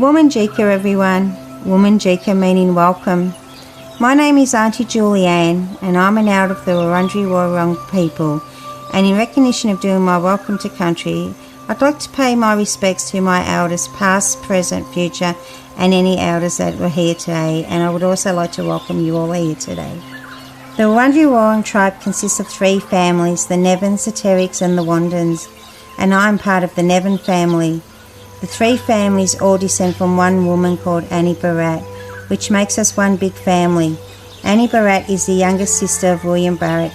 Womanjika everyone, Womanjika meaning welcome. My name is Auntie Julianne and I'm an out of the Wurundjeri Woi-wurrung people, and in recognition of doing my welcome to country, I'd like to pay my respects to my elders past, present, future and any elders that were here today, and I would also like to welcome you all here today. The Wurundjeri Woi-wurrung tribe consists of 3 families, the Nevins, the Terricks and the Wandans, and I'm part of the Nevin family. The 3 families all descend from one woman called Annie Barratt, which makes us one big family. Annie Barratt is the youngest sister of William Barratt,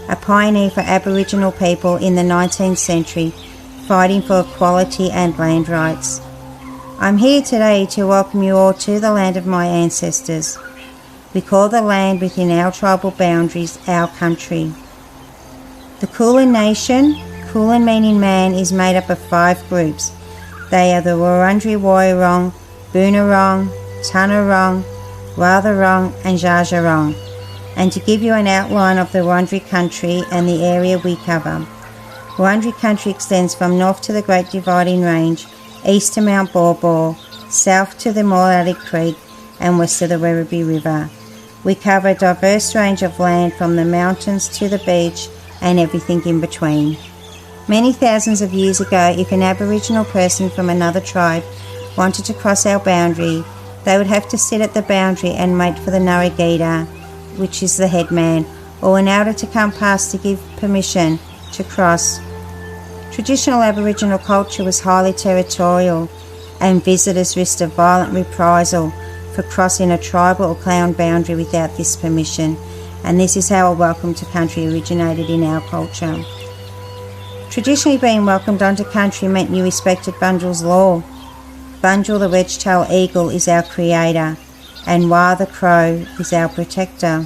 a pioneer for Aboriginal people in the 19th century, fighting for equality and land rights. I'm here today to welcome you all to the land of my ancestors. We call the land within our tribal boundaries our country. The Kulin Nation, Kulin meaning man, is made up of 5 groups. They are the Wurundjeri Woi-wurrung, Boonwurrung, Tanarong, Watharong and Dja-dja-wurrung. And to give you an outline of the Wurundjeri country and the area we cover. Wurundjeri country extends from north to the Great Dividing Range, east to Mount Baw Baw, south to the Moretti Creek and west to the Werribee River. We cover a diverse range of land from the mountains to the beach and everything in between. Many thousands of years ago, if an Aboriginal person from another tribe wanted to cross our boundary, they would have to sit at the boundary and wait for the Narragator, which is the headman, or an elder to come past to give permission to cross. Traditional Aboriginal culture was highly territorial, and visitors risked a violent reprisal for crossing a tribal or clan boundary without this permission, and this is how a welcome to country originated in our culture. Traditionally, being welcomed onto country meant you respected Bunjil's law. Bunjil, the wedge-tailed eagle, is our creator, and Wah the crow is our protector.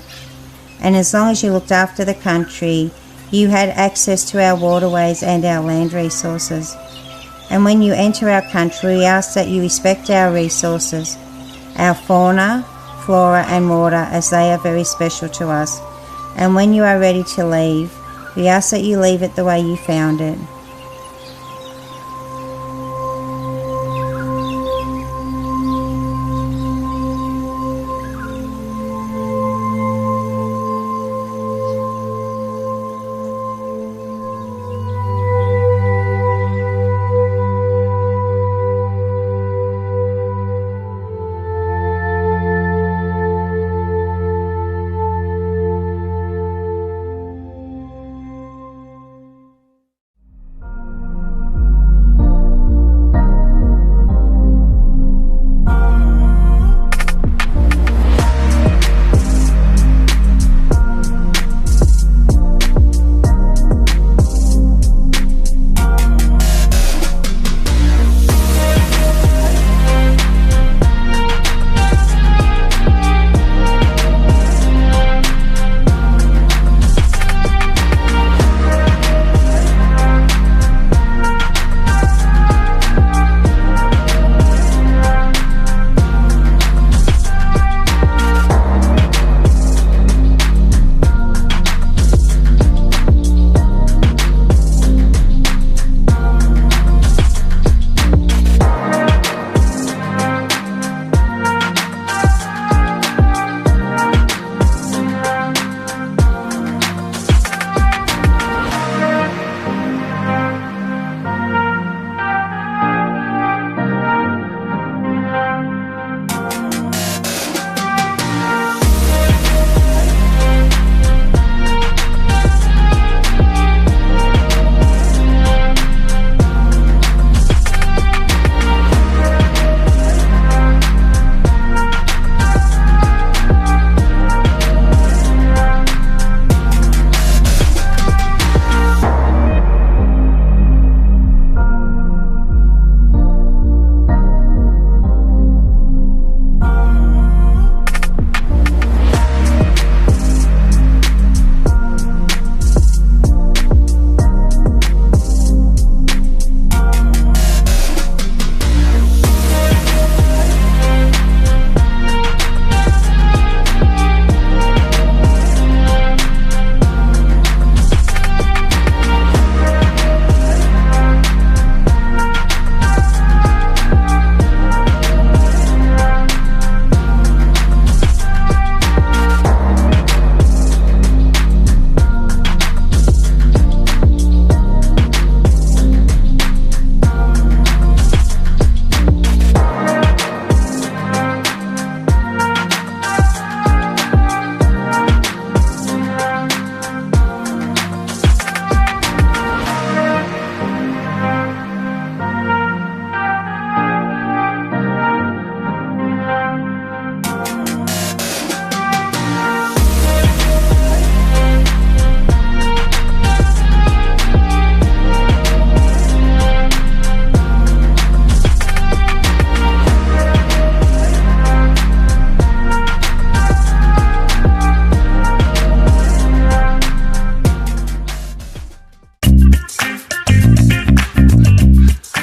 And as long as you looked after the country, you had access to our waterways and our land resources. And when you enter our country, we ask that you respect our resources, our fauna, flora and water, as they are very special to us. And when you are ready to leave, we ask that you leave it the way you found it.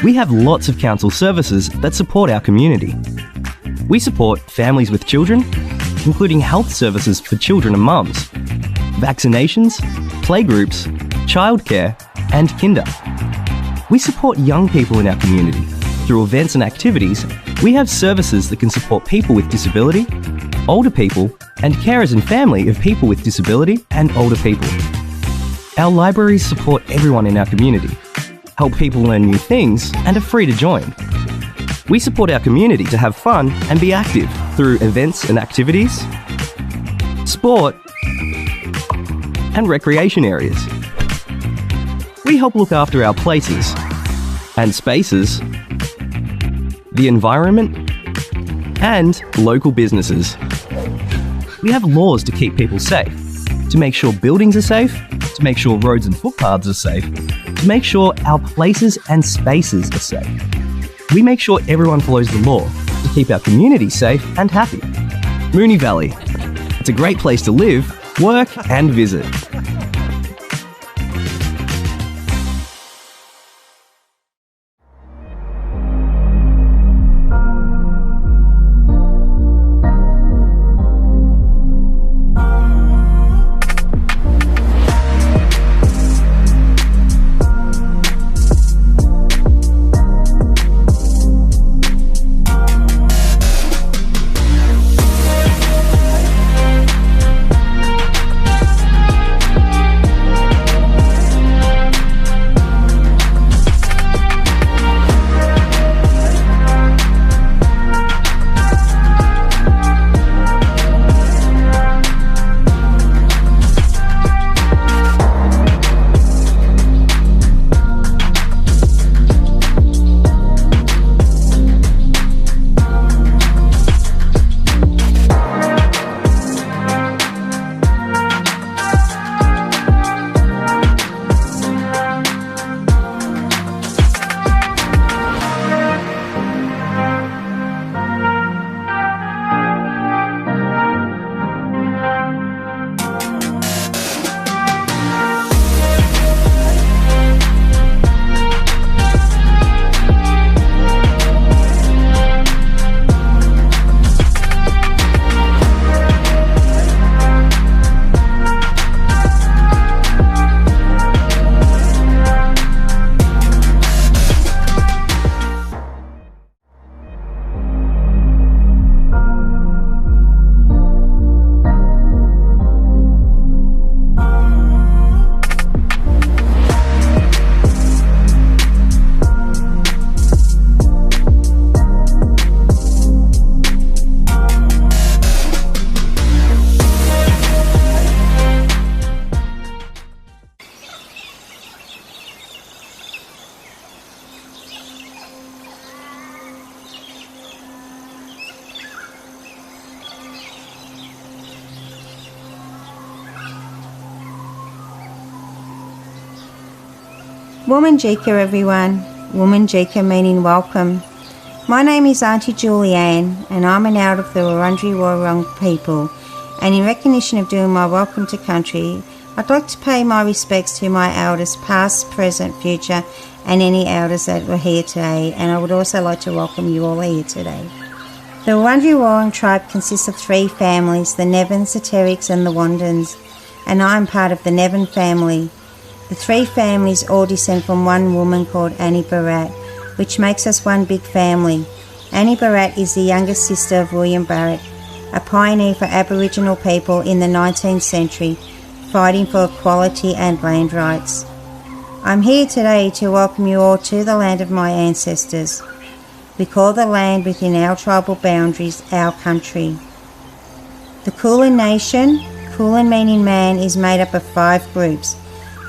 We have lots of council services that support our community. We support families with children, including health services for children and mums, vaccinations, playgroups, childcare, and kinder. We support young people in our community. Through events and activities, we have services that can support people with disability, older people, and carers and family of people with disability and older people. Our libraries support everyone in our community, help people learn new things, and are free to join. We support our community to have fun and be active through events and activities, sport, and recreation areas. We help look after our places and spaces, the environment, and local businesses. We have laws to keep people safe, to make sure buildings are safe, to make sure roads and footpaths are safe, to make sure our places and spaces are safe. We make sure everyone follows the law to keep our community safe and happy. Moonee Valley. It's a great place to live, work, and visit. Woman Jika, everyone. Woman Jika meaning welcome. My name is Auntie Julianne, and I'm an out of the Wurundjeri Woi-wurrung people. And in recognition of doing my welcome to country, I'd like to pay my respects to my elders, past, present, future, and any elders that were here today. And I would also like to welcome you all here today. The Wurundjeri Woi-wurrung tribe consists of 3 families, the Nevins, the Terricks, and the Wandans, and I'm part of the Nevin family. The 3 families all descend from one woman called Annie Barratt, which makes us one big family. Annie Barratt is the youngest sister of William Barratt, a pioneer for Aboriginal people in the 19th century, fighting for equality and land rights. I'm here today to welcome you all to the land of my ancestors. We call the land within our tribal boundaries our country. The Kulin Nation, Kulin meaning man, is made up of 5 groups.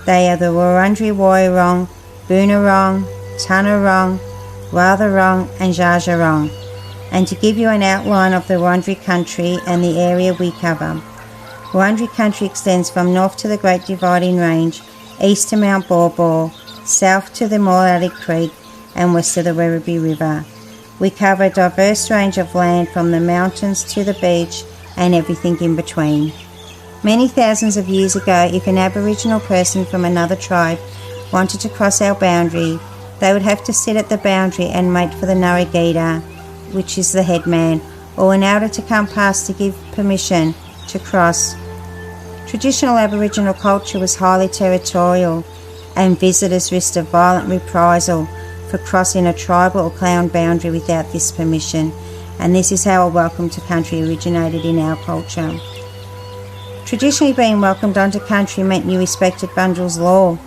They are the Wurundjeri Woi-wurrung, Boonwurrung, Tanarong, Watharong and Dja-dja-wurrung. And to give you an outline of the Wurundjeri country and the area we cover. Wurundjeri country extends from north to the Great Dividing Range, east to Mount Baw Baw, south to the Moorallie Creek and west to the Werribee River. We cover a diverse range of land from the mountains to the beach and everything in between. Many thousands of years ago, if an Aboriginal person from another tribe wanted to cross our boundary, They would have to sit at the boundary and wait for the Narragator, which is the headman, or an elder to come past to give permission to cross. Traditional Aboriginal culture was highly territorial, and visitors risked a violent reprisal for crossing a tribal or clan boundary without this permission, and this is how a welcome to country originated in our culture. Traditionally, being welcomed onto country meant you respected Bunjil's law.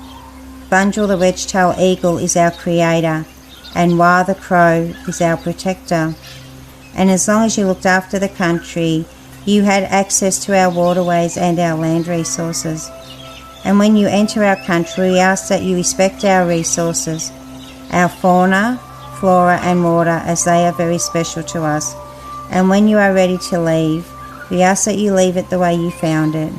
Bunjil, the wedge-tailed eagle, is our creator, and Wah the crow is our protector. And as long as you looked after the country, you had access to our waterways and our land resources. And when you enter our country, we ask that you respect our resources, our fauna, flora and water, as they are very special to us. And when you are ready to leave, we ask that you leave it the way you found it.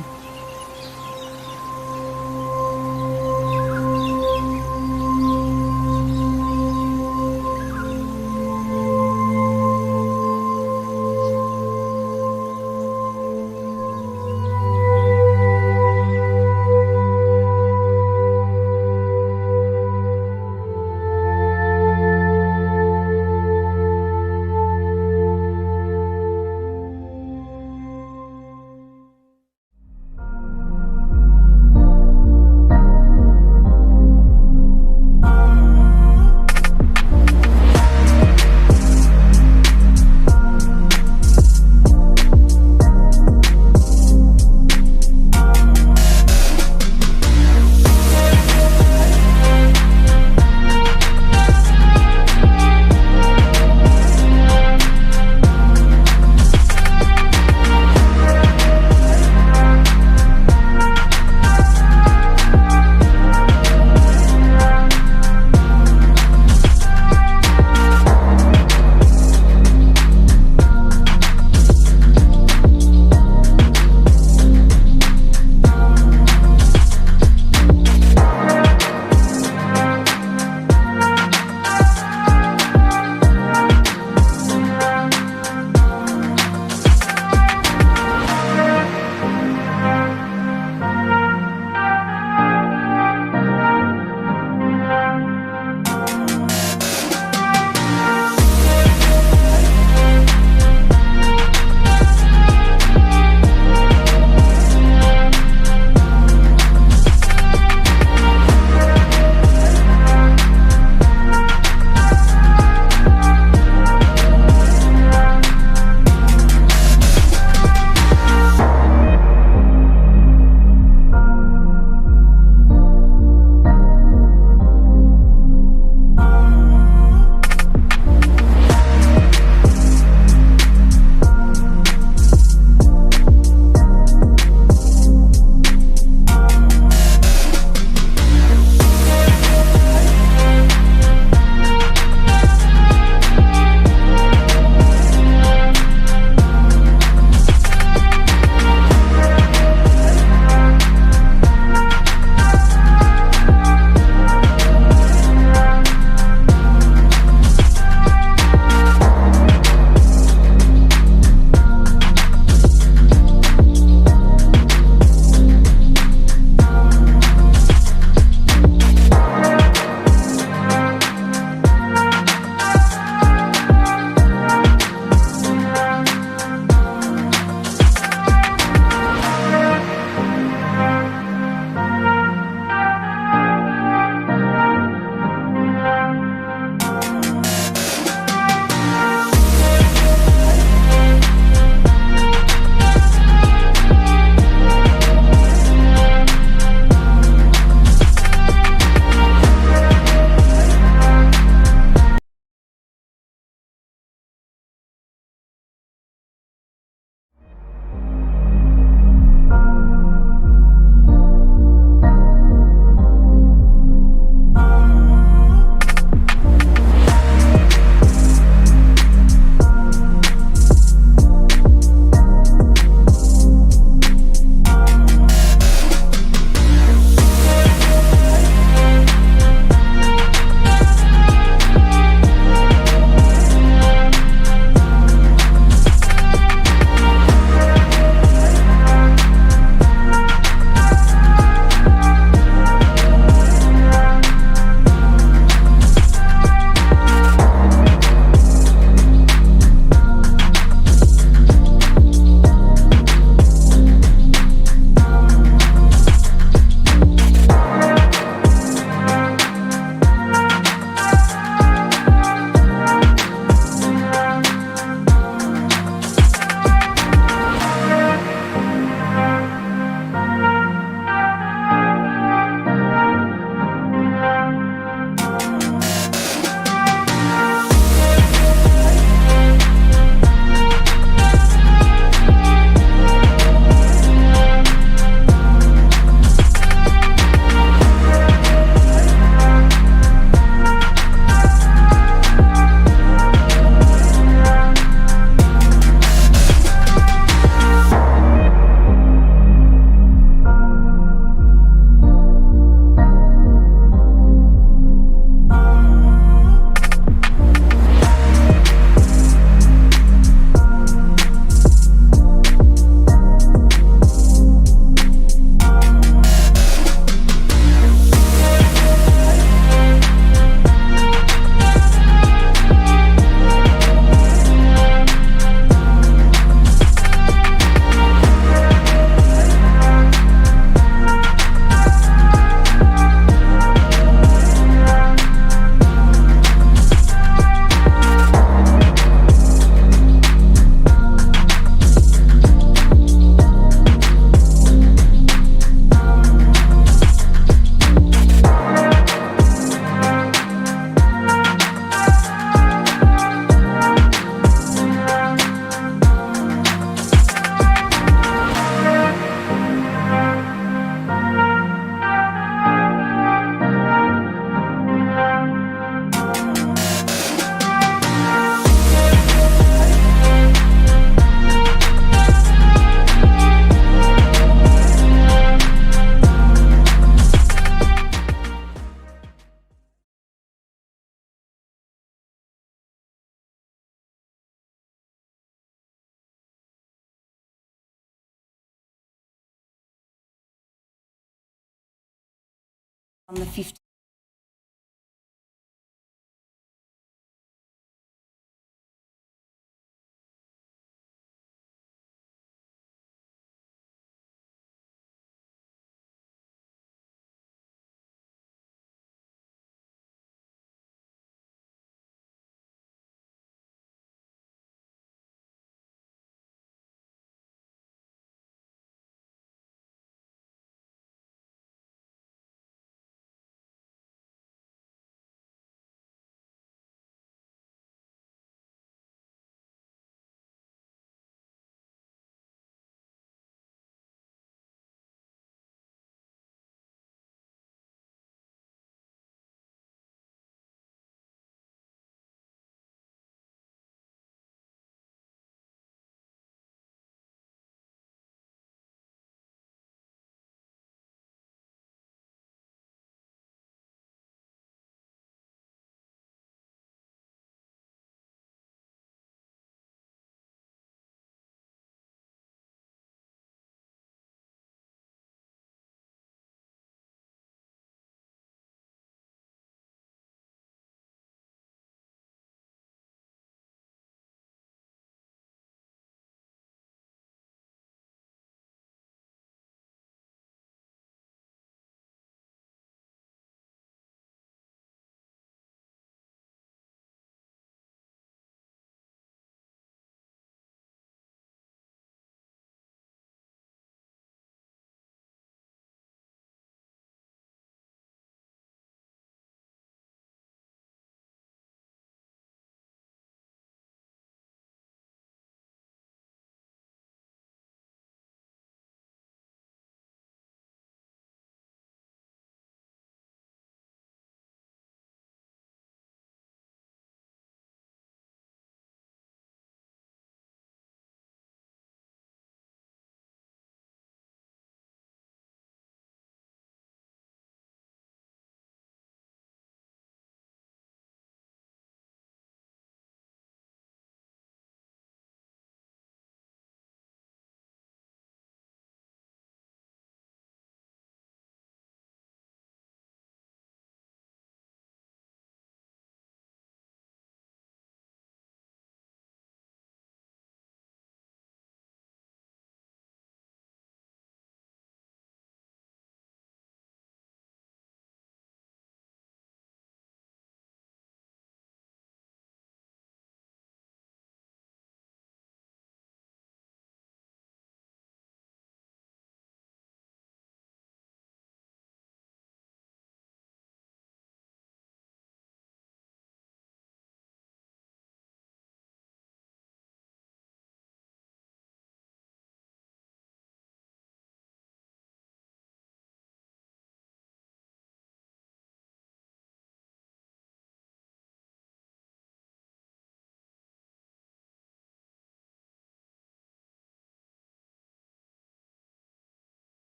on the 15th.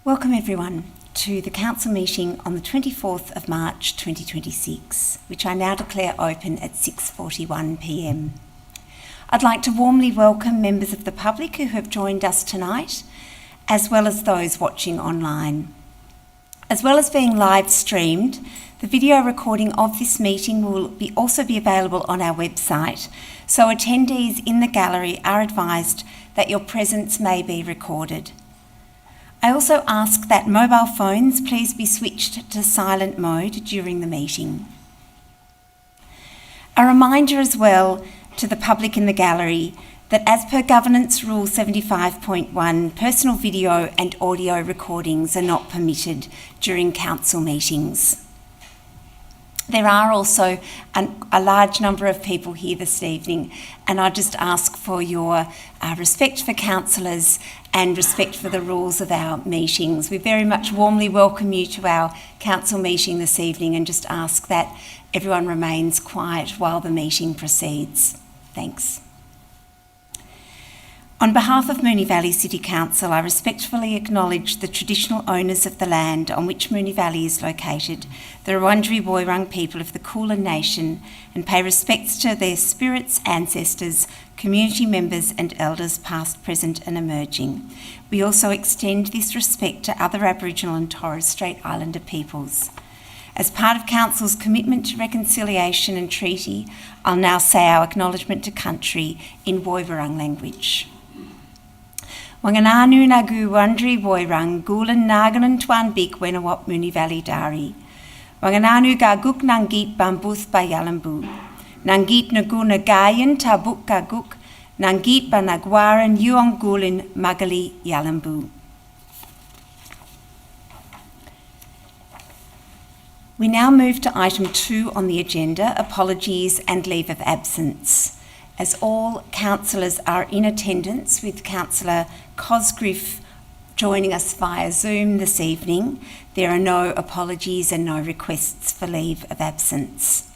Welcome everyone to the Council meeting on the 24th of March 2026, which I now declare open at 6:41pm. I'd like to warmly welcome members of the public who have joined us tonight, as well as those watching online. As well as being live streamed, the video recording of this meeting will also be available on our website, so attendees in the gallery are advised that your presence may be recorded. I also ask that mobile phones please be switched to silent mode during the meeting. A reminder as well to the public in the gallery that as per Governance Rule 75.1, personal video and audio recordings are not permitted during council meetings. There are also a large number of people here this evening, and I just ask for your respect for councillors and respect for the rules of our meetings. We very much warmly welcome you to our council meeting this evening and just ask that everyone remains quiet while the meeting proceeds. Thanks. On behalf of Moonee Valley City Council, I respectfully acknowledge the traditional owners of the land on which Moonee Valley is located, the Wurundjeri Woiwurrung people of the Kulin Nation, and pay respects to their spirits, ancestors, community members and elders past, present and emerging. We also extend this respect to other Aboriginal and Torres Strait Islander peoples. As part of Council's commitment to reconciliation and treaty, I'll now say our acknowledgement to country in Woiwurrung language. Wangananu nagu Wurundjeri Woiwurrung gulan naganan tuan bik wenawap Moonee Valley Dari. Wangananu gaguk nangit bambuth bayalambu. Nangit nagu nagayan tabuk gaguk. Nangit banagwaran yuong gulin magali yalambu. We now move to item 2 on the agenda, apologies and leave of absence. As all councillors are in attendance, with Councillor Cosgriff joining us via Zoom this evening, there are no apologies and no requests for leave of absence.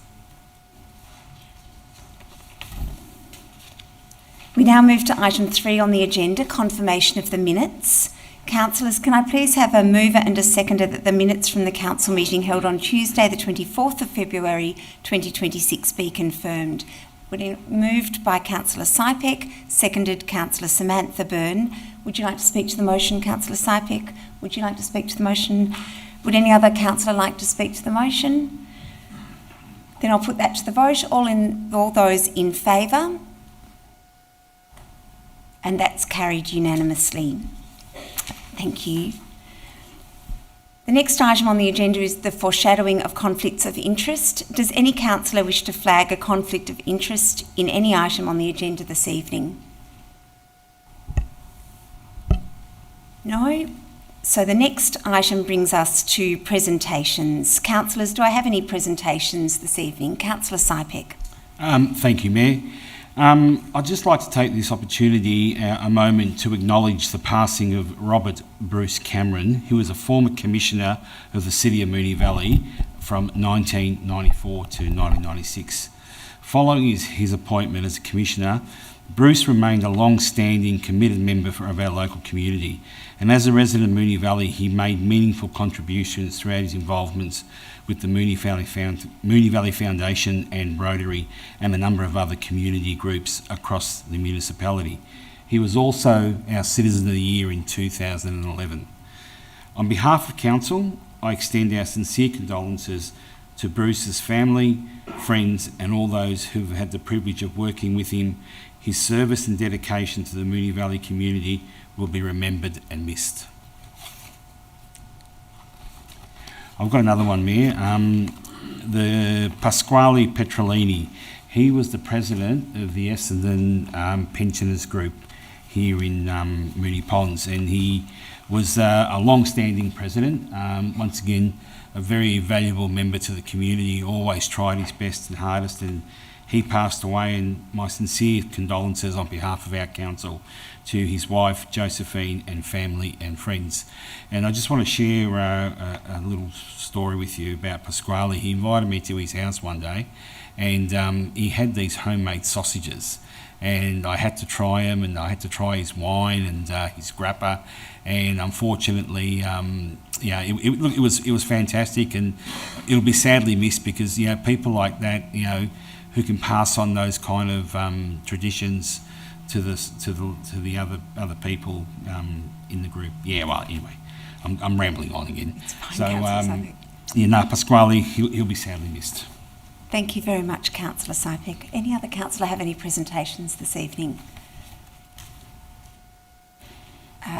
We now move to item 3 on the agenda, confirmation of the minutes. Councillors, can I please have a mover and a seconder that the minutes from the council meeting held on Tuesday the 24th of February 2026 be confirmed? Moved by Councillor Sypek, seconded Councillor Samantha Byrne. Would you like to speak to the motion, Councillor Sypek? Would you like to speak to the motion? Would any other councillor like to speak to the motion? Then I'll put that to the vote. All those in favour? And that's carried unanimously. Thank you. The next item on the agenda is the foreshadowing of conflicts of interest. Does any councillor wish to flag a conflict of interest in any item on the agenda this evening? No? So the next item brings us to presentations. Councillors, do I have any presentations this evening? Councillor Sypek. Thank you, Mayor. I'd just like to take this opportunity, a moment, to acknowledge the passing of Robert Bruce Cameron, who was a former Commissioner of the City of Moonee Valley from 1994 to 1996. Following his appointment as a Commissioner, Bruce remained a long-standing, committed member of our local community, and as a resident of Moonee Valley, he made meaningful contributions throughout his involvements with the Moonee Valley Foundation and Rotary and a number of other community groups across the municipality. He was also our Citizen of the Year in 2011. On behalf of Council, I extend our sincere condolences to Bruce's family, friends and all those who have had the privilege of working with him. His service and dedication to the Moonee Valley community will be remembered and missed. I've got another one, Mayor. The Pasquale Petrolini, he was the president of the Essendon Pensioners Group here in Moonee Ponds, and he was a long-standing president. Once again, a very valuable member to the community, always tried his best and hardest, and he passed away, and my sincere condolences on behalf of our council to his wife Josephine and family and friends. And I just want to share a little story with you about Pasquale. He invited me to his house one day, and he had these homemade sausages, and I had to try him, and I had to try his wine and his grappa, and unfortunately, it was fantastic, and it'll be sadly missed because people like that, who can pass on those kind of traditions to the other people in the group. Yeah, well, anyway, I'm rambling on again. It's fine, So, Councillor Sipek. Pasquale, he'll be sadly missed. Thank you very much, Councillor Sipek. Any other councillor have any presentations this evening?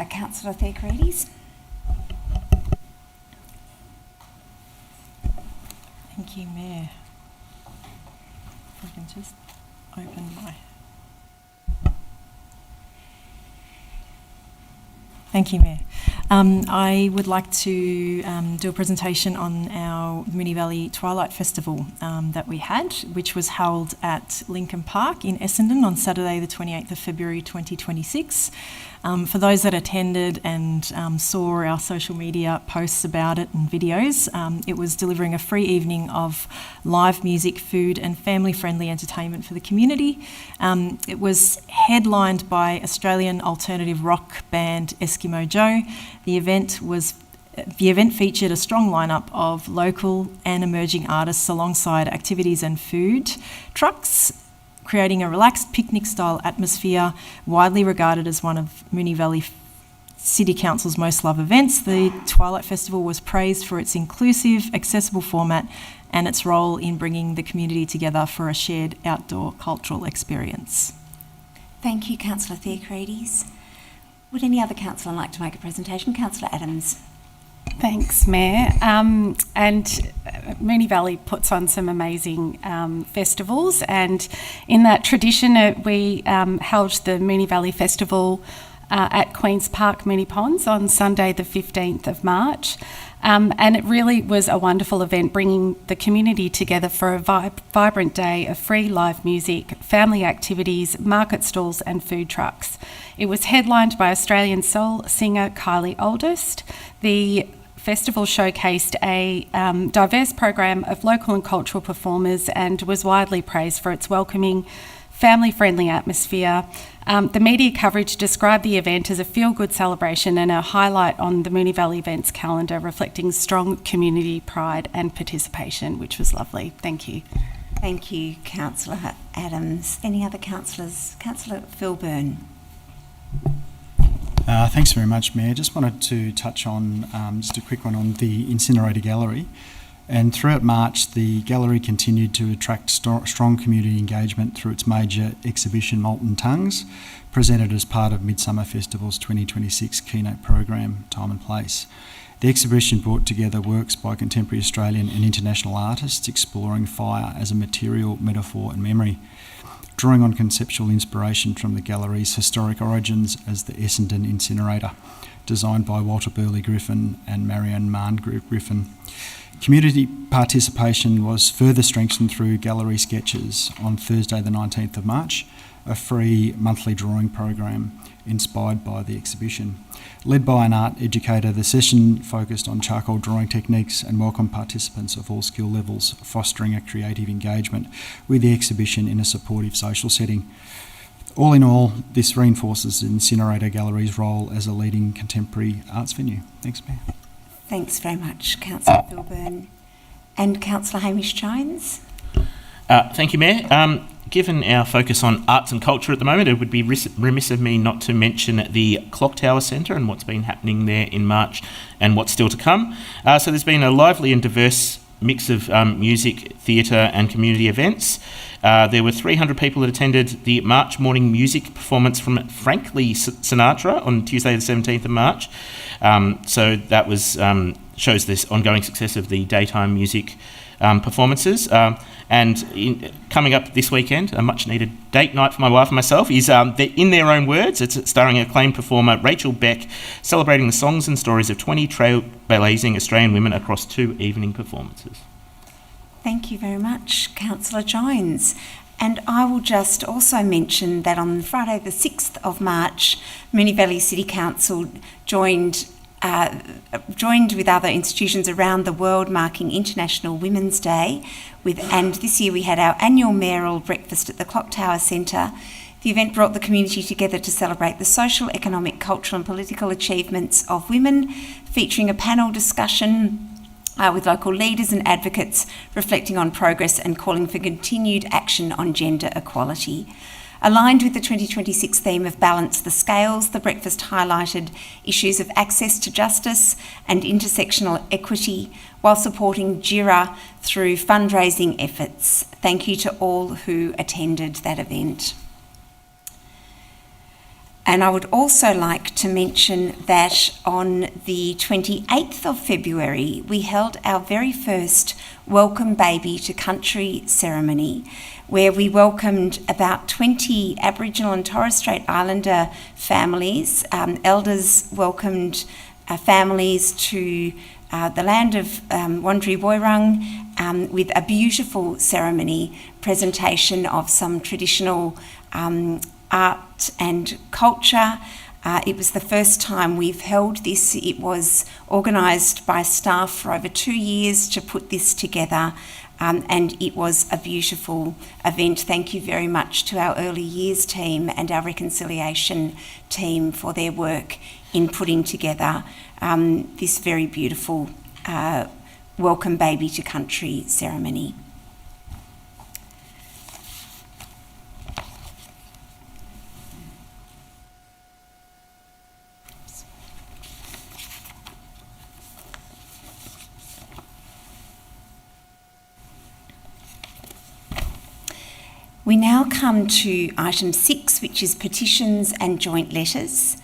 Councillor Theocharides. Thank you, Mayor. If I can just open my... Thank you, Mayor. I would like to do a presentation on our Moonee Valley Twilight Festival that we had, which was held at Lincoln Park in Essendon on Saturday the 28th of February 2026. For those that attended and saw our social media posts about it and videos, it was delivering a free evening of live music, food and family-friendly entertainment for the community. It was headlined by Australian alternative rock band Eskimo Joe. The event featured a strong lineup of local and emerging artists alongside activities and food trucks, creating a relaxed picnic-style atmosphere, widely regarded as one of Moonee Valley City Council's most loved events. The Twilight Festival was praised for its inclusive, accessible format and its role in bringing the community together for a shared outdoor cultural experience. Thank you, Councillor Theocharides. Would any other councillor like to make a presentation? Councillor Adams. Thanks, Mayor. And Moonee Valley puts on some amazing festivals, and in that tradition we held the Moonee Valley Festival at Queen's Park, Moonee Ponds on Sunday the 15th of March. And it really was a wonderful event, bringing the community together for a vibrant day of free live music, family activities, market stalls and food trucks. It was headlined by Australian soul singer Kylie Oldest. The festival showcased a diverse program of local and cultural performers and was widely praised for its welcoming, family-friendly atmosphere. The media coverage described the event as a feel-good celebration and a highlight on the Moonee Valley events calendar, reflecting strong community pride and participation, which was lovely. Thank you. Thank you, Councillor Adams. Any other councillors? Councillor Philburn. Thanks very much, Mayor. Just wanted to touch on just a quick one on the Incinerator Gallery. And throughout March, the gallery continued to attract strong community engagement through its major exhibition, Molten Tongues, presented as part of Midsummer Festival's 2026 keynote program, Time and Place. The exhibition brought together works by contemporary Australian and international artists exploring fire as a material, metaphor and memory, drawing on conceptual inspiration from the gallery's historic origins as the Essendon Incinerator, designed by Walter Burley Griffin and Marianne Mahn Griffin. Community participation was further strengthened through gallery sketches on Thursday the 19th of March, a free monthly drawing program inspired by the exhibition. Led by an art educator, the session focused on charcoal drawing techniques and welcomed participants of all skill levels, fostering a creative engagement with the exhibition in a supportive social setting. All in all, this reinforces the Incinerator Gallery's role as a leading contemporary arts venue. Thanks, Mayor. Thanks very much, Councillor Philburn. And Councillor Hamish Jones. Thank you, Mayor. Given our focus on arts and culture at the moment, it would be remiss of me not to mention the Clock Tower Centre and what's been happening there in March and what's still to come. So there's been a lively and diverse mix of music, theatre and community events. There were 300 people that attended the March morning music performance from Frankly Sinatra on Tuesday the 17th of March. So that was shows this ongoing success of the daytime music performances. Coming up this weekend, a much-needed date night for my wife and myself is, in their own words, it's starring acclaimed performer Rachel Beck, celebrating the songs and stories of 20 trailblazing Australian women across 2 evening performances. Thank you very much, Councillor Jones. And I will just also mention that on Friday the 6th of March, Moonee Valley City Council joined with other institutions around the world marking International Women's Day, and this year we had our annual mayoral breakfast at the Clock Tower Centre. The event brought the community together to celebrate the social, economic, cultural and political achievements of women, featuring a panel discussion with local leaders and advocates reflecting on progress and calling for continued action on gender equality. Aligned with the 2026 theme of Balance the Scales, the breakfast highlighted issues of access to justice and intersectional equity while supporting JIRA through fundraising efforts. Thank you to all who attended that event. And I would also like to mention that on the 28th of February, we held our very first Welcome Baby to Country ceremony, where we welcomed about 20 Aboriginal and Torres Strait Islander families. Elders welcomed families to the land of Wurundjeri Woiwurrung with a beautiful ceremony presentation of some traditional art and culture. It was the first time we've held this. It was organised by staff for over 2 years to put this together, and it was a beautiful event. Thank you very much to our early years team and our reconciliation team for their work in putting together this very beautiful Welcome Baby to Country ceremony. We now come to item 6, which is petitions and joint letters.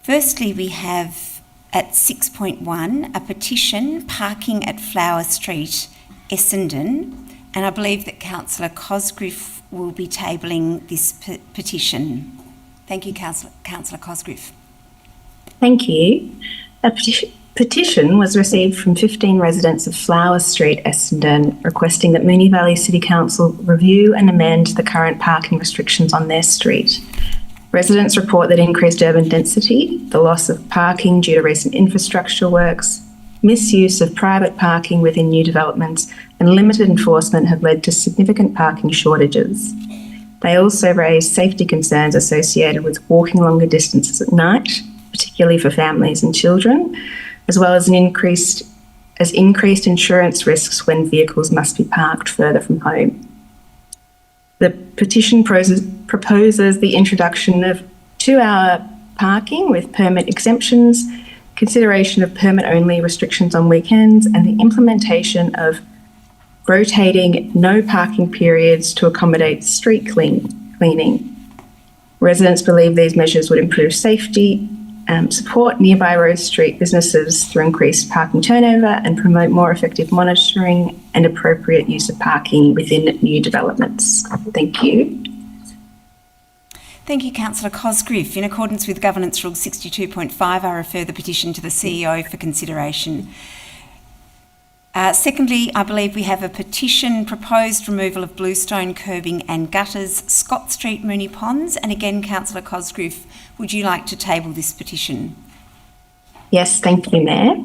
Firstly, we have at 6.1 a petition, parking at Flower Street, Essendon, and I believe that Councillor Cosgriff will be tabling this petition. Thank you, Councillor Cosgriff. Thank you. A petition was received from 15 residents of Flower Street, Essendon, requesting that Moonee Valley City Council review and amend the current parking restrictions on their street. Residents report that increased urban density, the loss of parking due to recent infrastructure works, misuse of private parking within new developments, and limited enforcement have led to significant parking shortages. They also raise safety concerns associated with walking longer distances at night, particularly for families and children, as well as increased insurance risks when vehicles must be parked further from home. The petition proposes the introduction of 2-hour parking with permit exemptions, consideration of permit-only restrictions on weekends, and the implementation of rotating no parking periods to accommodate street cleaning. Residents believe these measures would improve safety, support nearby Rose Street businesses through increased parking turnover, and promote more effective monitoring and appropriate use of parking within new developments. Thank you. Thank you, Councillor Cosgriff. In accordance with Governance Rule 62.5, I refer the petition to the CEO for consideration. Secondly, I believe we have a petition, proposed removal of bluestone curbing and gutters, Scott Street, Moonee Ponds. And again, Councillor Cosgriff, would you like to table this petition? Yes, thank you, Mayor.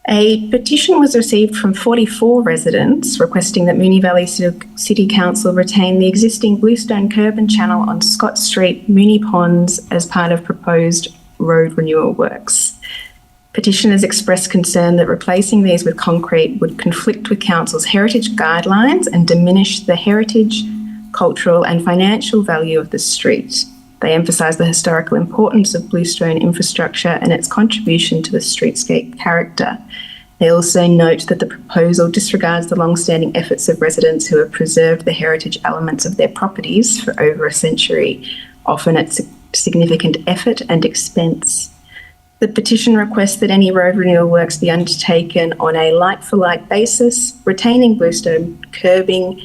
A petition was received from 44 residents requesting that Moonee Valley City Council retain the existing bluestone curb and channel on Scott Street, Moonee Ponds, as part of proposed road renewal works. Petitioners expressed concern that replacing these with concrete would conflict with Council's heritage guidelines and diminish the heritage, cultural and financial value of the street. They emphasise the historical importance of bluestone infrastructure and its contribution to the streetscape character. They also note that the proposal disregards the long-standing efforts of residents who have preserved the heritage elements of their properties for over a century, often at significant effort and expense. The petition requests that any road renewal works be undertaken on a like-for-like basis, retaining bluestone curbing,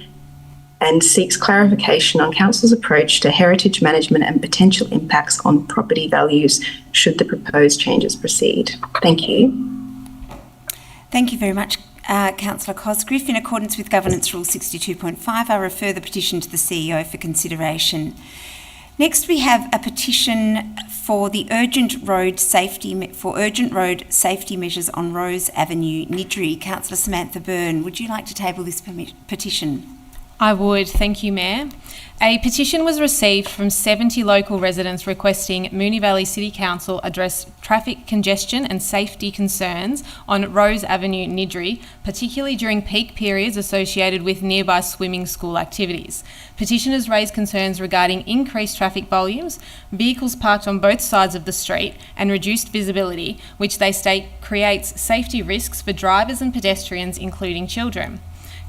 and seeks clarification on Council's approach to heritage management and potential impacts on property values should the proposed changes proceed. Thank you. Thank you very much, Councillor Cosgriff. In accordance with Governance Rule 62.5, I refer the petition to the CEO for consideration. Next, we have a petition for the urgent road safety measures on Rose Avenue, Niddrie. Councillor Samantha Byrne, would you like to table this petition? I would, thank you, Mayor. A petition was received from 70 local residents requesting Moonee Valley City Council address traffic congestion and safety concerns on Rose Avenue, Niddrie, particularly during peak periods associated with nearby swimming school activities. Petitioners raised concerns regarding increased traffic volumes, vehicles parked on both sides of the street, and reduced visibility, which they state creates safety risks for drivers and pedestrians, including children.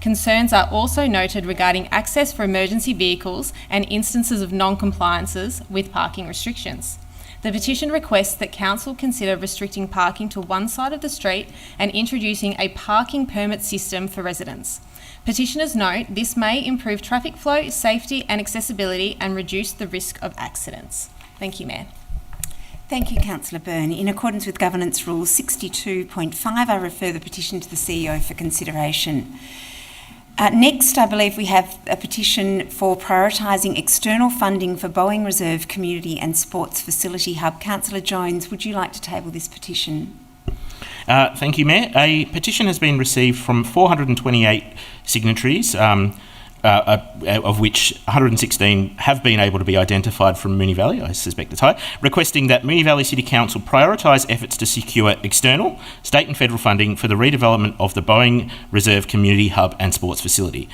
Concerns are also noted regarding access for emergency vehicles and instances of non-compliances with parking restrictions. The petition requests that Council consider restricting parking to one side of the street and introducing a parking permit system for residents. Petitioners note this may improve traffic flow, safety and accessibility and reduce the risk of accidents. Thank you, Mayor. Thank you, Councillor Byrne. In accordance with Governance Rule 62.5, I refer the petition to the CEO for consideration. Next, I believe we have a petition for prioritising external funding for Boeing Reserve Community and Sports Facility Hub. Councillor Jones, would you like to table this petition? Thank you, Mayor. A petition has been received from 428 signatories, of which 116 have been able to be identified from Moonee Valley, I suspect it's high, requesting that Moonee Valley City Council prioritise efforts to secure external, state and federal funding for the redevelopment of the Boeing Reserve Community Hub and Sports Facility.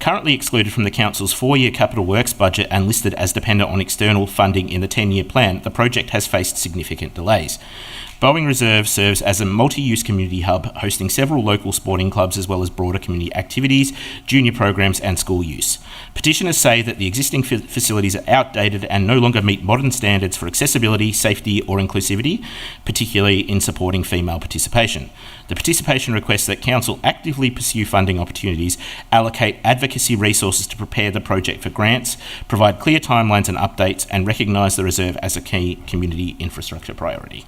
Currently excluded from the Council's 4-year capital works budget and listed as dependent on external funding in the 10-year plan, the project has faced significant delays. Boeing Reserve serves as a multi-use community hub, hosting several local sporting clubs as well as broader community activities, junior programs and school use. Petitioners say that the existing facilities are outdated and no longer meet modern standards for accessibility, safety or inclusivity, particularly in supporting female participation. The participation requests that Council actively pursue funding opportunities, allocate advocacy resources to prepare the project for grants, provide clear timelines and updates and recognise the reserve as a key community infrastructure priority.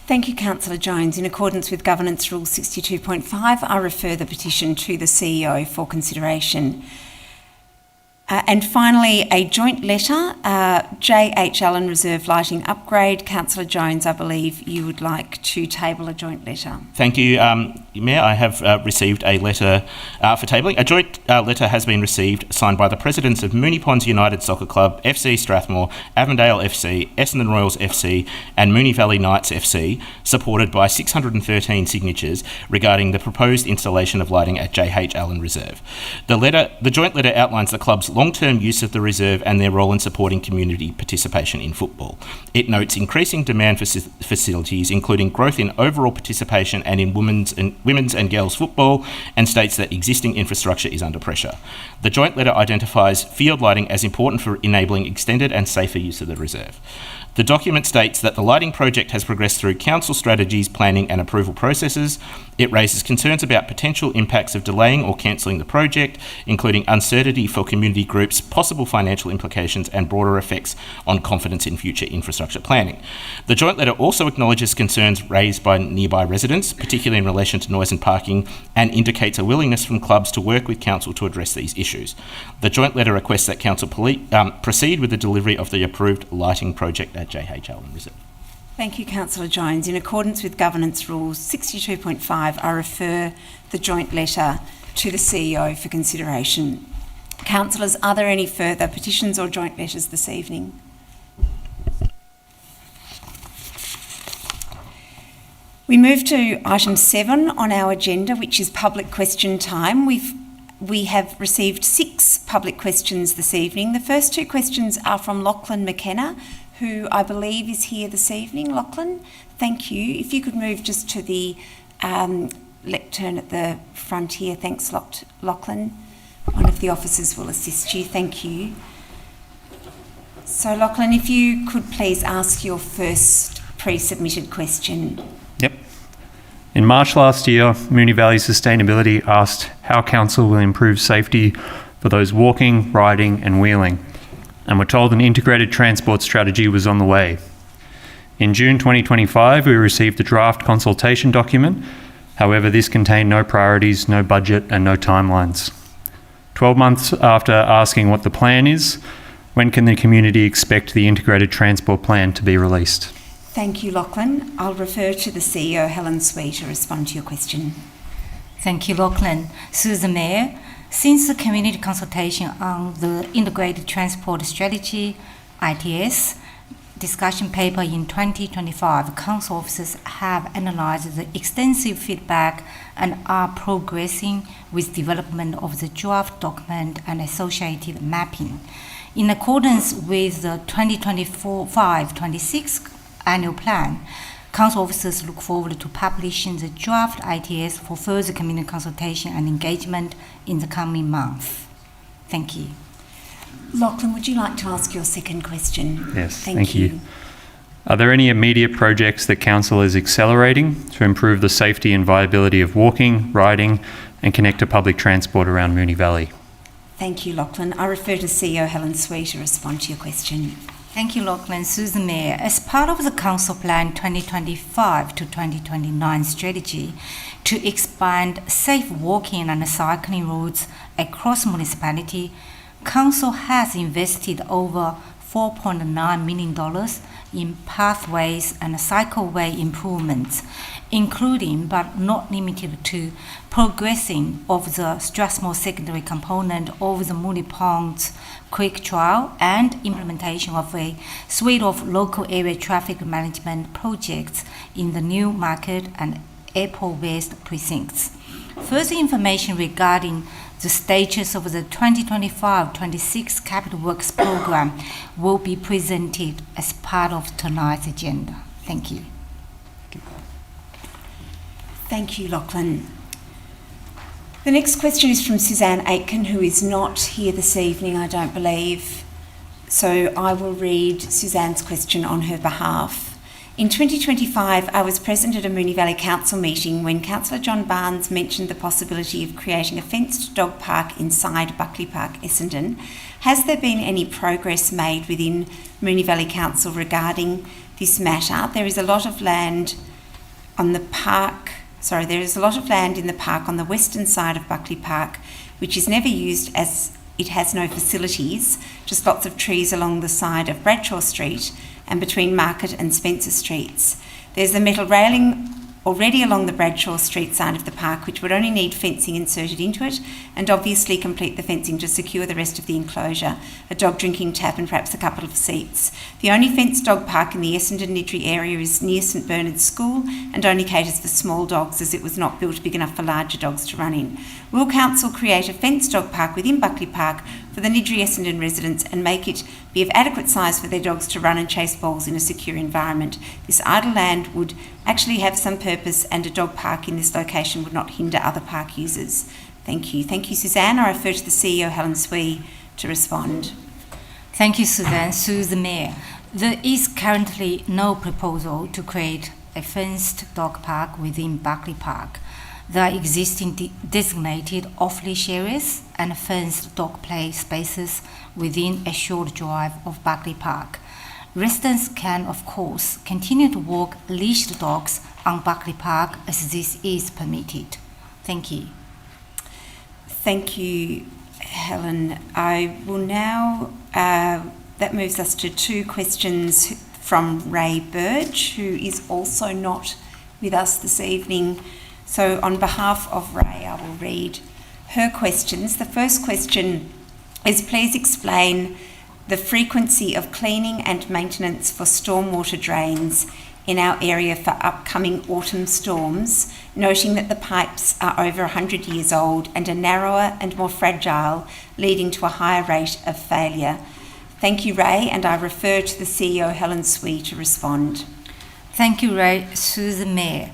Thank you, Councillor Jones. In accordance with Governance Rule 62.5, I refer the petition to the CEO for consideration. And finally, a joint letter, JHL Allen Reserve Lighting Upgrade. Councillor Jones, I believe you would like to table a joint letter. Thank you, Mayor. I have received a letter for tabling. A joint letter has been received, signed by the presidents of Moonee Ponds United Soccer Club, FC Strathmore, Avondale FC, Essendon Royals FC and Moonee Valley Knights FC, supported by 613 signatures regarding the proposed installation of lighting at JH Allen Reserve. The joint letter outlines the club's long-term use of the reserve and their role in supporting community participation in football. It notes increasing demand for facilities, including growth in overall participation and in women's and girls football, and states that existing infrastructure is under pressure. The joint letter identifies field lighting as important for enabling extended and safer use of the reserve. The document states that the lighting project has progressed through council strategies, planning and approval processes. It raises concerns about potential impacts of delaying or cancelling the project, including uncertainty for community groups, possible financial implications and broader effects on confidence in future infrastructure planning. The joint letter also acknowledges concerns raised by nearby residents, particularly in relation to noise and parking, and indicates a willingness from clubs to work with council to address these issues. The joint letter requests that council proceed with the delivery of the approved lighting project at JH Allen Reserve. Thank you, Councillor Jones. In accordance with Governance Rules 62.5, I refer the joint letter to the CEO for consideration. Councillors, are there any further petitions or joint letters this evening? We move to item 7 on our agenda, which is public question time. We have received 6 public questions this evening. The first 2 questions are from Lachlan McKenna, who I believe is here this evening. Lachlan, thank you. If you could move just to the lectern at the front here. Thanks, Lachlan. One of the officers will assist you. Thank you. So, Lachlan, if you could please ask your first pre-submitted question. Yep. In March last year, Moonee Valley Sustainability asked how council will improve safety for those walking, riding and wheeling, and were told an integrated transport strategy was on the way. In June 2025, we received a draft consultation document. However, this contained no priorities, no budget and no timelines. 12 months after asking what the plan is, When can the community expect the integrated transport plan to be released? Thank you, Lachlan. I'll refer to the CEO, Helen Swee, to respond to your question. Thank you, Lachlan. Through the Mayor, since the community consultation on the Integrated Transport Strategy, ITS, discussion paper in 2025, Council officers have analysed the extensive feedback and are progressing with development of the draft document and associated mapping. In accordance with the 2024-26 annual plan, Council officers look forward to publishing the draft ITS for further community consultation and engagement in the coming month. Thank you. Lachlan, would you like to ask your second question? Yes, thank you. Are there any immediate projects that Council is accelerating to improve the safety and viability of walking, riding and connect to public transport around Moonee Valley? Thank you, Lachlan. I refer to CEO Helen Swee to respond to your question. Thank you, Lachlan. Susan Mayor, as part of the Council Plan 2025 to 2029 strategy to expand safe walking and cycling routes across municipality, Council has invested over $4.9 million in pathways and cycleway improvements, including but not limited to progressing of the Strathmore secondary component of the Moonee Ponds Creek Trail and implementation of a suite of local area traffic management projects in the Newmarket and Airport West precincts. Further information regarding the status of the 2025-26 Capital Works program will be presented as part of tonight's agenda. Thank you. Thank you, Lachlan. The next question is from Suzanne Aitken, who is not here this evening, I don't believe. So I will read Suzanne's question on her behalf. In 2025, I was present at a Moonee Valley Council meeting when Councillor John Barnes mentioned the possibility of creating a fenced dog park inside Buckley Park, Essendon. Has there been any progress made within Moonee Valley Council regarding this matter? There is a lot of land in the park on the western side of Buckley Park, which is never used as it has no facilities, just lots of trees along the side of Bradshaw Street and between Market and Spencer Streets. There's a metal railing already along the Bradshaw Street side of the park, which would only need fencing inserted into it, and obviously complete the fencing to secure the rest of the enclosure, a dog drinking tap and perhaps a couple of seats. The only fenced dog park in the Essendon Niddry area is near St Bernard's School and only caters for small dogs as it was not built big enough for larger dogs to run in. Will Council create a fenced dog park within Buckley Park for the Niddry Essendon residents and make it be of adequate size for their dogs to run and chase balls in a secure environment? This idle land would actually have some purpose and a dog park in this location would not hinder other park users. Thank you. Thank you, Suzanne. I refer to the CEO, Helen Swee, to respond. Thank you, Suzanne. Through the Mayor, there is currently no proposal to create a fenced dog park within Buckley Park. There are existing designated off-leash areas and fenced dog play spaces within a short drive of Buckley Park. Residents can, of course, continue to walk leashed dogs on Buckley Park as this is permitted. Thank you. Thank you, Helen. I will now, that moves us to two questions from Ray Burge, who is also not with us this evening. So on behalf of Ray, I will read her questions. The first question is, please explain the frequency of cleaning and maintenance for stormwater drains in our area for upcoming autumn storms, noting that the pipes are over 100 years old and are narrower and more fragile, leading to a higher rate of failure. Thank you, Ray, and I refer to the CEO, Helen Swee, to respond. Thank you, Ray. Through the Mayor,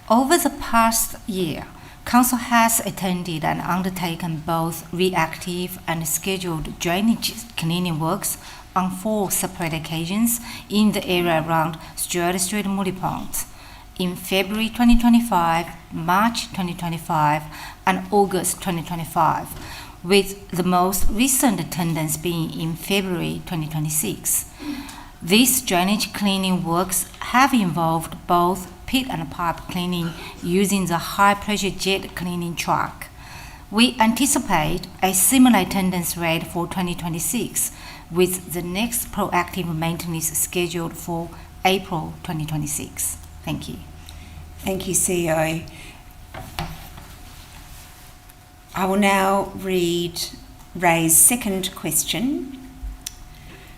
over the past year, Council has attended and undertaken both reactive and scheduled drainage cleaning works on 4 separate occasions in the area around Stuart Street and Moonee Ponds in February 2025, March 2025, and August 2025, with the most recent attendance being in February 2026. These drainage cleaning works have involved both pit and pipe cleaning using the high-pressure jet cleaning truck. We anticipate a similar attendance rate for 2026, with the next proactive maintenance scheduled for April 2026. Thank you. Thank you, CEO. I will now read Ray's second question.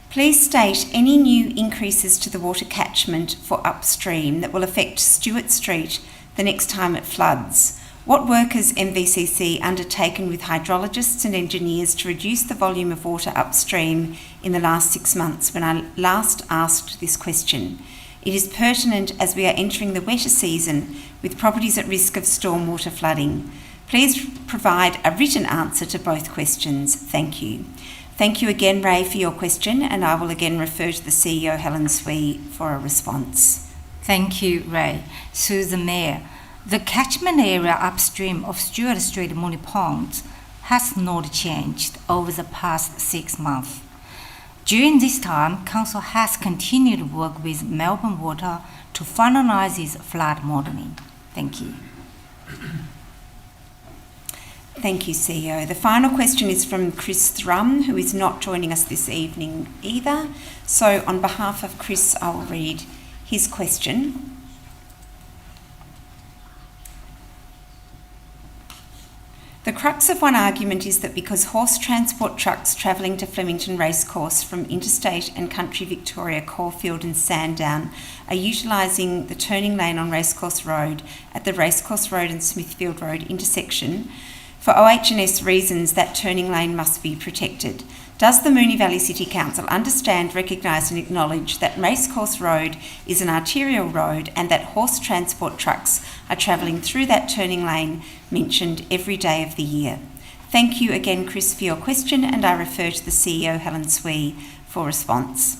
Please state any new increases to the water catchment for upstream that will affect Stewart Street the next time it floods. What work has MVCC undertaken with hydrologists and engineers to reduce the volume of water upstream in the last 6 months when I last asked this question? It is pertinent as we are entering the wetter season with properties at risk of stormwater flooding. Please provide a written answer to both questions. Thank you. Thank you again, Ray, for your question, and I will again refer to the CEO, Helen Swee, for a response. Thank you, Ray. Through the Mayor, the catchment area upstream of Stewart Street Moonee Ponds has not changed over the past 6 months. During this time, Council has continued to work with Melbourne Water to finalise its flood modelling. Thank you. Thank you, CEO. The final question is from Chris Thrum, who is not joining us this evening either. So on behalf of Chris, I will read his question. The crux of one argument is that because horse transport trucks travelling to Flemington Racecourse from Interstate and Country Victoria, Caulfield and Sandown are utilising the turning lane on Racecourse Road at the Racecourse Road and Smithfield Road intersection, for OH&S reasons that turning lane must be protected. Does the Moonee Valley City Council understand, recognise and acknowledge that Racecourse Road is an arterial road and that horse transport trucks are travelling through that turning lane mentioned every day of the year? Thank you again, Chris, for your question, and I refer to the CEO, Helen Swee, for response.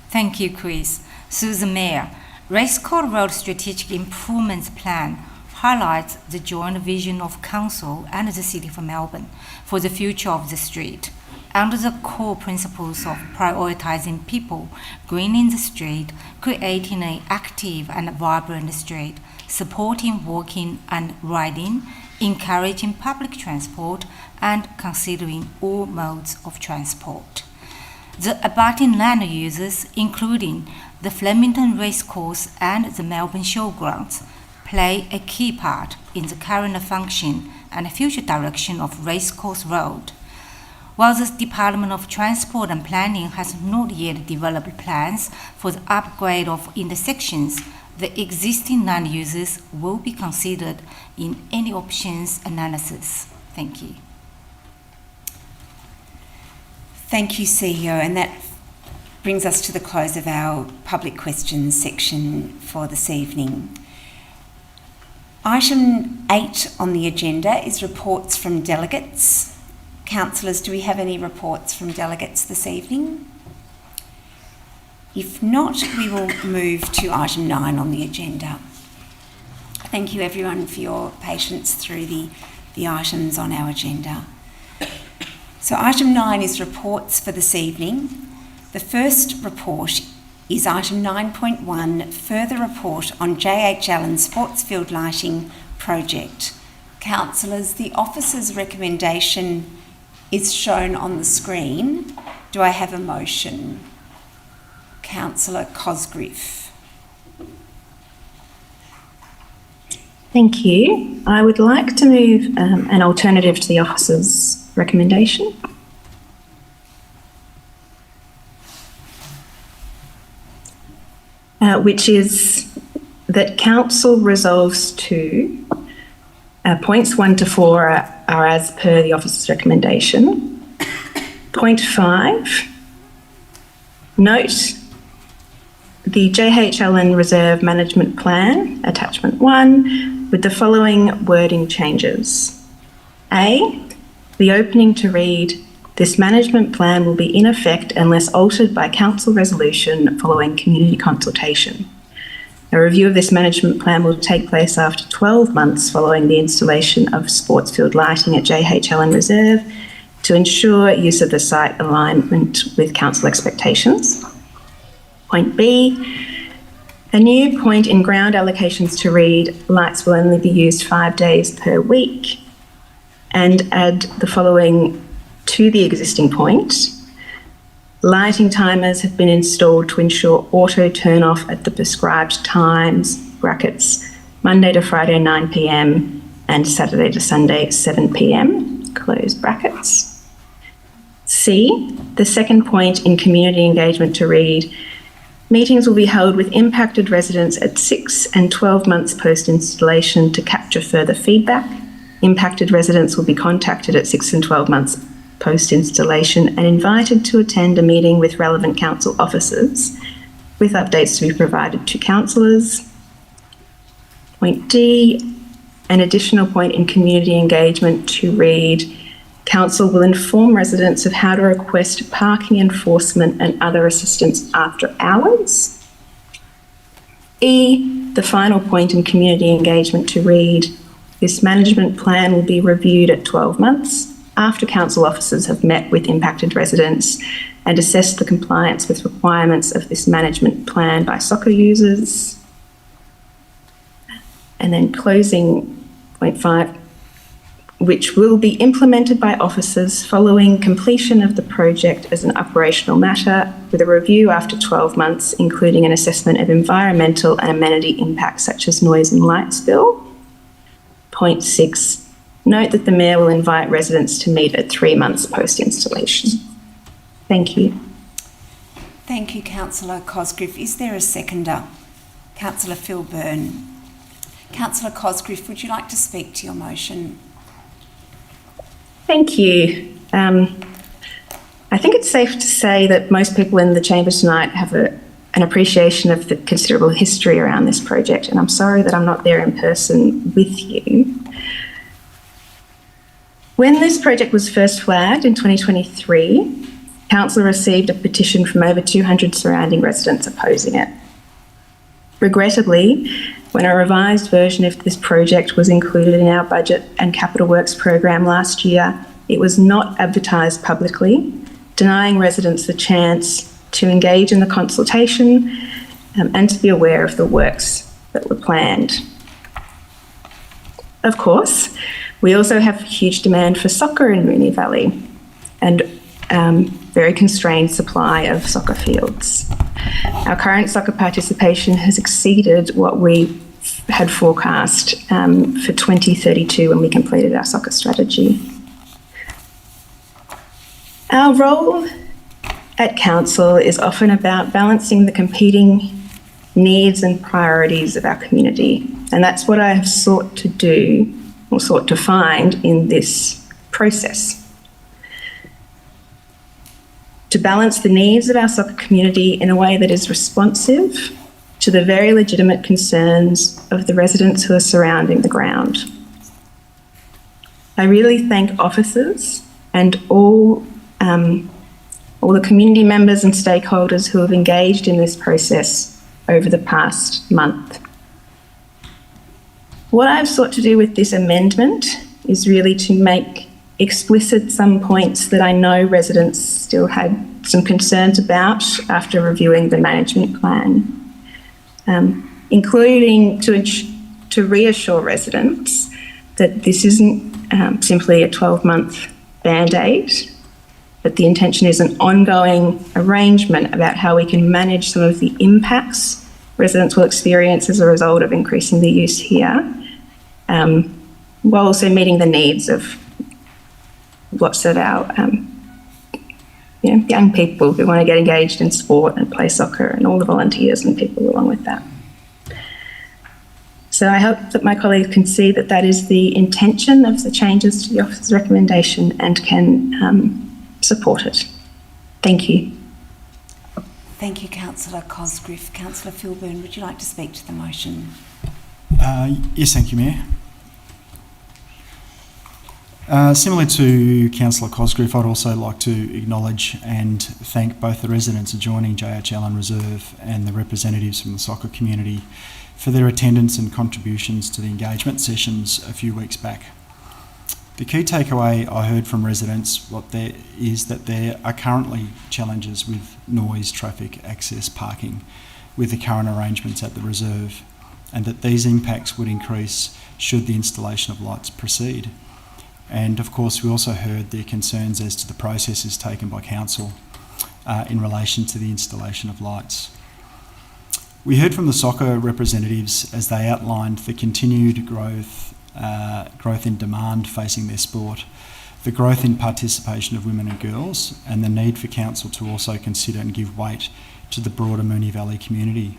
Thank you, Chris. Through the Mayor, Racecourse Road Strategic Improvements Plan highlights the joint vision of Council and the City of Melbourne for the future of the street. Under the core principles of prioritising people, greening the street, creating an active and vibrant street, supporting walking and riding, encouraging public transport, and considering all modes of transport. The abutting land users, including the Flemington Racecourse and the Melbourne Showgrounds, play a key part in the current function and future direction of Racecourse Road. While the Department of Transport and Planning has not yet developed plans for the upgrade of intersections, the existing land uses will be considered in any options analysis. Thank you. Thank you, CEO, and that brings us to the close of our public questions section for this evening. Item 8 on the agenda is reports from delegates. Councillors, do we have any reports from delegates this evening? If not, we will move to item 9 on the agenda. Thank you everyone for your patience through the items on our agenda. So item 9 is reports for this evening. The first report is item 9.1, further report on JHL Allen Sportsfield Lighting Project. Councillors, the officer's recommendation is shown on the screen. Do I have a motion? Councillor Cosgriff. Thank you. I would like to move an alternative to the officer's recommendation. Which is that Council resolves to points 1 to 4 are as per the officer's recommendation. Point 5, note the JHL Allen Reserve Management Plan, attachment 1, with the following wording changes. A, the opening to read, this management plan will be in effect unless altered by council resolution following community consultation. A review of this management plan will take place after 12 months following the installation of sportsfield lighting at JHL Allen Reserve to ensure use of the site alignment with council expectations. Point B, a new point in ground allocations to read, lights will only be used 5 days per week, and add the following to the existing point. Lighting timers have been installed to ensure auto turn off at the prescribed times, brackets, Monday to Friday 9 p.m. and Saturday to Sunday 7 p.m, close brackets. C, the second point in community engagement to read, meetings will be held with impacted residents at 6 and 12 months post-installation to capture further feedback. Impacted residents will be contacted at 6 and 12 months post-installation and invited to attend a meeting with relevant council officers, with updates to be provided to councillors. Point D, an additional point in community engagement to read, council will inform residents of how to request parking enforcement and other assistance after hours. E, the final point in community engagement to read, this management plan will be reviewed at 12 months after council officers have met with impacted residents and assessed the compliance with requirements of this management plan by soccer users. And then closing point 5, which will be implemented by officers following completion of the project as an operational matter, with a review after 12 months, including an assessment of environmental and amenity impacts such as noise and light spill. Point 6, note that the Mayor will invite residents to meet at 3 months post-installation. Thank you. Thank you, Councillor Cosgriff. Is there a seconder? Councillor Phil Byrne. Councillor Cosgriff, would you like to speak to your motion? Thank you. I think it's safe to say that most people in the chamber tonight have an appreciation of the considerable history around this project, and I'm sorry that I'm not there in person with you. When this project was first flagged in 2023, Council received a petition from over 200 surrounding residents opposing it. Regrettably, when a revised version of this project was included in our budget and capital works program last year, it was not advertised publicly, denying residents the chance to engage in the consultation and to be aware of the works that were planned. Of course, we also have huge demand for soccer in Moonee Valley and very constrained supply of soccer fields. Our current soccer participation has exceeded what we had forecast for 2032 when we completed our soccer strategy. Our role at Council is often about balancing the competing needs and priorities of our community, and that's what I have sought to do or sought to find in this process. To balance the needs of our soccer community in a way that is responsive to the very legitimate concerns of the residents who are surrounding the ground. I really thank officers and all the community members and stakeholders who have engaged in this process over the past month. What I've sought to do with this amendment is really to make explicit some points that I know residents still had some concerns about after reviewing the management plan, including to reassure residents that this isn't simply a 12-month band-aid, but the intention is an ongoing arrangement about how we can manage some of the impacts residents will experience as a result of increasing the use here, while also meeting the needs of lots of our young people who want to get engaged in sport and play soccer, and all the volunteers and people along with that. So I hope that my colleagues can see that that is the intention of the changes to the officer's recommendation and can support it. Thank you. Thank you, Councillor Cosgriff. Councillor Philburn, would you like to speak to the motion? Yes, thank you, Mayor. Similar to Councillor Cosgriff, I'd also like to acknowledge and thank both the residents adjoining JHL Allen Reserve and the representatives from the soccer community for their attendance and contributions to the engagement sessions a few weeks back. The key takeaway I heard from residents is that there are currently challenges with noise, traffic, access, parking with the current arrangements at the reserve, and that these impacts would increase should the installation of lights proceed. And of course, we also heard their concerns as to the processes taken by council in relation to the installation of lights. We heard from the soccer representatives as they outlined the continued growth in demand facing their sport, the growth in participation of women and girls, and the need for council to also consider and give weight to the broader Moonee Valley community.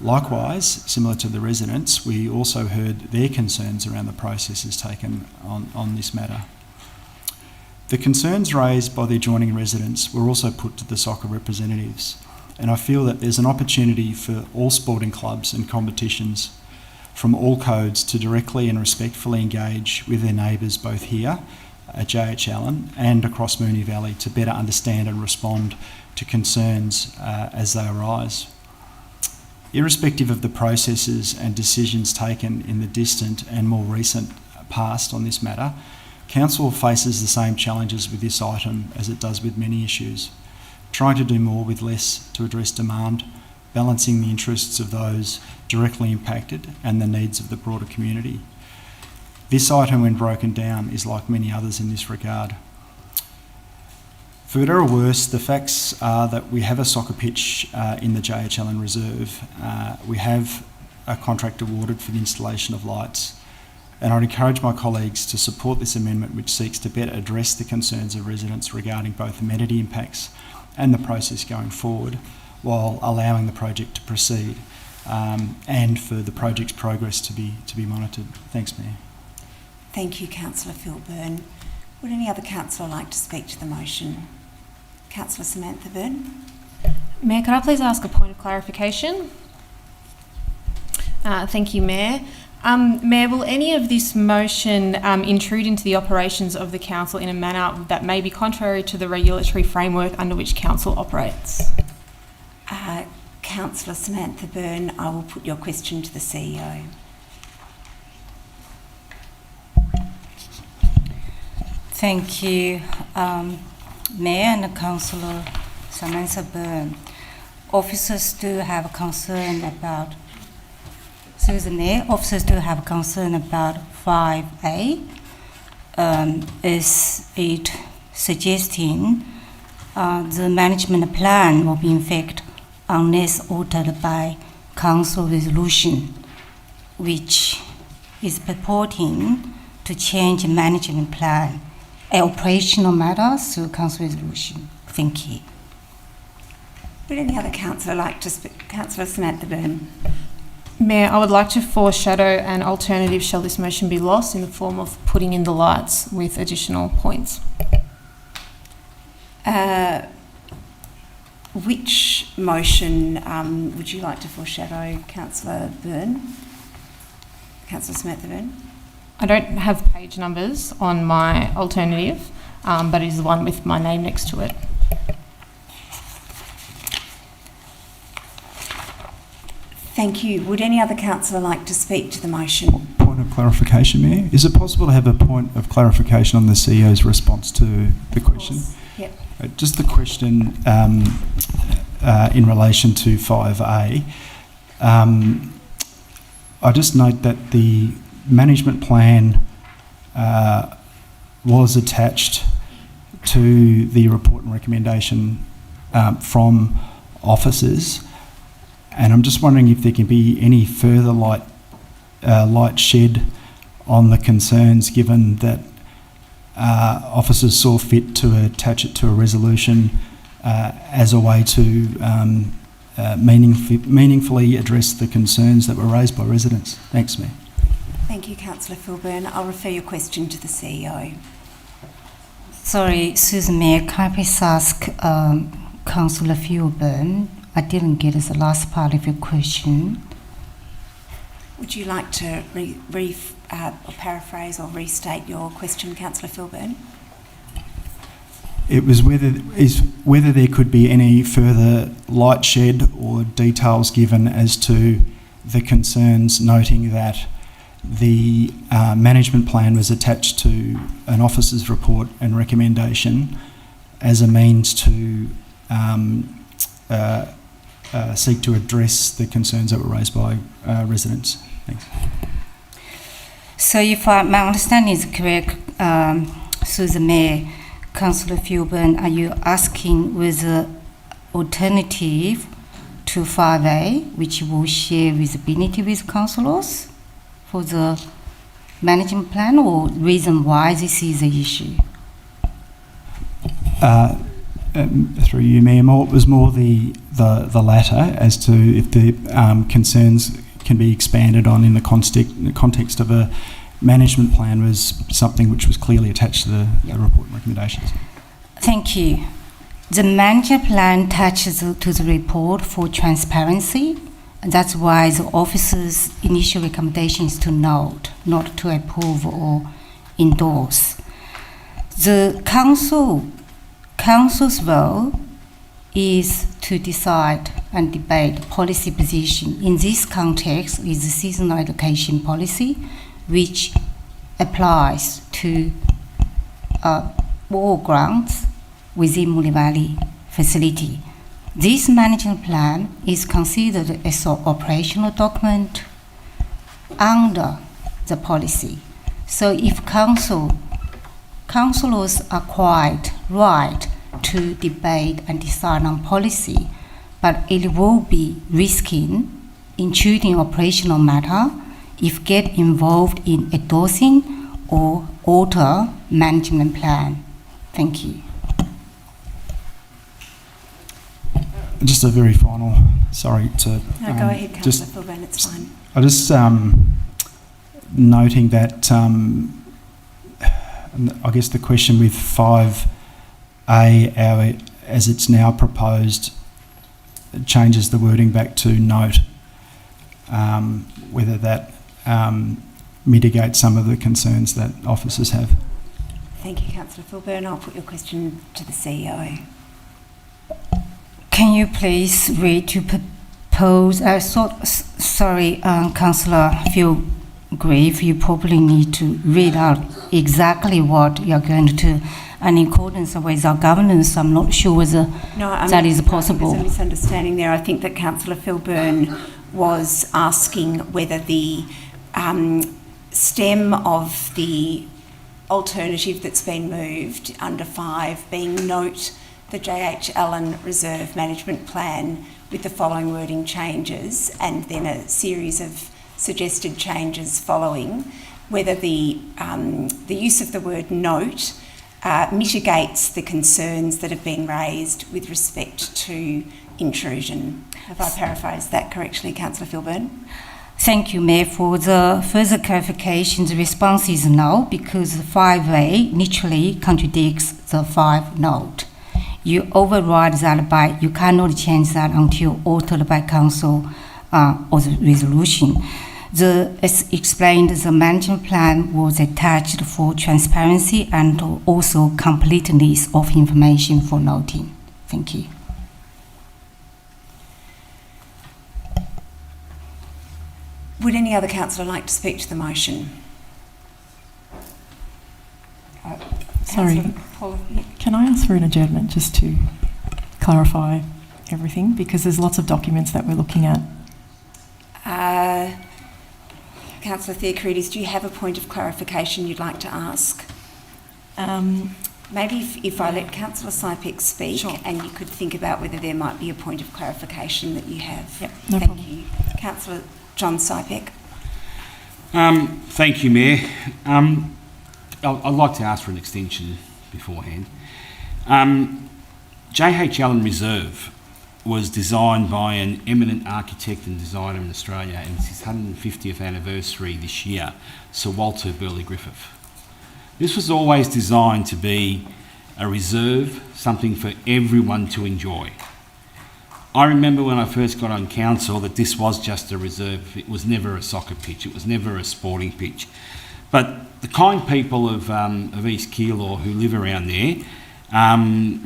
Likewise, similar to the residents, we also heard their concerns around the processes taken on this matter. The concerns raised by the adjoining residents were also put to the soccer representatives, and I feel that there's an opportunity for all sporting clubs and competitions from all codes to directly and respectfully engage with their neighbours both here at JHL Allen and across Moonee Valley to better understand and respond to concerns as they arise. Irrespective of the processes and decisions taken in the distant and more recent past on this matter, Council faces the same challenges with this item as it does with many issues, trying to do more with less to address demand, balancing the interests of those directly impacted and the needs of the broader community. This item, when broken down, is like many others in this regard. For better or worse, the facts are that we have a soccer pitch in the JHL Allen Reserve. We have a contract awarded for the installation of lights, and I'd encourage my colleagues to support this amendment, which seeks to better address the concerns of residents regarding both amenity impacts and the process going forward, while allowing the project to proceed and for the project's progress to be monitored. Thanks, Mayor. Thank you, Councillor Philburn. Would any other councillor like to speak to the motion? Councillor Samantha Byrne. Mayor, could I please ask a point of clarification? Thank you, Mayor. Mayor, will any of this motion intrude into the operations of the council in a manner that may be contrary to the regulatory framework under which council operates? Councillor Samantha Byrne, I will put your question to the CEO. Thank you, Mayor and Councillor Samantha Byrne. Officers do have concern about, Susan Mayor, officers do have concern about 5A. Is it suggesting the management plan will be in fact unless altered by council resolution, which is purporting to change management plan operational matters through council resolution. Thank you. Would any other councillor like to speak? Councillor Samantha Byrne. Mayor, I would like to foreshadow an alternative shall this motion be lost in the form of putting in the lights with additional points. Which motion would you like to foreshadow, Councillor Byrne? Councillor Samantha Byrne? I don't have page numbers on my alternative, but it is the one with my name next to it. Thank you. Would any other councillor like to speak to the motion? Point of clarification, Mayor. Is it possible to have a point of clarification on the CEO's response to the question? Yep. Just the question in relation to 5A. I just note that the management plan was attached to the report and recommendation from officers, and I'm just wondering if there can be any further light shed on the concerns, given that officers saw fit to attach it to a resolution as a way to meaningfully address the concerns that were raised by residents. Thanks, Mayor. Thank you, Councillor Philburn. I'll refer your question to the CEO. Sorry, Susan Mayor, can I please ask Councillor Philburn? I didn't get the last part of your question. Would you like to or paraphrase or restate your question, Councillor Philburn? It was whether there could be any further light shed or details given as to the concerns, noting that the management plan was attached to an officer's report and recommendation as a means to seek to address the concerns that were raised by residents. Thanks. So if my understanding is correct, Susan Mayor, Councillor Philburn, are you asking whether alternative to 5A, which will share visibility with councillors for the management plan, or reason why this is an issue? Through you, Mayor, it was more the latter, as to if the concerns can be expanded on in the context of a management plan, was something which was clearly attached to the report and recommendations. Thank you. The management plan attaches to the report for transparency. That's why the officer's initial recommendation is to note, not to approve or endorse. The council's role is to decide and debate policy position. In this context is the seasonal allocation policy, which applies to all grants within Moonee Valley facility. This management plan is considered as an operational document under the policy. So if councillors are quite right to debate and decide on policy, but it will be risking intruding operational matter if get involved in endorsing or alter management plan. Thank you. Just a very final, sorry to... No, go ahead, Councillor Philbin, it's fine. I just noting that I guess the question with 5A, as it's now proposed, changes the wording back to note, whether that mitigates some of the concerns that officers have. Thank you, Councillor Philbin. I'll put your question to the CEO. Can you please read to propose? Sorry, Councillor Phil Grieve, you probably need to read out exactly what you're going to do. And in accordance with our governance, I'm not sure whether that is possible. There's a misunderstanding there. I think that Councillor Philbin was asking whether the stem of the alternative that's been moved under 5 being note the JH Allen Reserve Management Plan with the following wording changes, and then a series of suggested changes following, whether the use of the word note mitigates the concerns that have been raised with respect to intrusion. Have I paraphrased that correctly, Councillor Philbin? Thank you, Mayor. For the further clarification, the response is no, because the 5A literally contradicts the 5 note. You override that by, you cannot change that until altered by council or the resolution. As explained, the management plan was attached for transparency and also completeness of information for noting. Thank you. Would any other councillor like to speak to the motion? Sorry, can I ask for an adjournment just to clarify everything? Because there's lots of documents that we're looking at. Councillor Theocharides, do you have a point of clarification you'd like to ask? Maybe if I let Councillor Sypek speak, sure, and you could think about whether there might be a point of clarification that you have. Yep, no Thank problem. you. Councillor John Sypek. Thank you, Mayor. I'd like to ask for an extension beforehand. JH Allen Reserve was designed by an eminent architect and designer in Australia, and it's his 150th anniversary this year, Sir Walter Burley Griffith. This was always designed to be a reserve, something for everyone to enjoy. I remember when I first got on council that this was just a reserve. It was never a soccer pitch, it was never a sporting pitch. But the kind people of East Keilor who live around there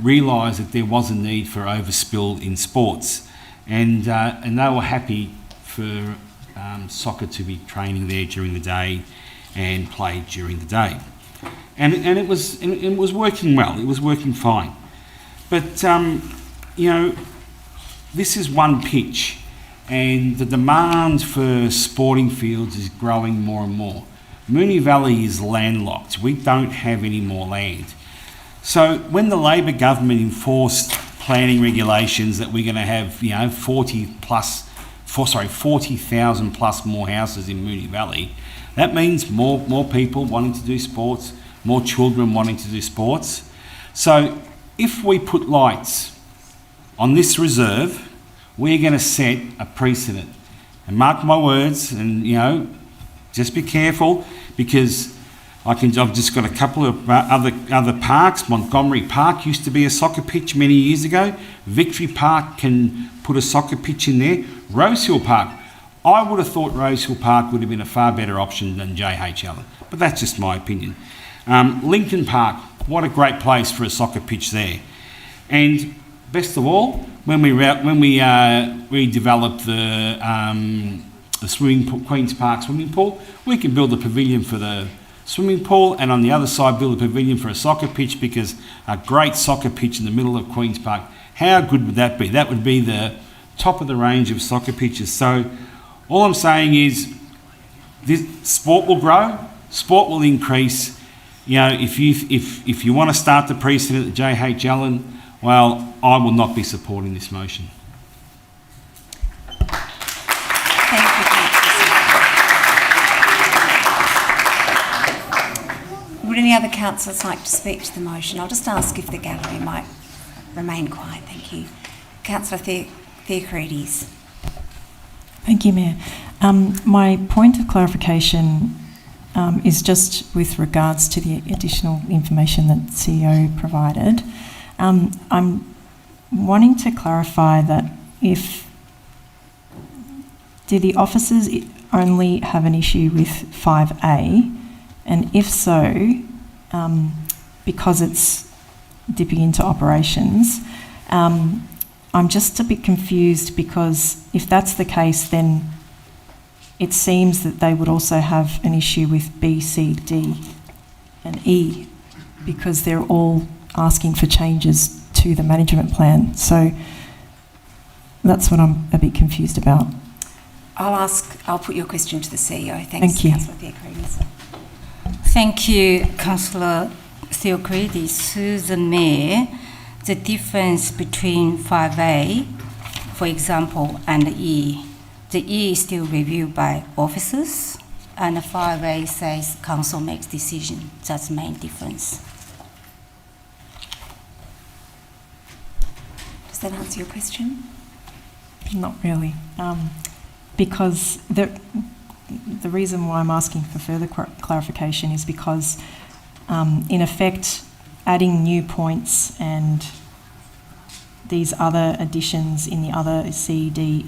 realised that there was a need for overspill in sports, and they were happy for soccer to be training there during the day and played during the day. And it was working well, it was working fine. But, you know, this is one pitch, and the demand for sporting fields is growing more and more. Moonee Valley is landlocked. We don't have any more land. So when the Labor government enforced planning regulations that we're going to have, 40,000 plus more houses in Moonee Valley. That means more people wanting to do sports, more children wanting to do sports. So if we put lights on this reserve, we're going to set a precedent. And mark my words, and just be careful, because I've just got a couple of other parks. Montgomery Park used to be a soccer pitch many years ago. Victory Park can put a soccer pitch in there. Rosehill Park, I would have thought Rosehill Park would have been a far better option than JHL Allen, but that's just my opinion. Lincoln Park, what a great place for a soccer pitch there. And best of all, when we redevelop the swimming pool, Queen's Park swimming pool, we can build a pavilion for the swimming pool, and on the other side build a pavilion for a soccer pitch, because a great soccer pitch in the middle of Queen's Park, how good would that be? That would be the top of the range of soccer pitches. So all I'm saying is this sport will grow, sport will increase. If you want to start the precedent at JH Allen, well, I will not be supporting this motion. Would any other councillors like to speak to the motion? I'll just ask if the gallery might remain quiet. Thank you. Councillor Theocrides. Thank you, Mayor. My point of clarification is just with regards to the additional information that CEO provided. I'm wanting to clarify that do the officers only have an issue with 5A? And if so, because it's dipping into operations, I'm just a bit confused, because if that's the case, then it seems that they would also have an issue with B, C, D and E, because they're all asking for changes to the management plan. So that's what I'm a bit confused about. I'll put your question to the CEO. Thank you. Councillor Theocrides. Thank you, Councillor Theocrides. To the Mayor, the difference between 5A, for example, and E, the E is still reviewed by officers, and the 5A says council makes decision. That's the main difference. Does that answer your question? Not really, because the reason why I'm asking for further clarification is because, in effect, adding new points and these other additions in the other C, D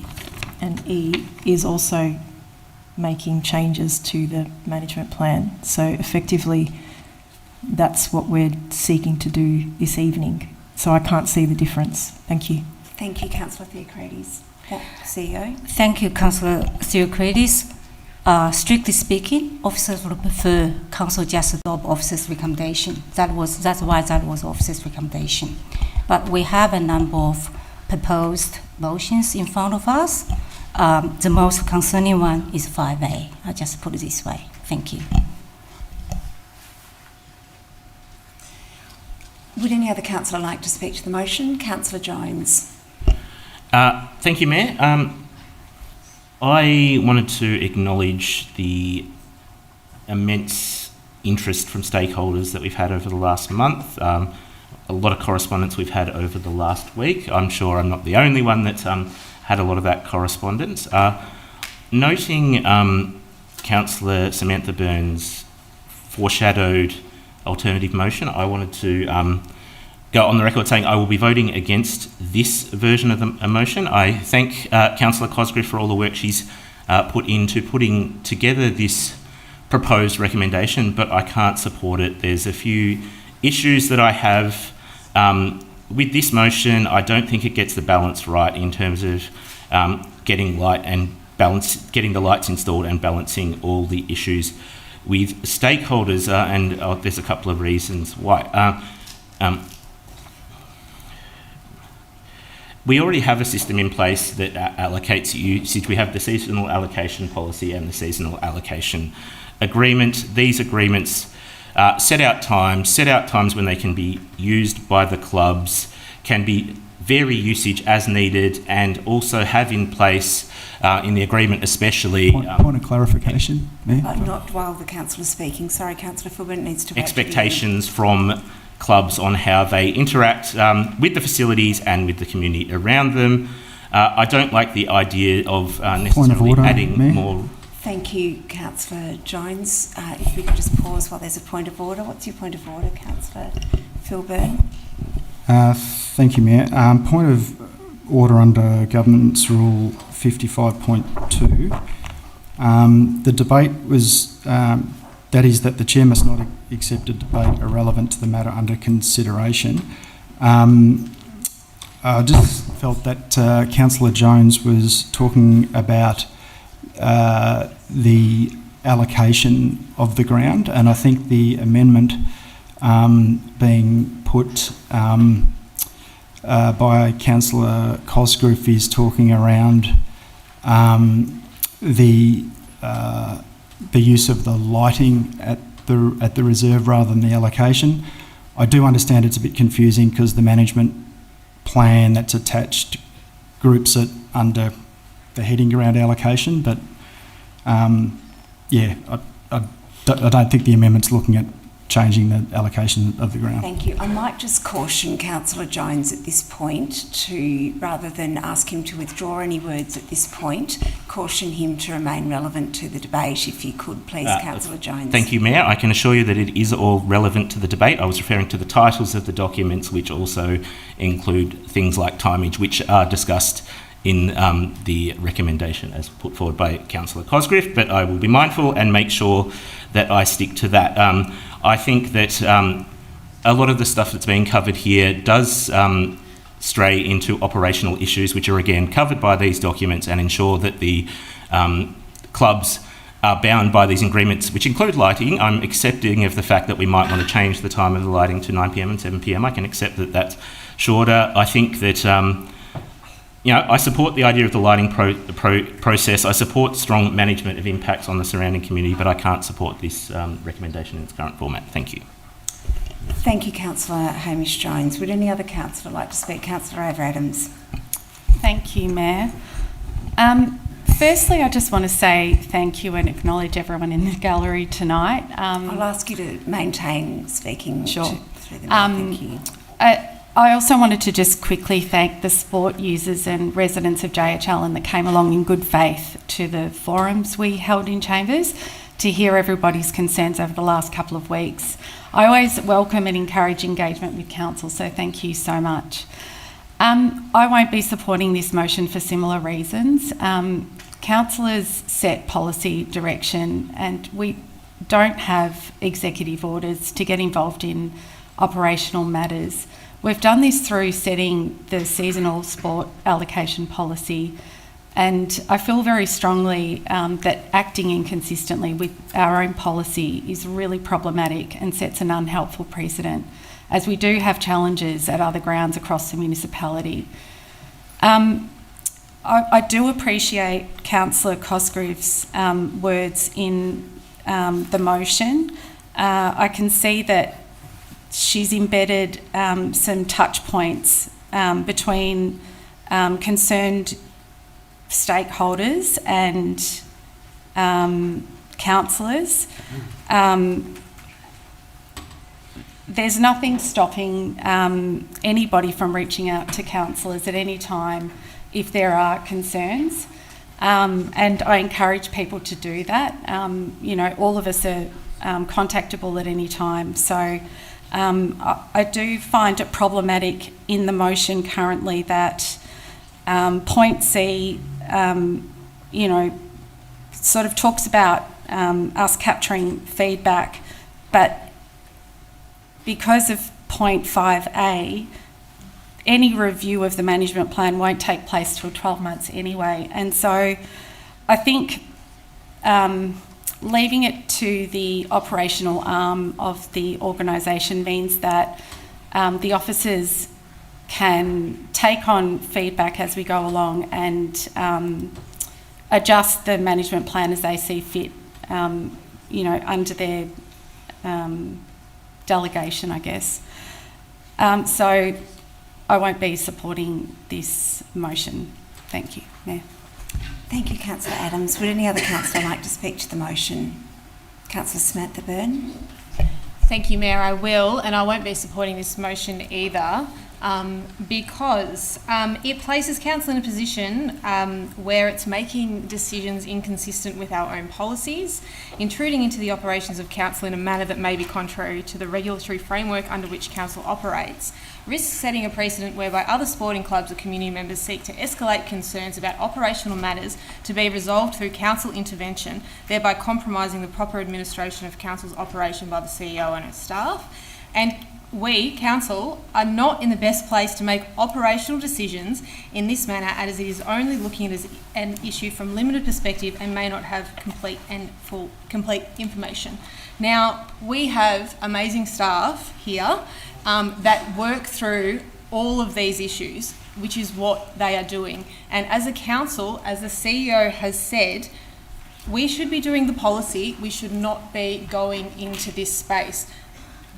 and E is also making changes to the management plan. So effectively, that's what we're seeking to do this evening. So I can't see the difference. Thank you. Thank you, Councillor Theocrides. CEO. Thank you, Councillor Theocrides. Strictly speaking, officers would prefer council just adopt officers' recommendation. That's why that was officers' recommendation. But we have a number of proposed motions in front of us. The most concerning one is 5A. I'll just put it this way. Thank you. Would any other councillor like to speak to the motion? Councillor Jones. Thank you, Mayor. I wanted to acknowledge the immense interest from stakeholders that we've had over the last month. A lot of correspondence we've had over the last week. I'm sure I'm not the only one that's had a lot of that correspondence. Noting Councillor Samantha Burns' foreshadowed alternative motion, I wanted to go on the record saying I will be voting against this version of the motion. I thank Councillor Cosgrove for all the work she's put into putting together this proposed recommendation, but I can't support it. There's a few issues that I have with this motion. I don't think it gets the balance right in terms of getting the lights installed and balancing all the issues with stakeholders, and there's a couple of reasons why. We already have a system in place that allocates usage. We have the seasonal allocation policy and the seasonal allocation agreement. These agreements set out times when they can be used by the clubs, can be vary usage as needed, and also have in place in the agreement especially... Point of clarification, Mayor. Not while the councillor is speaking. Sorry, Councillor Filbert needs to... Expectations from clubs on how they interact with the facilities and with the community around them. I don't like the idea of necessarily adding more... Thank you, Councillor Jones. If we could just pause while there's a point of order. What's your point of order, Councillor Filbert? Thank you, Mayor. Point of order under Governance Rule 55.2. The debate was, that is that the Chair must not accept a debate irrelevant to the matter under consideration. I just felt that Councillor Jones was talking about the allocation of the ground, and I think the amendment being put by Councillor Cosgrove is talking around the use of the lighting at the reserve rather than the allocation. I do understand it's a bit confusing because the management plan that's attached groups it under the heading around allocation, but yeah, I don't think the amendment's looking at changing the allocation of the ground. Thank you. I might just caution Councillor Jones at this point to, rather than ask him to withdraw any words at this point, caution him to remain relevant to the debate, if you could, please, Councillor Jones. Thank you, Mayor. I can assure you that it is all relevant to the debate. I was referring to the titles of the documents, which also include things like timage, which are discussed in the recommendation as put forward by Councillor Cosgrove, but I will be mindful and make sure that I stick to that. I think that a lot of the stuff that's being covered here does stray into operational issues, which are again covered by these documents, and ensure that the clubs are bound by these agreements, which include lighting. I'm accepting of the fact that we might want to change the time of the lighting to 9 p.m. and 7 p.m. I can accept that that's shorter. I think that you know, I support the idea of the lighting process. I support strong management of impacts on the surrounding community, but I can't support this recommendation in its current format. Thank you. Thank you, Councillor Hamish Jones. Would any other councillor like to speak? Councillor Ava-Adams. Thank you, Mayor. Firstly, I just want to say thank you and acknowledge everyone in the gallery tonight. I'll ask you to maintain speaking. Sure. Through the thank you. I also wanted to just quickly thank the sport users and residents of JHL Allen that came along in good faith to the forums we held in Chambers to hear everybody's concerns over the last couple of weeks. I always welcome and encourage engagement with council, so thank you so much. I won't be supporting this motion for similar reasons. Councillors set policy direction, and we don't have executive orders to get involved in operational matters. We've done this through setting the seasonal sport allocation policy, and I feel very strongly that acting inconsistently with our own policy is really problematic and sets an unhelpful precedent, as we do have challenges at other grounds across the municipality. I do appreciate Councillor Cosgrove's words in the motion. I can see that she's embedded some touch points between concerned stakeholders and councillors. There's nothing stopping anybody from reaching out to councillors at any time if there are concerns, and I encourage people to do that. You know, all of us are contactable at any time, so I do find it problematic in the motion currently that point C, you know, sort of talks about us capturing feedback, but because of point 5A, any review of the management plan won't take place till 12 months anyway. And so I think leaving it to the operational arm of the organisation means that the officers can take on feedback as we go along and adjust the management plan as they see fit, you know, under their delegation, I guess. So I won't be supporting this motion. Thank you, Mayor. Thank you, Councillor Adams. Would any other councillor like to speak to the motion? Councillor Samantha Byrne. Thank you, Mayor. I will, and I won't be supporting this motion either, because it places council in a position where it's making decisions inconsistent with our own policies, intruding into the operations of council in a manner that may be contrary to the regulatory framework under which council operates, risks setting a precedent whereby other sporting clubs or community members seek to escalate concerns about operational matters to be resolved through council intervention, thereby compromising the proper administration of council's operation by the CEO and her staff. And we, council, are not in the best place to make operational decisions in this manner, as it is only looking at an issue from limited perspective and may not have complete information. Now, we have amazing staff here that work through all of these issues, which is what they are doing. And as a council, as the CEO has said, we should be doing the policy, we should not be going into this space.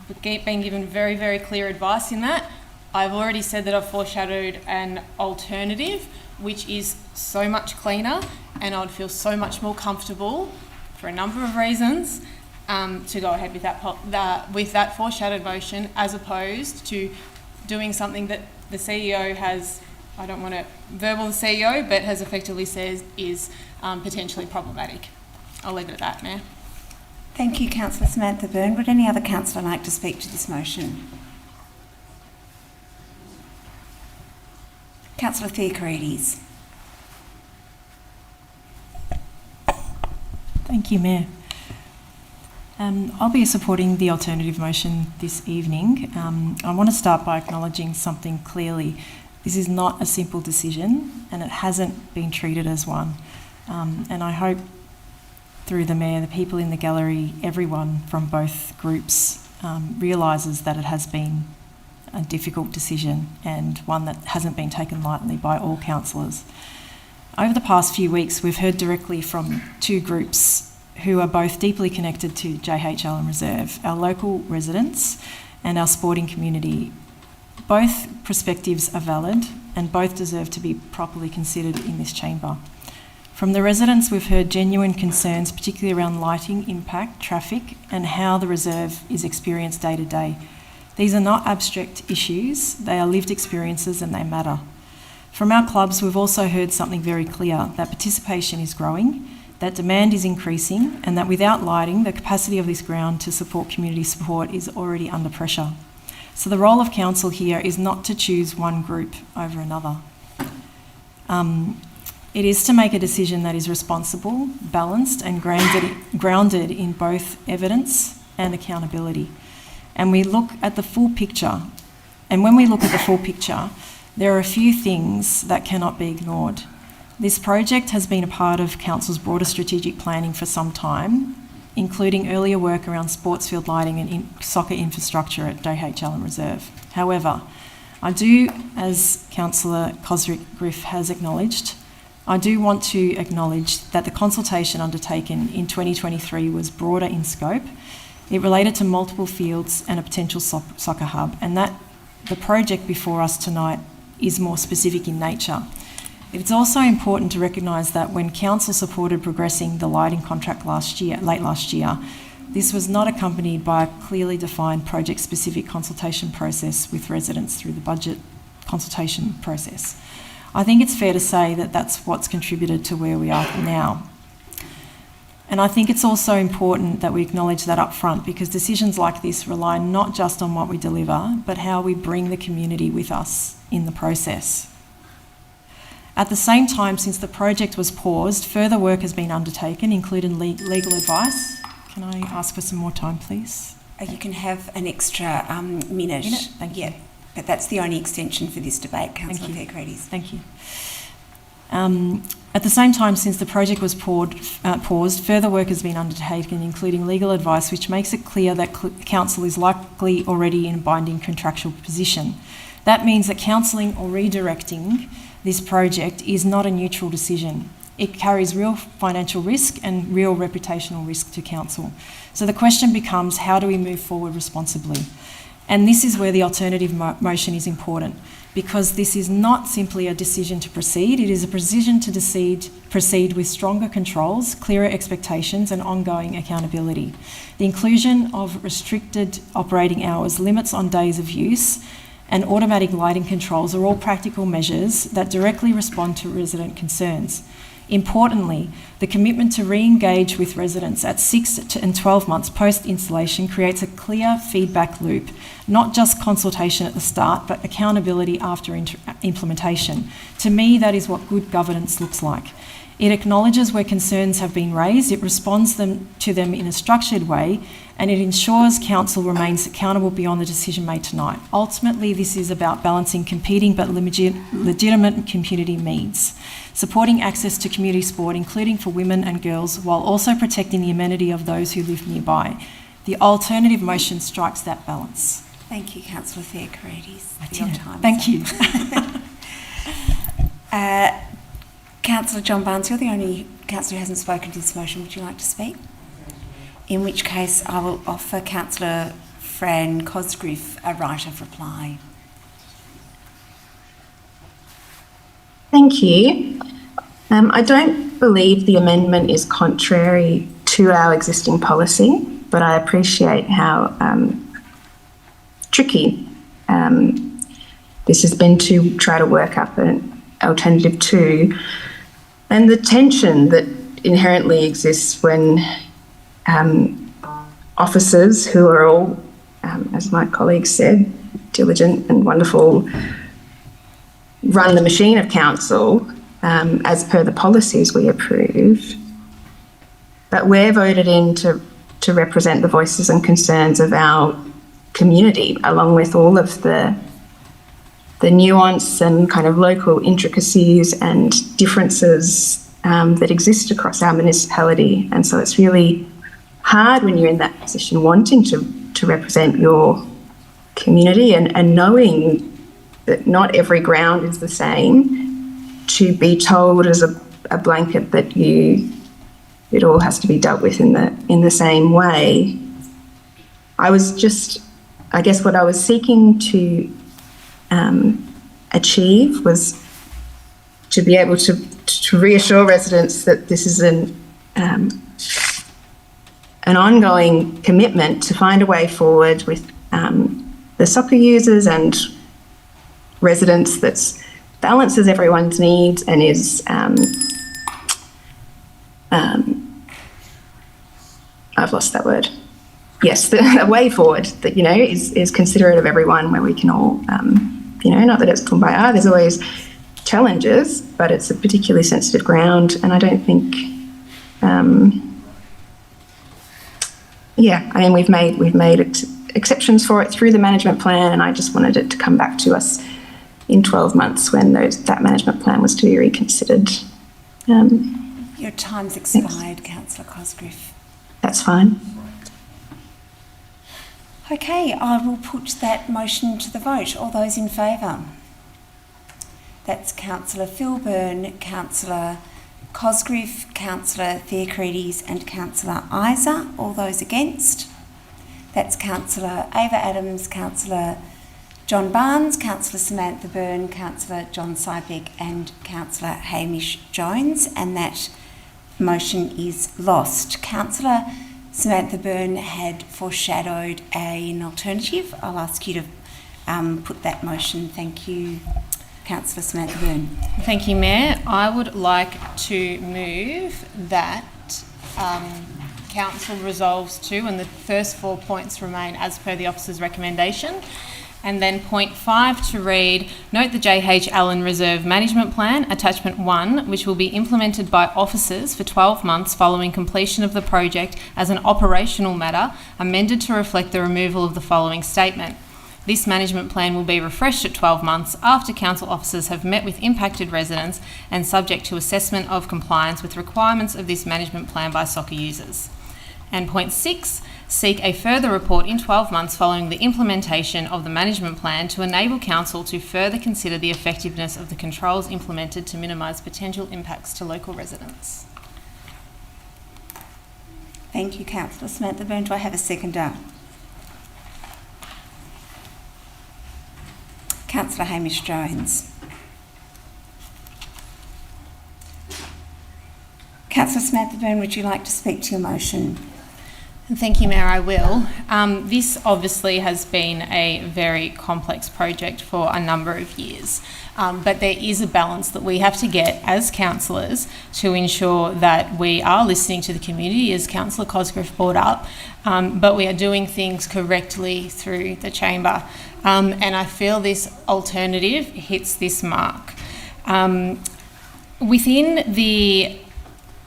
We've been given very, very clear advice in that. I've already said that I've foreshadowed an alternative, which is so much cleaner, and I'd feel so much more comfortable for a number of reasons to go ahead with that foreshadowed motion, as opposed to doing something that the CEO has, I don't want to verbal the CEO, but has effectively said is potentially problematic. I'll leave it at that, Mayor. Thank you, Councillor Samantha Byrne. Would any other councillor like to speak to this motion? Councillor Theocharides. Thank you, Mayor. I'll be supporting the alternative motion this evening. I want to start by acknowledging something clearly. This is not a simple decision, and it hasn't been treated as one. And I hope through the Mayor, the people in the gallery, everyone from both groups realises that it has been a difficult decision and one that hasn't been taken lightly by all councillors. Over the past few weeks, we've heard directly from two groups who are both deeply connected to JHL Allen Reserve, our local residents and our sporting community. Both perspectives are valid and both deserve to be properly considered in this chamber. From the residents, we've heard genuine concerns, particularly around lighting, impact, traffic, and how the reserve is experienced day to day. These are not abstract issues, they are lived experiences and they matter. From our clubs, we've also heard something very clear, that participation is growing, that demand is increasing, and that without lighting, the capacity of this ground to support community support is already under pressure. So the role of council here is not to choose one group over another. It is to make a decision that is responsible, balanced and grounded in both evidence and accountability. And we look at the full picture. And when we look at the full picture, there are a few things that cannot be ignored. This project has been a part of Council's broader strategic planning for some time, including earlier work around sports field lighting and soccer infrastructure at JHL Allen Reserve. However, I do, as Councillor Cosric-Griff has acknowledged, I do want to acknowledge that the consultation undertaken in 2023 was broader in scope. It related to multiple fields and a potential soccer hub, and that the project before us tonight is more specific in nature. It's also important to recognise that when Council supported progressing the lighting contract late last year, this was not accompanied by a clearly defined project-specific consultation process with residents through the budget consultation process. I think it's fair to say that that's what's contributed to where we are now. And I think it's also important that we acknowledge that up front, because decisions like this rely not just on what we deliver, but how we bring the community with us in the process. At the same time, since the project was paused, further work has been undertaken, including legal advice. Can I ask for some more time, please? You can have an extra minute. Thank you. But that's the only extension for this debate, Councillor Theocharides. Thank you. At the same time, since the project was paused, further work has been undertaken, including legal advice, which makes it clear that Council is likely already in a binding contractual position. That means that cancelling or redirecting this project is not a neutral decision. It carries real financial risk and real reputational risk to Council. So the question becomes, how do we move forward responsibly? And this is where the alternative motion is important, because this is not simply a decision to proceed, it is a decision to proceed with stronger controls, clearer expectations and ongoing accountability. The inclusion of restricted operating hours, limits on days of use and automatic lighting controls are all practical measures that directly respond to resident concerns. Importantly, the commitment to re-engage with residents at 6 and 12 months post-installation creates a clear feedback loop, not just consultation at the start, but accountability after implementation. To me, that is what good governance looks like. It acknowledges where concerns have been raised, it responds to them in a structured way, and it ensures council remains accountable beyond the decision made tonight. Ultimately, this is about balancing competing but legitimate community needs, supporting access to community sport, including for women and girls, while also protecting the amenity of those who live nearby. The alternative motion strikes that balance. Thank you, Councillor Theocharides, for your time. Thank you. Councillor John Barnes, you're the only councillor who hasn't spoken to this motion. Would you like to speak? In which case, I will offer Councillor Fran Cosgriff a right of reply. Thank you. I don't believe the amendment is contrary to our existing policy, but I appreciate how tricky this has been to try to work up an alternative to, and the tension that inherently exists when officers who are all, as my colleague said, diligent and wonderful, run the machine of council as per the policies we approve, but we're voted in to represent the voices and concerns of our community, along with all of the nuance and kind of local intricacies and differences that exist across our municipality. And so it's really hard when you're in that position, wanting to represent your community and knowing that not every ground is the same, to be told as a blanket that it all has to be dealt with in the same way. I guess what I was seeking to achieve was to be able to reassure residents that this is an ongoing commitment to find a way forward with the soccer users and residents that balances everyone's needs and is I've lost that word. Yes, the way forward that, is considerate of everyone, where we can all, not that it's kumbaya, there's always challenges, but it's a particularly sensitive ground, and I don't think, we've made exceptions for it through the management plan, and I just wanted it to come back to us in 12 months when that management plan was to be reconsidered. Your time's expired, Councillor Cosgriff. That's fine. Okay, I will put that motion to the vote. All those in favour? That's Councillor Phil Byrne, Councillor Cosgriff, Councillor Theocharides and Councillor Isa. All those against? That's Councillor Ava Adams, Councillor John Barnes, Councillor Samantha Byrne, Councillor John Sybeck and Councillor Hamish Jones, and that motion is lost. Councillor Samantha Byrne had foreshadowed an alternative. I'll ask you to put that motion. Thank you, Councillor Samantha Byrne. Thank you, Mayor. I would like to move that Council resolves to, and the first 4 points remain as per the officer's recommendation. And then point 5 to read, note the JH Allen Reserve Management Plan, Attachment 1, which will be implemented by officers for 12 months following completion of the project as an operational matter, amended to reflect the removal of the following statement. This management plan will be refreshed at 12 months after council officers have met with impacted residents and subject to assessment of compliance with requirements of this management plan by soccer users. And point 6, seek a further report in 12 months following the implementation of the management plan to enable council to further consider the effectiveness of the controls implemented to minimise potential impacts to local residents. Thank you, Councillor Samantha Byrne. Do I have a seconder? Councillor Hamish Jones. Councillor Samantha Byrne, would you like to speak to your motion? Thank you, Mayor, I will. This obviously has been a very complex project for a number of years, but there is a balance that we have to get as councillors to ensure that we are listening to the community, as Councillor Cosgrove brought up, but we are doing things correctly through the chamber. And I feel this alternative hits this mark. Within the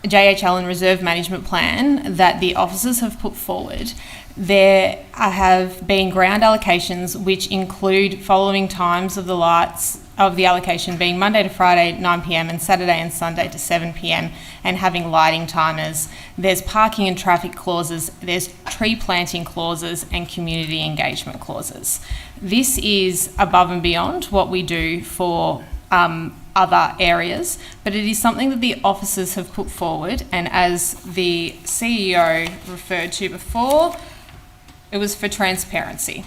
JHL and Reserve Management Plan that the officers have put forward, there have been ground allocations which include following times of the lights of the allocation being Monday to Friday 9 p.m. and Saturday and Sunday to 7 p.m. and having lighting timers. There's parking and traffic clauses, there's tree planting clauses and community engagement clauses. This is above and beyond what we do for other areas, but it is something that the officers have put forward, and as the CEO referred to before, it was for transparency.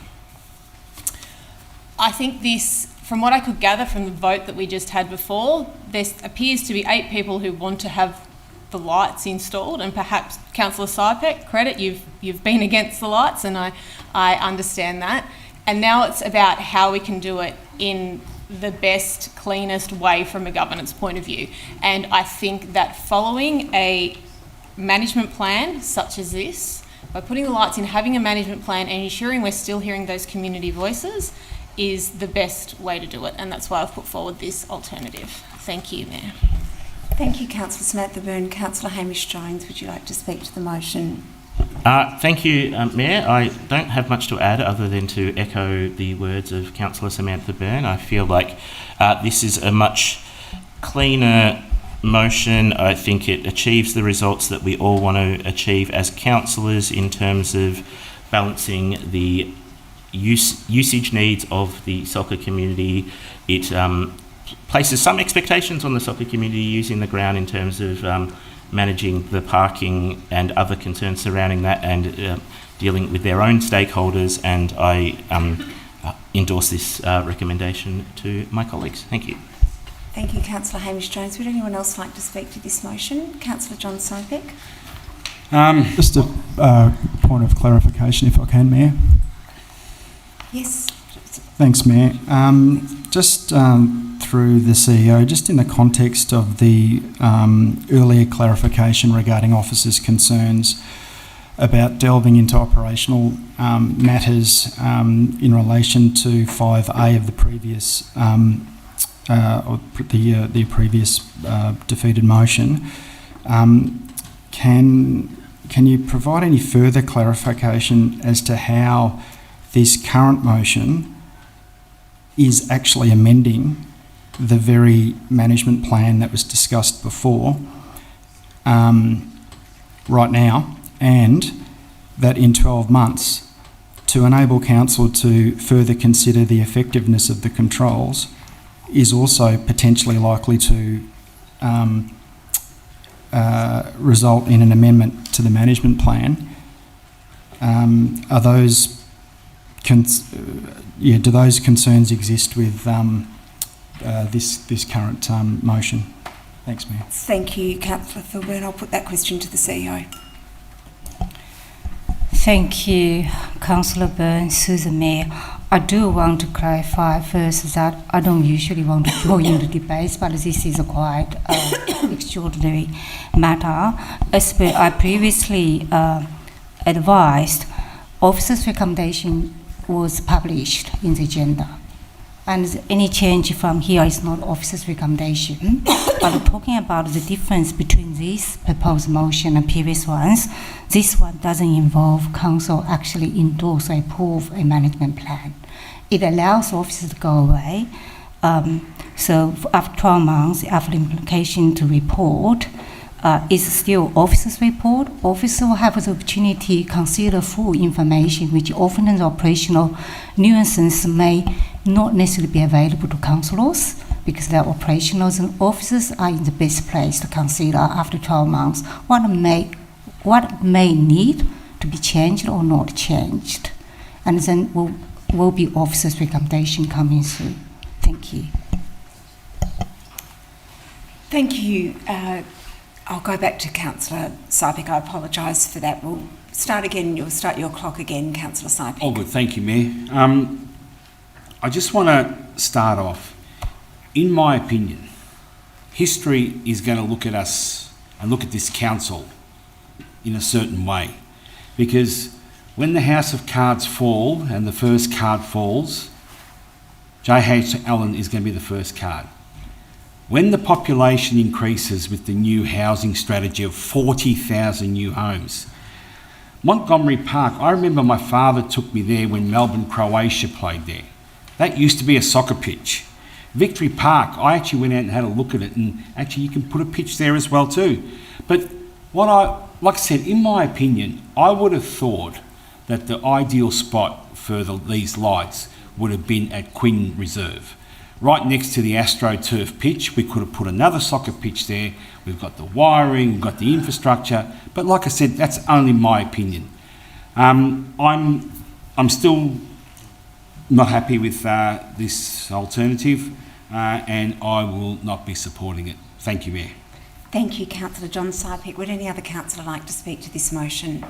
I think this, from what I could gather from the vote that we just had before, there appears to be 8 people who want to have the lights installed, and perhaps Councillor Sypek, credit, you've been against the lights, and I understand that. And now it's about how we can do it in the best, cleanest way from a governance point of view. And I think that following a management plan such as this, by putting the lights in, having a management plan and ensuring we're still hearing those community voices is the best way to do it. And that's why I've put forward this alternative. Thank you, Mayor. Thank you, Councillor Samantha Byrne. Councillor Hamish Jones, would you like to speak to the motion? Thank you, Mayor. I don't have much to add other than to echo the words of Councillor Samantha Byrne. I feel like this is a much cleaner motion. I think it achieves the results that we all want to achieve as councillors in terms of balancing the usage needs of the soccer community. It places some expectations on the soccer community using the ground in terms of managing the parking and other concerns surrounding that, and dealing with their own stakeholders, and I endorse this recommendation to my colleagues. Thank you. Thank you, Councillor Hamish Jones. Would anyone else like to speak to this motion? Councillor John Sypek. Just a point of clarification, if I can, Mayor. Yes. Thanks, Mayor. Just through the CEO, just in the context of the earlier clarification regarding officers' concerns about delving into operational matters in relation to 5A of the previous the previous defeated motion, can you provide any further clarification as to how this current motion is actually amending the very management plan that was discussed before right now, and that in 12 months, to enable council to further consider the effectiveness of the controls, is also potentially likely to result in an amendment to the management plan. Are those do those concerns exist with this current motion? Thanks, Mayor. Thank you, Councillor Thorburn. I'll put that question to the CEO. Thank you, Councillor Byrne, Susan Mayor. I do want to clarify first that I don't usually want to join the debates, but this is a quite extraordinary matter. As I previously advised, officers' recommendation was published in the agenda, and any change from here is not officers' recommendation. But talking about the difference between this proposed motion and previous ones, this one doesn't involve council actually endorse or approve a management plan. It allows officers to go away. So after 12 months, after implementation to report, is still officers' report. Officers will have the opportunity to consider full information, which often in operational nuances may not necessarily be available to councillors, because their operationals and officers are in the best place to consider after 12 months what may need to be changed or not changed. And then will be officers' recommendation coming through. Thank you. Thank you. I'll go back to Councillor Sypek. I apologise for that. We'll start again. You'll start your clock again, Councillor Sypek. All good. Thank you, Mayor. I just want to start off. In my opinion, history is going to look at us and look at this council in a certain way. Because when the house of cards fall and the first card falls, JHL Allen is going to be the first card. When the population increases with the new housing strategy of 40,000 new homes, Montgomery Park, I remember my father took me there when Melbourne Croatia played there. That used to be a soccer pitch. Victory Park, I actually went out and had a look at it, and actually you can put a pitch there as well too. But like I said, in my opinion, I would have thought that the ideal spot for these lights would have been at Quinn Reserve. Right next to the AstroTurf pitch, we could have put another soccer pitch there. We've got the wiring, we've got the infrastructure, but like I said, that's only my opinion. I'm still not happy with this alternative, and I will not be supporting it. Thank you, Mayor. Thank you, Councillor John Sypek. Would any other councillor like to speak to this motion?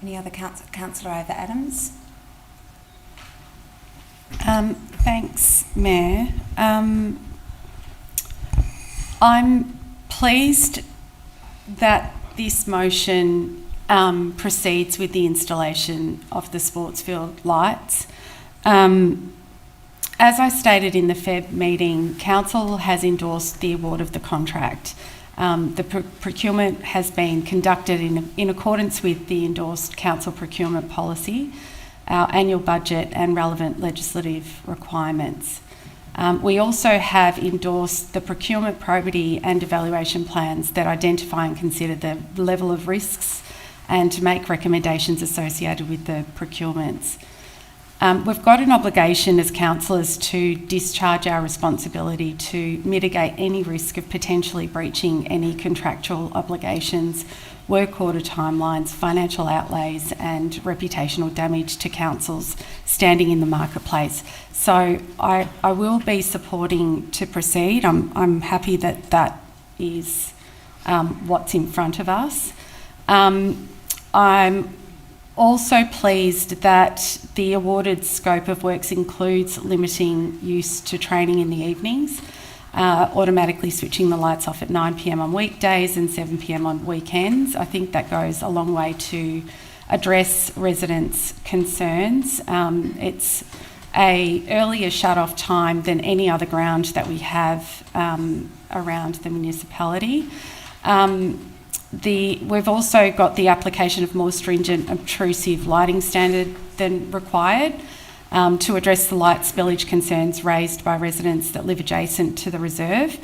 Any other councillor over Adams? Thanks, Mayor. I'm pleased that this motion proceeds with the installation of the sports field lights. As I stated in the Feb meeting, Council has endorsed the award of the contract. The procurement has been conducted in accordance with the endorsed Council procurement policy, our annual budget and relevant legislative requirements. We also have endorsed the procurement probity and evaluation plans that identify and consider the level of risks and to make recommendations associated with the procurements. We've got an obligation as councillors to discharge our responsibility to mitigate any risk of potentially breaching any contractual obligations, work order timelines, financial outlays and reputational damage to councils standing in the marketplace. So I will be supporting to proceed. I'm happy that that is what's in front of us. I'm also pleased that the awarded scope of works includes limiting use to training in the evenings, automatically switching the lights off at 9 p.m. on weekdays and 7 p.m. on weekends. I think that goes a long way to address residents' concerns. It's an earlier shut-off time than any other ground that we have around the municipality. We've also got the application of more stringent obtrusive lighting standard than required to address the light spillage concerns raised by residents that live adjacent to the reserve.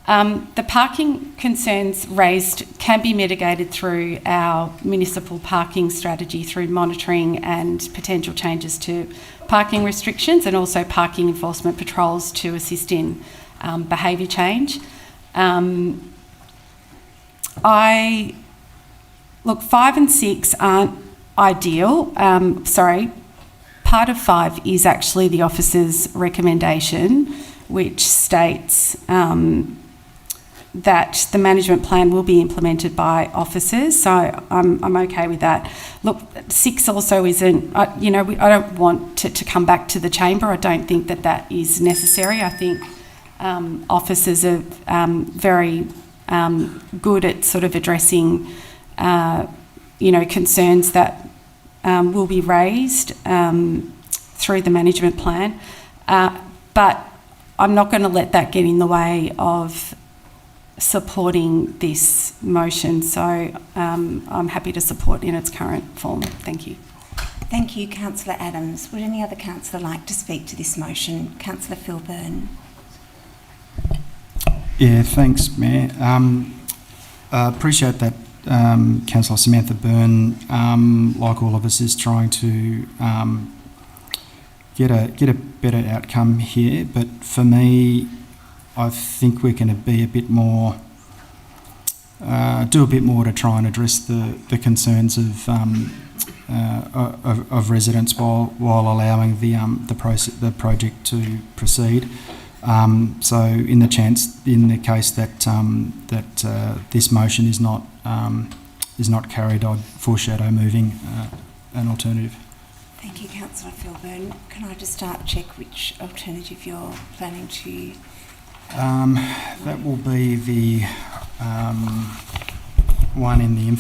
The parking concerns raised can be mitigated through our municipal parking strategy through monitoring and potential changes to parking restrictions and also parking enforcement patrols to assist in behaviour change. 5 and 6 aren't ideal. Part of 5 is actually the officer's recommendation, which states that the management plan will be implemented by officers. So I'm okay with that. Look, 6 also isn't, I don't want to come back to the chamber. I don't think that that is necessary. I think officers are very good at sort of addressing, concerns that will be raised through the management plan. But I'm not going to let that get in the way of supporting this motion. So I'm happy to support in its current form. Thank you. Thank you, Councillor Adams. Would any other councillor like to speak to this motion? Councillor Phil Byrne. Yeah, thanks, Mayor. Appreciate that Councillor Samantha Byrne, like all of us, is trying to get a better outcome here. But for me, I think we're going to be a bit more, do a bit more to try and address the concerns of of residents while allowing the project to proceed. So in the case that this motion is not carried, I'd foreshadow moving an alternative. Thank you, Councillor Philburn. Can I just check which alternative you're planning to? That will be the one in the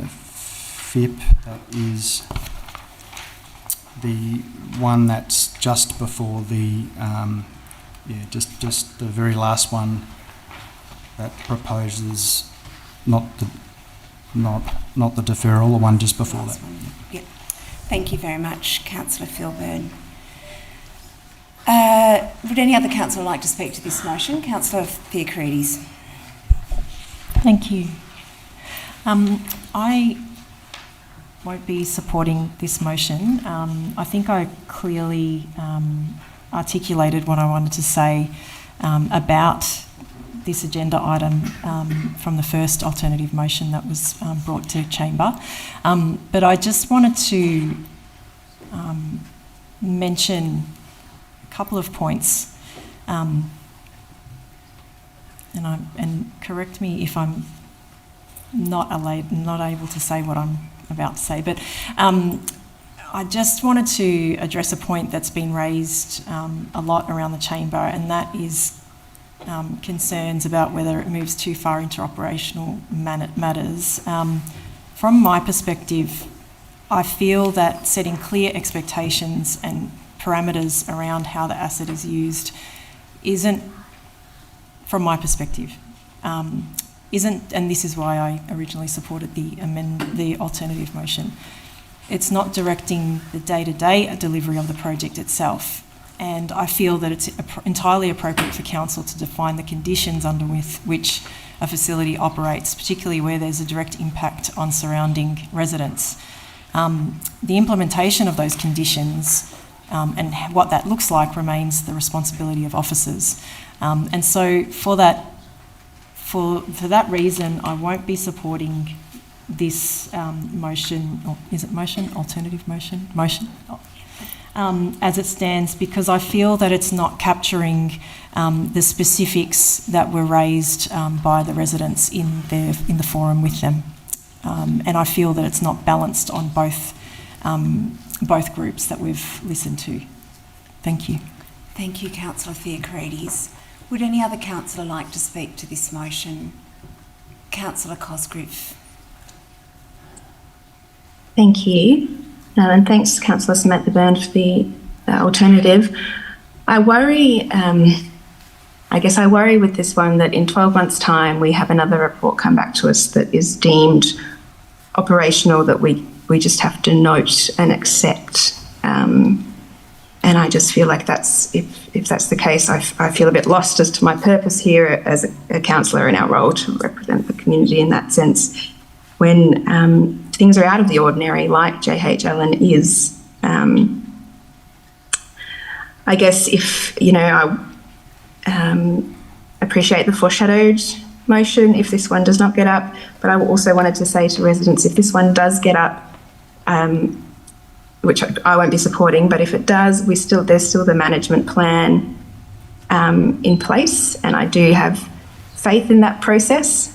FIP. That is the one that's just before the just the very last one that proposes not the deferral, the one just before that. Yep. Thank you very much, Councillor Philburn. Would any other councillor like to speak to this motion? Councillor Theocrides. Thank you. I won't be supporting this motion. I think I clearly articulated what I wanted to say about this agenda item from the first alternative motion that was brought to Chamber. But I just wanted to mention a couple of points, and correct me if I'm not able to say what I'm about to say, but I just wanted to address a point that's been raised a lot around the Chamber, and that is concerns about whether it moves too far into operational matters. From my perspective, I feel that setting clear expectations and parameters around how the asset is used isn't, from my perspective, and this is why I originally supported the alternative motion. It's not directing the day-to-day delivery of the project itself. And I feel that it's entirely appropriate for council to define the conditions under which a facility operates, particularly where there's a direct impact on surrounding residents. The implementation of those conditions and what that looks like remains the responsibility of officers. And so for that reason, I won't be supporting this motion, or is it motion? Alternative motion? Motion. As it stands, because I feel that it's not capturing the specifics that were raised by the residents in the forum with them, and I feel that it's not balanced on both groups that we've listened to. Thank you. Thank you, Councillor Theocrides. Would any other councillor like to speak to this motion? Councillor Cosgrove. Thank you. And thanks, Councillor Samantha Byrne, for the alternative. I worry with this one that in 12 months' time we have another report come back to us that is deemed operational, that we just have to note and accept. And I just feel like if that's the case, I feel a bit lost as to my purpose here as a councillor in our role to represent the community in that sense. When things are out of the ordinary, like JHL Allen is, I guess I appreciate the foreshadowed motion if this one does not get up, but I also wanted to say to residents, if this one does get up, which I won't be supporting, but if it does, there's still the management plan in place, and I do have faith in that process.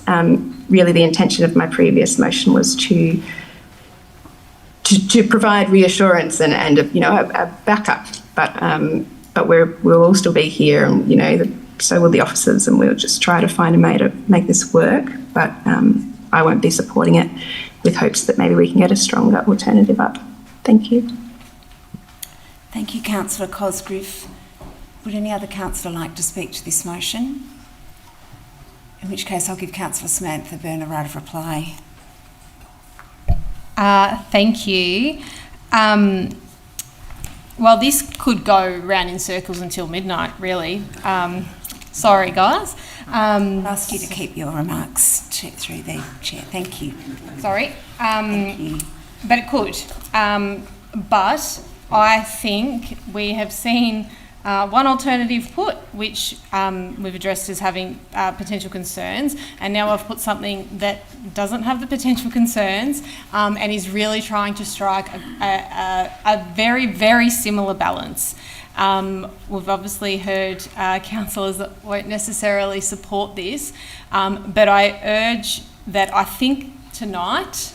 Really, the intention of my previous motion was to provide reassurance and a backup, but we'll all still be here, and so will the officers, and we'll just try to find a way to make this work. But I won't be supporting it, with hopes that maybe we can get a stronger alternative up. Thank you. Thank you, Councillor Cosgrove. Would any other councillor like to speak to this motion? In which case, I'll give Councillor Samantha Byrne a right of reply. Thank you. Well, this could go round in circles until midnight, really. Sorry, guys. I'll ask you to keep your remarks through the chair. Thank you. Sorry. Thank you. But it could. But I think we have seen one alternative put, which we've addressed as having potential concerns, and now I've put something that doesn't have the potential concerns and is really trying to strike a very, very similar balance. We've obviously heard councillors that won't necessarily support this, but I urge that I think tonight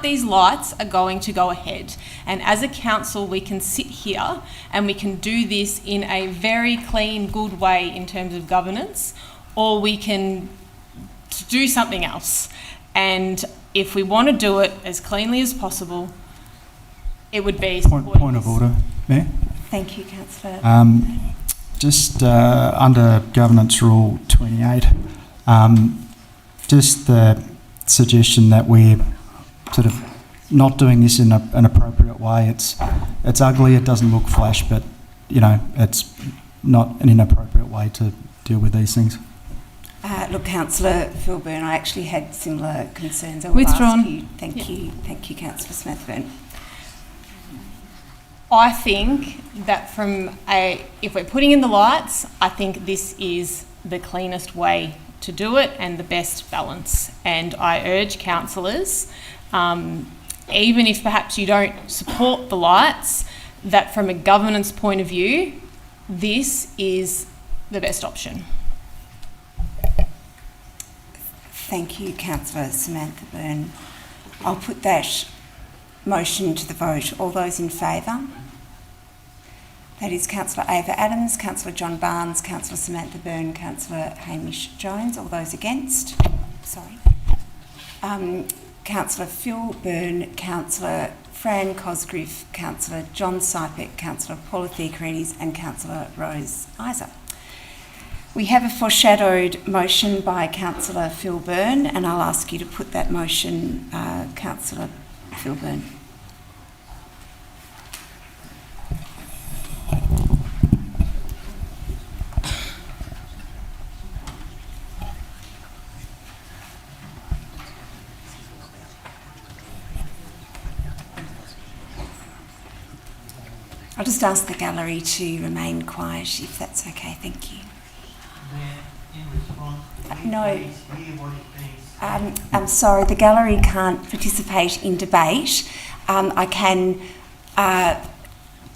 these lights are going to go ahead, and as a council we can sit here and we can do this in a very clean, good way in terms of governance, or we can do something else. And if we want to do it as cleanly as possible, it would be... Point of order, Mayor. Thank you, Councillor. Just under Governance Rule 28, just the suggestion that we're sort of not doing this in an appropriate way. It's ugly, it doesn't look flash, but you know, it's not an inappropriate way to deal with these things. Look, Councillor Philburn, I actually had similar concerns. I will Withdrawn. ask you. Thank you, Councillor Smith-Burn. I think that if we're putting in the lights, I think this is the cleanest way to do it and the best balance. And I urge councillors, even if perhaps you don't support the lights, that from a governance point of view, this is the best option. Thank you, Councillor Samantha Byrne. I'll put that motion to the vote. All those in favour? That is Councillor Ava Adams, Councillor John Barnes, Councillor Samantha Byrne, Councillor Hamish Jones. All those against? Sorry. Councillor Phil Byrne, Councillor Fran Cosgriff, Councillor John Sypek, Councillor Paula Theocrides and Councillor Rose Isa. We have a foreshadowed motion by Councillor Phil Byrne, and I'll ask you to put that motion, Councillor Phil Byrne. I'll just ask the gallery to remain quiet if that's okay. Thank you. No, I'm sorry, the gallery can't participate in debate. I can,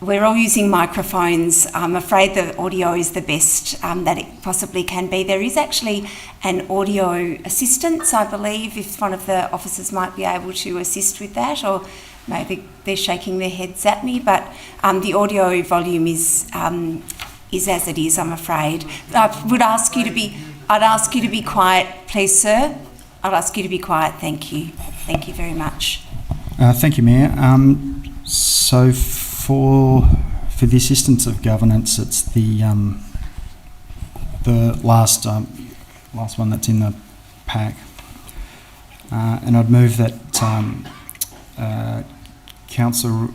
we're all using microphones. I'm afraid the audio is the best that it possibly can be. There is actually an audio assistance, I believe, if one of the officers might be able to assist with that, or maybe they're shaking their heads at me, but the audio volume is as it is, I'm afraid. I'd ask you to be quiet, please, sir. I'd ask you to be quiet, thank you. Thank you very much. Thank you, Mayor. So for the assistance of governance, it's the last one that's in the pack, and I'd move that Councillor.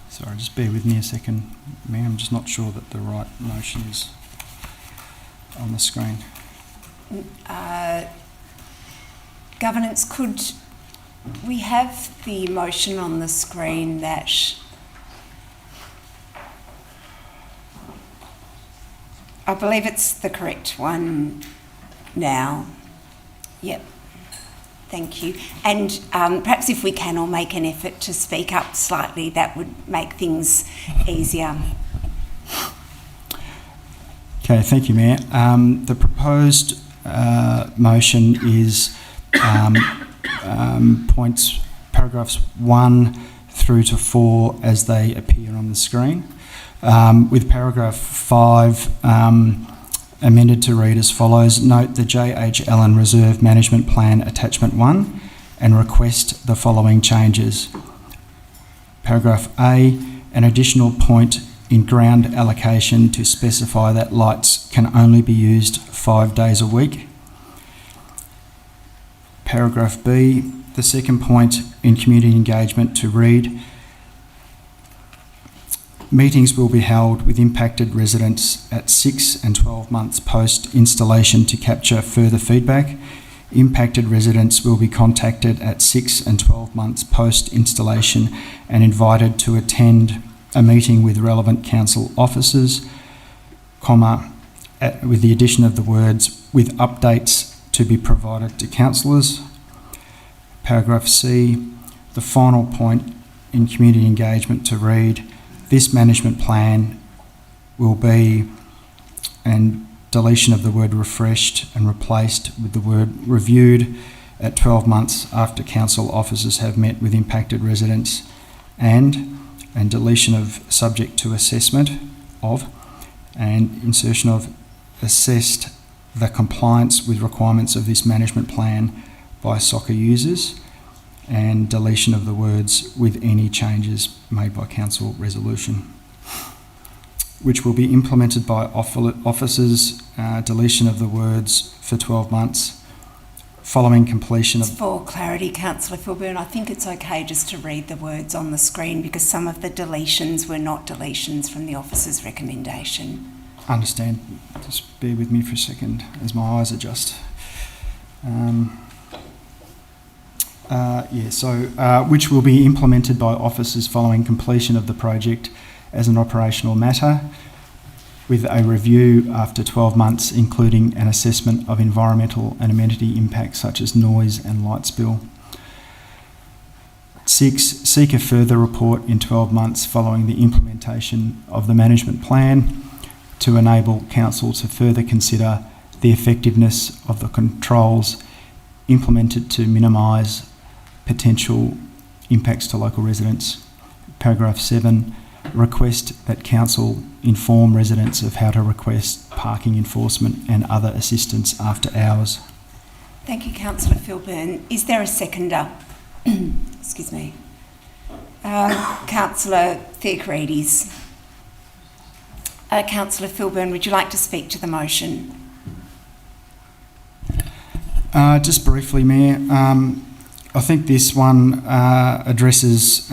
Sorry, just bear with me a second, Mayor. I'm just not sure that the right motion is on the screen. Governance, could we have the motion on the screen that... I believe it's the correct one now. Yep. Thank you. And perhaps if we can all make an effort to speak up slightly, that would make things easier. Okay, thank you, Mayor. The proposed motion is points, paragraphs 1 through to 4 as they appear on the screen, with paragraph 5 amended to read as follows. Note the JH Allen Reserve Management Plan Attachment 1 and request the following changes. Paragraph A, an additional point in ground allocation to specify that lights can only be used 5 days a week. Paragraph B, the second point in community engagement to read, meetings will be held with impacted residents at 6 and 12 months post-installation to capture further feedback, Impacted residents will be contacted at 6 and 12 months post-installation and invited to attend a meeting with relevant council officers, with the addition of the words, with updates to be provided to councillors. Paragraph C, the final point in community engagement to read, this management plan will be, and deletion of the word refreshed and replaced with the word reviewed at 12 months after council officers have met with impacted residents, and deletion of subject to assessment of, and insertion of assessed the compliance with requirements of this management plan by soccer users, and deletion of the words with any changes made by council resolution, which will be implemented by officers, deletion of the words for 12 months, following completion of... For clarity, Councillor Filburn, I think it's okay just to read the words on the screen because some of the deletions were not deletions from the officer's recommendation. Understand. Just bear with me for a second as my eyes adjust. Which will be implemented by officers following completion of the project as an operational matter, with a review after 12 months, including an assessment of environmental and amenity impacts such as noise and light spill. 6, seek a further report in 12 months following the implementation of the management plan to enable council to further consider the effectiveness of the controls implemented to minimise potential impacts to local residents. Paragraph 7, request that council inform residents of how to request parking enforcement and other assistance after hours. Thank you, Councillor Filburn. Is there a seconder? Excuse me. Councillor Theocharides. Councillor Filburn, would you like to speak to the motion? Just briefly, Mayor. I think this one addresses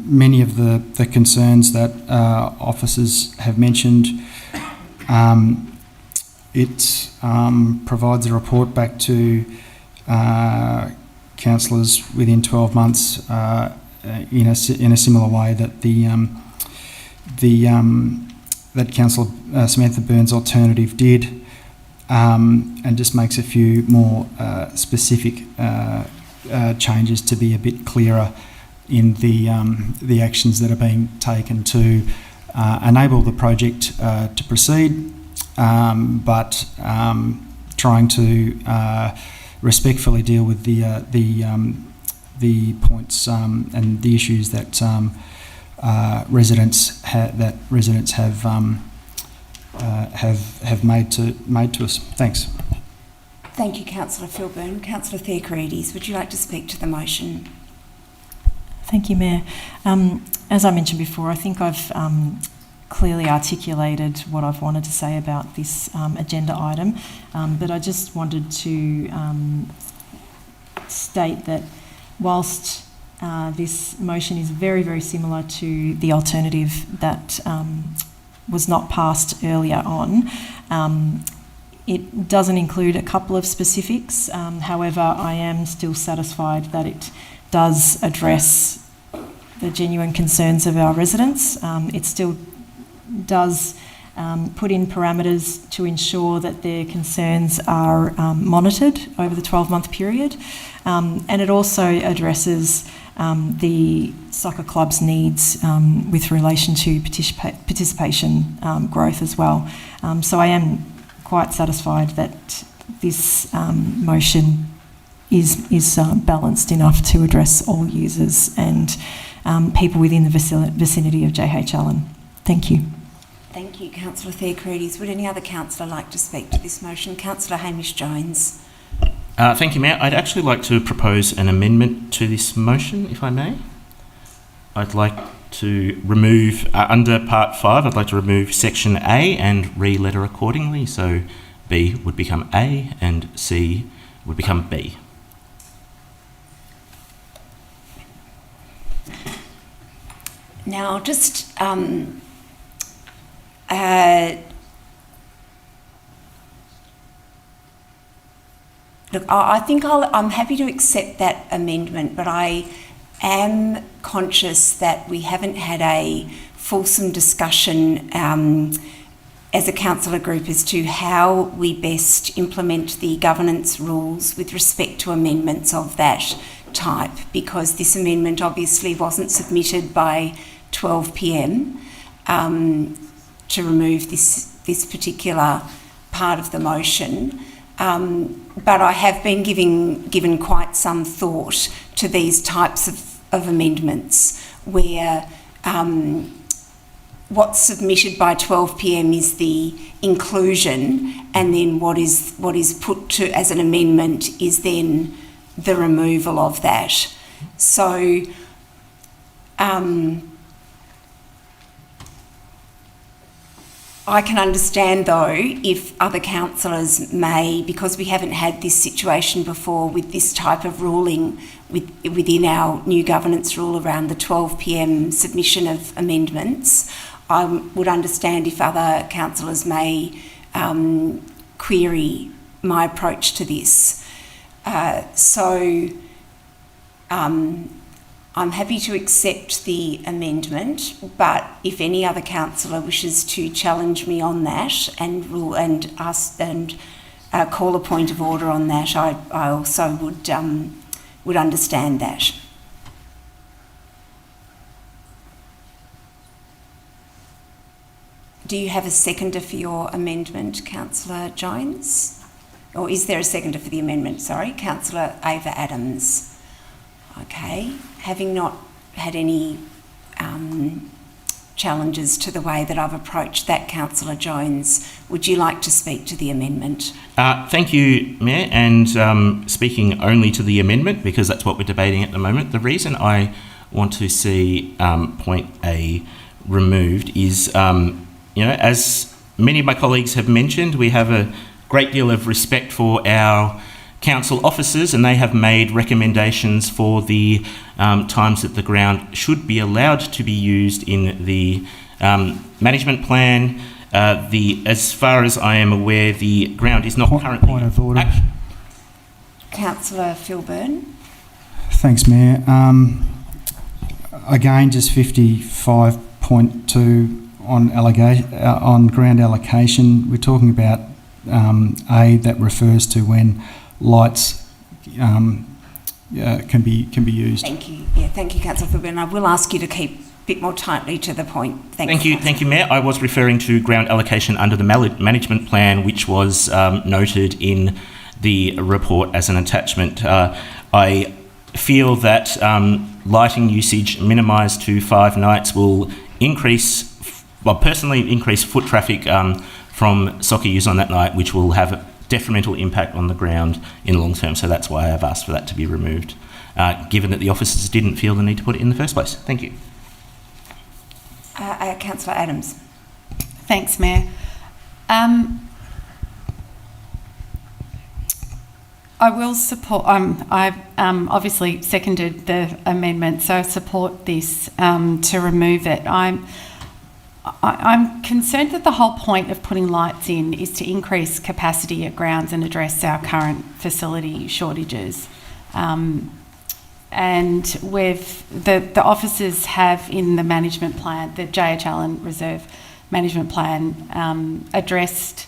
many of the concerns that officers have mentioned. It provides a report back to councillors within 12 months in a similar way that that Councillor Samantha Burns' alternative did, and just makes a few more specific changes to be a bit clearer in the actions that are being taken to enable the project to proceed, but trying to respectfully deal with the points and the issues that residents have made to us. Thanks. Thank you, Councillor Filburn. Councillor Theocharides, would you like to speak to the motion? Thank you, Mayor. As I mentioned before, I think I've clearly articulated what I've wanted to say about this agenda item, but I just wanted to state that whilst this motion is very, very similar to the alternative that was not passed earlier on, it doesn't include a couple of specifics. However, I am still satisfied that it does address the genuine concerns of our residents. It still does put in parameters to ensure that their concerns are monitored over the 12-month period. And it also addresses the soccer club's needs with relation to participation growth as well. So I am quite satisfied that this motion is balanced enough to address all users and people within the vicinity of JH Allen. Thank you. Thank you, Councillor Theocharides. Would any other councillor like to speak to this motion? Councillor Hamish Jones. Thank you, Mayor. I'd actually like to propose an amendment to this motion, if I may. I'd like to remove, under Part 5, I'd like to remove Section A and re-letter accordingly. So B would become A and C would become B. Now, just Look, I think I'm happy to accept that amendment, but I am conscious that we haven't had a fulsome discussion as a councillor group as to how we best implement the governance rules with respect to amendments of that type, because this amendment obviously wasn't submitted by 12 p.m. To remove this particular part of the motion. But I have been given quite some thought to these types of amendments where what's submitted by 12 p.m. is the inclusion, and then what is put to as an amendment is then the removal of that. So I can understand, though, if other councillors may, because we haven't had this situation before with this type of ruling within our new governance rule around the 12 p.m. submission of amendments. I would understand if other councillors may query my approach to this. I'm happy to accept the amendment, but if any other councillor wishes to challenge me on that and call a point of order on that, I also would understand that. Do you have a seconder for your amendment, Councillor Jones? Or is there a seconder for the amendment? Sorry, Councillor Ava Adams. Okay, having not had any challenges to the way that I've approached that, Councillor Jones, would you like to speak to the amendment? Thank you, Mayor, and speaking only to the amendment, because that's what we're debating at the moment. The reason I want to see point A removed is, as many of my colleagues have mentioned, we have a great deal of respect for our council officers, and they have made recommendations for the times that the ground should be allowed to be used in the management plan. As far as I am aware, the ground is not currently... Point of order. Councillor Philburn. Thanks, Mayor. Again, just 55.2 on ground allocation. We're talking about A, that refers to when lights can be used. Thank you. Yeah, thank you, Councillor Philburn. I will ask you to keep a bit more tightly to the point. Thank you, Mayor. I was referring to ground allocation under the management plan, which was noted in the report as an attachment. I feel that lighting usage minimised to 5 nights will personally increase foot traffic from soccer use on that night, which will have a detrimental impact on the ground in long term. So that's why I've asked for that to be removed, given that the officers didn't feel the need to put it in the first place. Thank you. Councillor Adams. Thanks, Mayor. I will support, I've obviously seconded the amendment, so I support this to remove it. I'm concerned that the whole point of putting lights in is to increase capacity at grounds and address our current facility shortages. And the officers have in the management plan, the JHL Allen Reserve Management Plan, addressed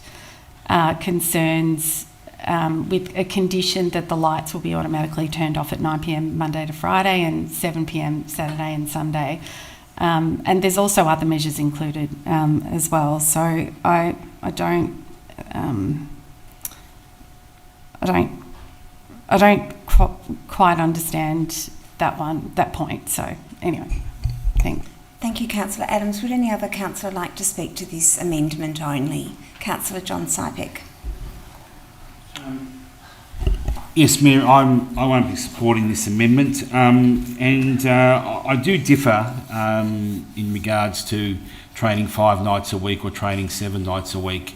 concerns with a condition that the lights will be automatically turned off at 9 p.m. Monday to Friday and 7 p.m. Saturday and Sunday. And there's also other measures included as well. So I don't quite understand that point. So anyway, thanks. Thank you, Councillor Adams. Would any other councillor like to speak to this amendment only? Councillor John Sypek. Yes, Mayor, I won't be supporting this amendment, and I do differ in regards to training 5 nights a week or training 7 nights a week.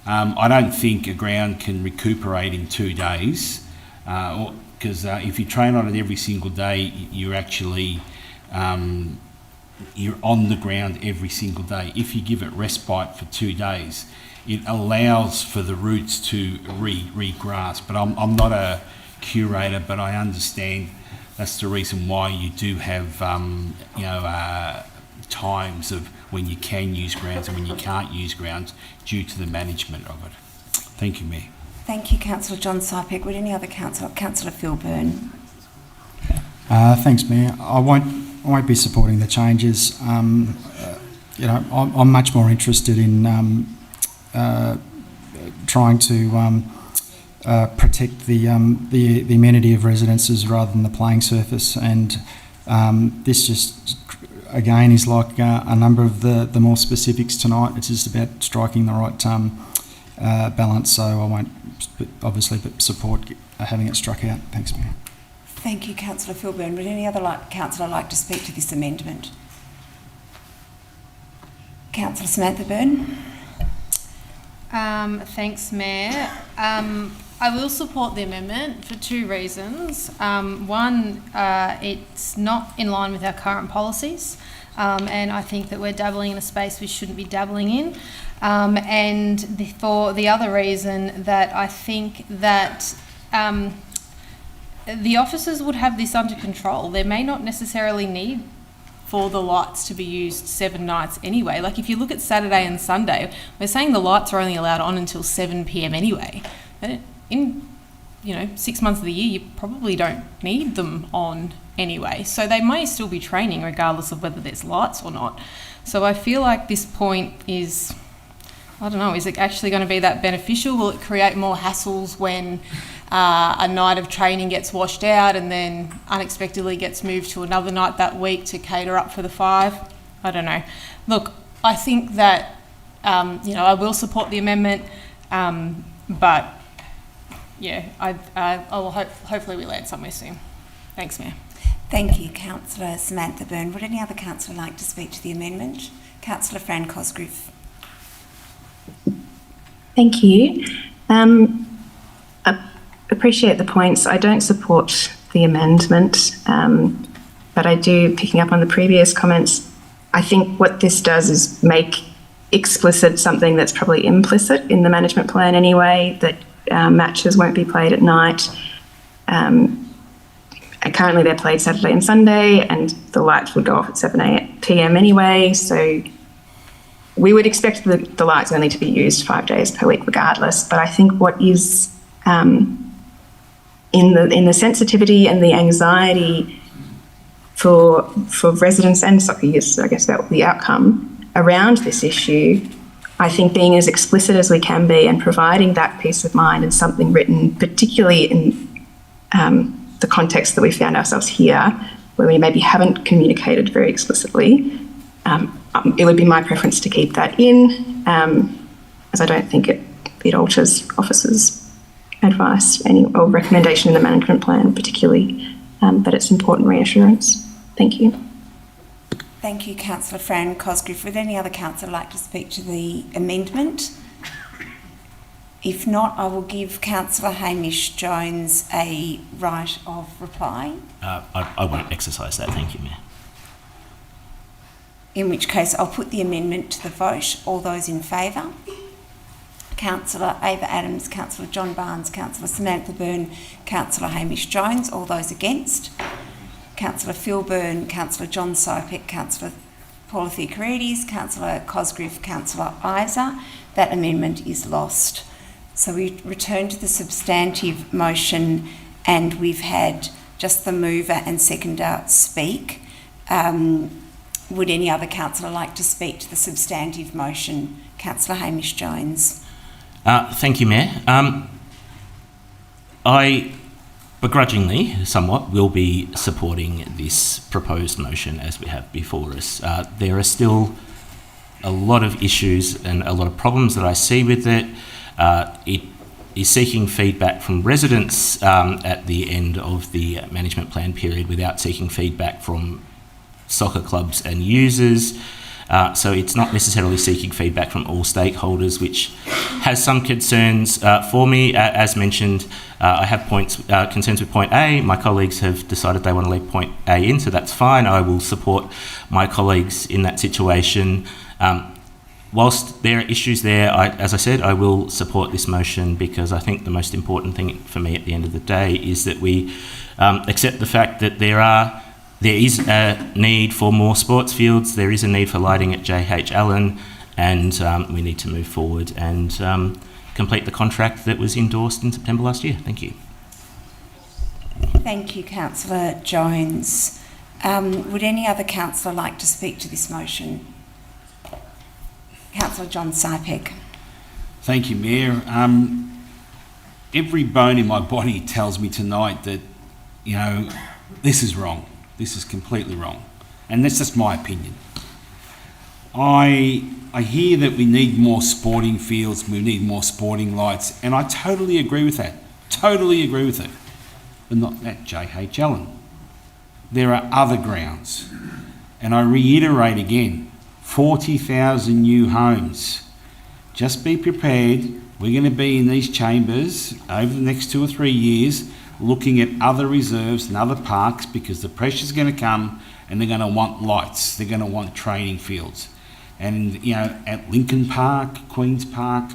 I don't think a ground can recuperate in 2 days, because if you train on it every single day, you're actually you're on the ground every single day. If you give it respite for 2 days, it allows for the roots to regrass. But I'm not a curator, but I understand that's the reason why you do have, times of when you can use grounds and when you can't use grounds due to the management of it. Thank you, Mayor. Thank you, Councillor John Sypek. Would any other councillor? Councillor Phil Byrne. Thanks, Mayor. I won't be supporting the changes. I'm much more interested in trying to protect the amenity of residences rather than the playing surface, and this just again is like a number of the more specifics tonight. It's just about striking the right balance. So I won't obviously support having it struck out. Thanks, Mayor. Thank you, Councillor Phil Byrne. Would any other councillor like to speak to this amendment? Councillor Samantha Byrne. Thanks, Mayor. I will support the amendment for two reasons. One, it's not in line with our current policies, and I think that we're dabbling in a space we shouldn't be dabbling in. And for the other reason, that I think that the officers would have this under control. They may not necessarily need for the lights to be used 7 nights anyway. Like, if you look at Saturday and Sunday, we're saying the lights are only allowed on until 7 p.m. anyway. In 6 months of the year, you probably don't need them on anyway. So they may still be training regardless of whether there's lights or not. So I feel like this point is, I don't know, is it actually going to be that beneficial? Will it create more hassles when a night of training gets washed out and then unexpectedly gets moved to another night that week to cater up for the 5? I don't know. Look, I think that, I will support the amendment, but yeah, I will hopefully we land somewhere soon. Thanks, Mayor. Thank you, Councillor Samantha Byrne. Would any other councillor like to speak to the amendment? Councillor Fran Cosgrove. Thank you. I appreciate the points. I don't support the amendment, but I do, picking up on the previous comments, I think what this does is make explicit something that's probably implicit in the management plan anyway, that matches won't be played at night. Currently they're played Saturday and Sunday, and the lights would go off at 7 p.m. anyway, so we would expect the lights only to be used 5 days per week regardless. But I think what is in the sensitivity and the anxiety for residents and soccer youth, I guess, about the outcome around this issue, I think being as explicit as we can be and providing that peace of mind and something written, particularly in the context that we found ourselves here, where we maybe haven't communicated very explicitly, it would be my preference to keep that in, as I don't think it alters officers' advice or recommendation in the management plan particularly, but it's important reassurance. Thank you. Thank you, Councillor Fran Cosgrove. Would any other councillor like to speak to the amendment? If not, I will give Councillor Hamish Jones a right of reply. I won't exercise that, thank you, Mayor. In which case, I'll put the amendment to the vote. All those in favour? Councillor Ava Adams, Councillor John Barnes, Councillor Samantha Byrne, Councillor Hamish Jones. All those against? Councillor Phil Byrne, Councillor John Sypek, Councillor Paula Theocharides, Councillor Cosgrove, Councillor Isa. That amendment is lost. So we return to the substantive motion, and we've had just the mover and seconder speak. Would any other councillor like to speak to the substantive motion? Councillor Hamish Jones. Thank you, Mayor. I begrudgingly, somewhat, will be supporting this proposed motion as we have before us. There are still a lot of issues and a lot of problems that I see with it. It is seeking feedback from residents at the end of the management plan period without seeking feedback from soccer clubs and users. So it's not necessarily seeking feedback from all stakeholders, which has some concerns for me. As mentioned, I have concerns with point A. My colleagues have decided they want to leave point A in, so that's fine. I will support my colleagues in that situation. whilst there are issues there, as I said, I will support this motion because I think the most important thing for me at the end of the day is that we accept the fact that there is a need for more sports fields, there is a need for lighting at JH Allen, and we need to move forward and complete the contract that was endorsed in September last year. Thank you. Thank you, Councillor Jones. Would any other councillor like to speak to this motion? Councillor John Sypek. Thank you, Mayor. Every bone in my body tells me tonight that, this is wrong. This is completely wrong. And that's just my opinion. I hear that we need more sporting fields, we need more sporting lights, and I totally agree with that. Totally agree with it. But not at JH Allen. There are other grounds. And I reiterate again, 40,000 new homes. Just be prepared. We're going to be in these chambers over the next 2 or 3 years looking at other reserves and other parks because the pressure's going to come and they're going to want lights. They're going to want training fields. And, at Lincoln Park, Queen's Park,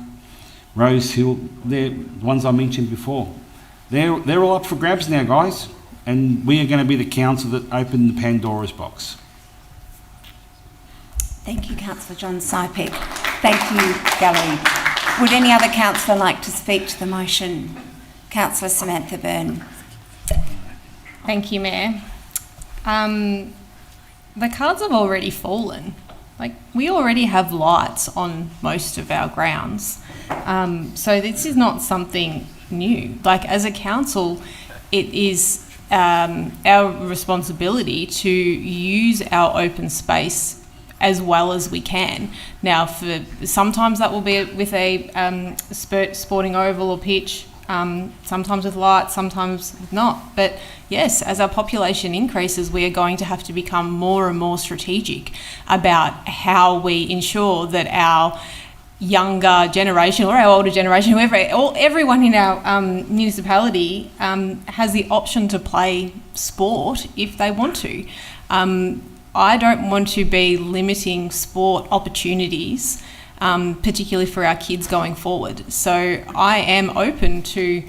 Rose Hill, they're the ones I mentioned before. They're all up for grabs now, guys. And we are going to be the council that opened the Pandora's box. Thank you, Councillor John Sypek. Thank you, Gallery. Would any other councillor like to speak to the motion? Councillor Samantha Byrne. Thank you, Mayor. The cards have already fallen. We already have lights on most of our grounds. So this is not something new. As a council, it is our responsibility to use our open space as well as we can. Now, sometimes that will be with a sporting oval or pitch, sometimes with lights, sometimes not. But yes, as our population increases, we are going to have to become more and more strategic about how we ensure that our younger generation or our older generation, everyone in our municipality has the option to play sport if they want to. I don't want to be limiting sport opportunities, particularly for our kids going forward. So I am open to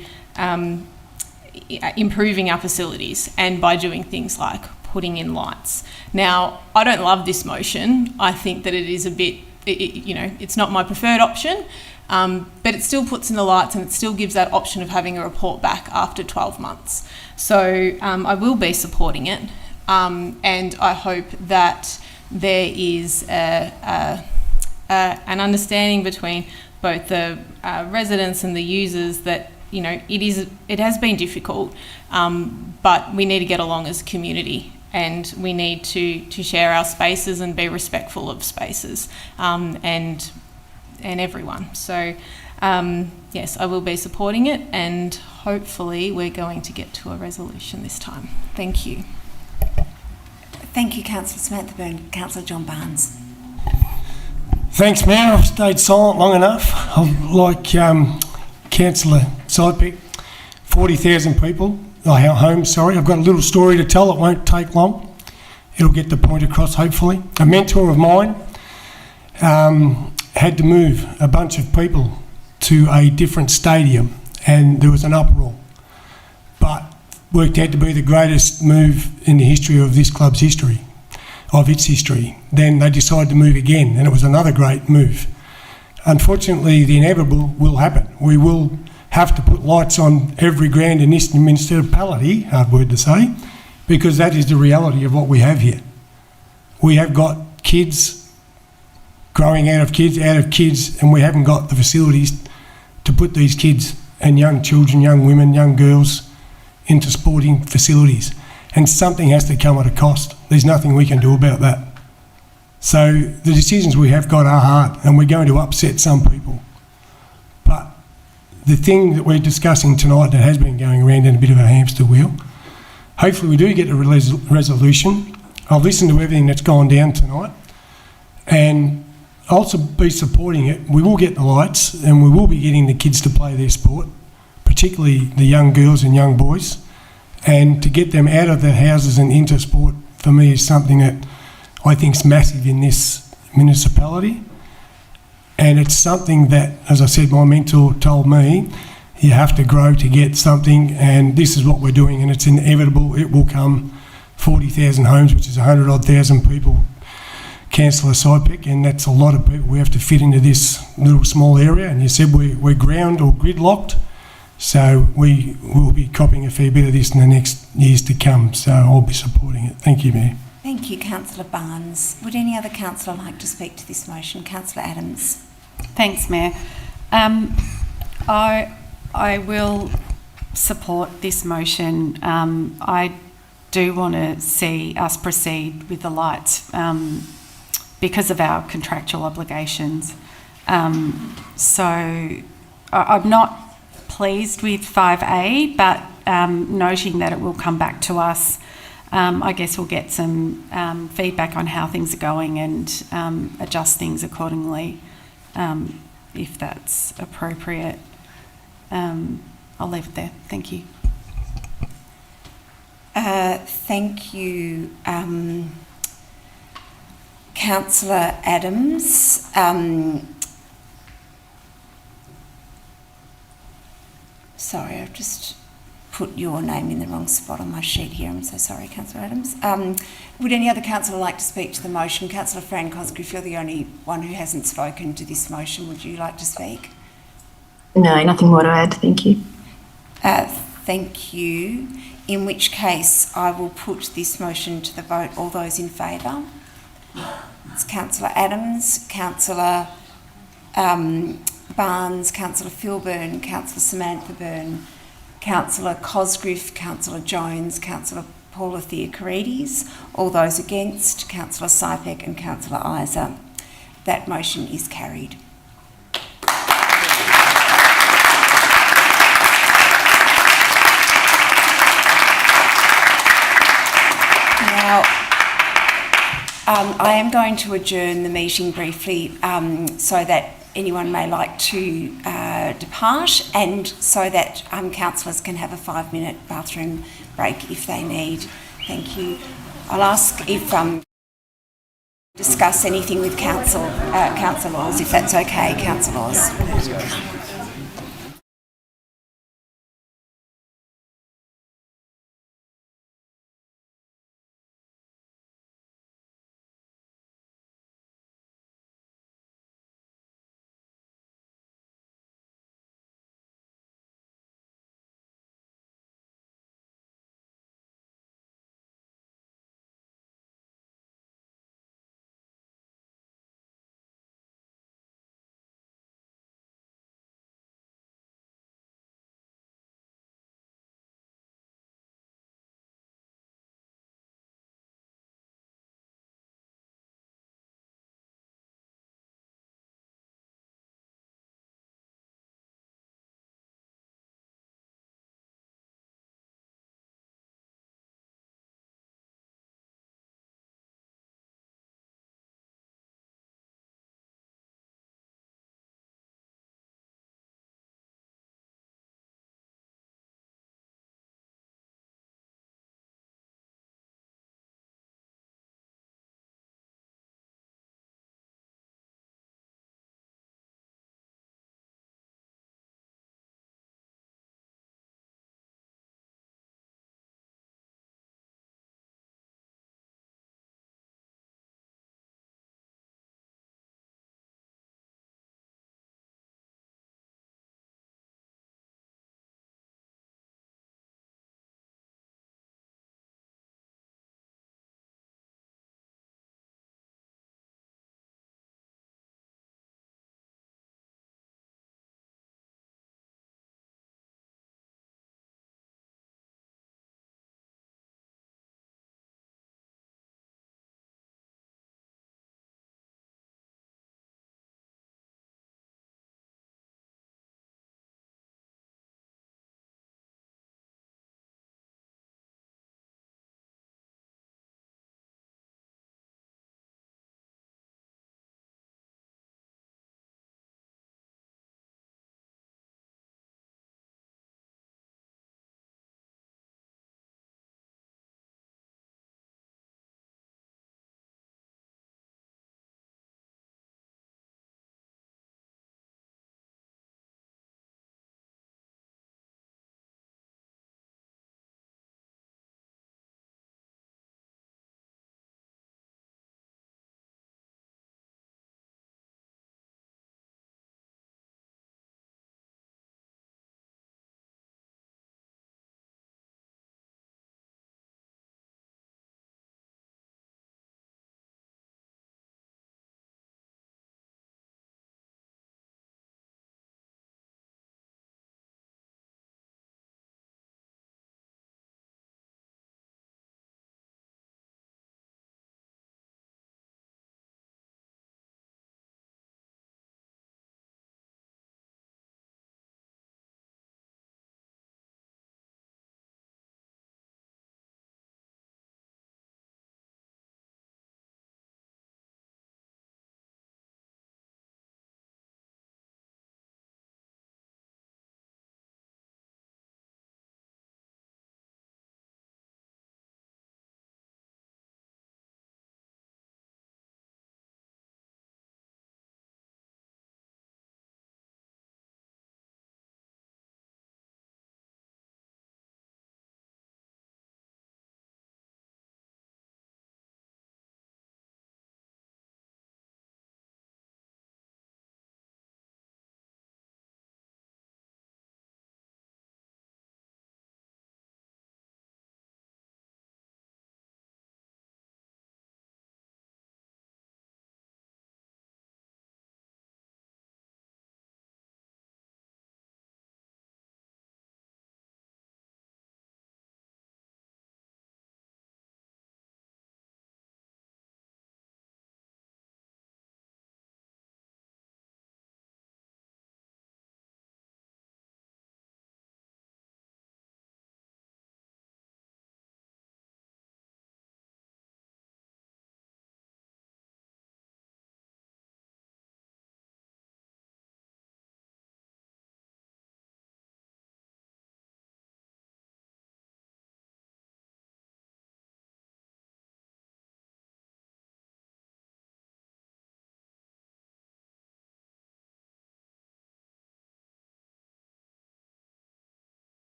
improving our facilities and by doing things like putting in lights. Now, I don't love this motion. I think that it is a bit, it's not my preferred option, but it still puts in the lights and it still gives that option of having a report back after 12 months. So I will be supporting it. And I hope that there is an understanding between both the residents and the users that it has been difficult, but we need to get along as a community and we need to share our spaces and be respectful of spaces and everyone. So yes, I will be supporting it and hopefully we're going to get to a resolution this time. Thank you. Thank you, Councillor Samantha Byrne. Councillor John Barnes. Thanks, Mayor. I've stayed silent long enough. Like Councillor Sypek, 40,000 people, homes, I've got a little story to tell. It won't take long. It'll get the point across, hopefully. A mentor of mine had to move a bunch of people to a different stadium and there was an uproar. But worked out to be the greatest move in the history of this club's history, of its history. Then they decided to move again and it was another great move. Unfortunately, the inevitable will happen. We will have to put lights on every ground in this municipality, hard word to say, because that is the reality of what we have here. We have got kids growing out of kids, and we haven't got the facilities to put these kids and young children, young women, young girls into sporting facilities, and something has to come at a cost. There's nothing we can do about that. So the decisions we have got are hard and we're going to upset some people. But the thing that we're discussing tonight that has been going around in a bit of a hamster wheel, hopefully we do get a resolution. I'll listen to everything that's gone down tonight and also be supporting it. We will get the lights and we will be getting the kids to play their sport, particularly the young girls and young boys, and to get them out of their houses and into sport for me is something that I think is massive in this municipality. And it's something that, as I said, my mentor told me, you have to grow to get something, and this is what we're doing, and it's inevitable. It will come. 40,000 homes, which is 100-odd thousand people, cancel a SIPEC, and that's a lot of people we have to fit into this little small area. And you said we're ground or gridlocked, so we will be copying a fair bit of this in the next years to come, so I'll be supporting it. Thank you, Mayor. Thank you, Councillor Barnes. Would any other councillor like to speak to this motion? Councillor Adams. Thanks, Mayor. I will support this motion. I do want to see us proceed with the lights because of our contractual obligations. So I'm not pleased with 5A, but noting that it will come back to us, I guess we'll get some feedback on how things are going and adjust things accordingly if that's appropriate. I'll leave it there. Thank you. Thank you, Councillor Adams. Sorry, I've just put your name in the wrong spot on my sheet here. I'm so sorry, Councillor Adams. Would any other councillor like to speak to the motion? Councillor Fran Cosgrove, you're the only one who hasn't spoken to this motion. Would you like to speak? No, nothing more to add. Thank you. Thank you. In which case, I will put this motion to the vote. All those in favour? It's Councillor Adams, Councillor Barnes, Councillor Phil Byrne, Councillor Samantha Byrne, Councillor Cosgrove, Councillor Jones, Councillor Paula Theocarides. All those against, Councillor Sypek and Councillor Isa. That motion is carried. Now, I am going to adjourn the meeting briefly so that anyone may like to depart, and so that councillors can have a 5-minute bathroom break if they need. Thank you. I'll ask if discuss anything with councillors, if that's okay, councillors.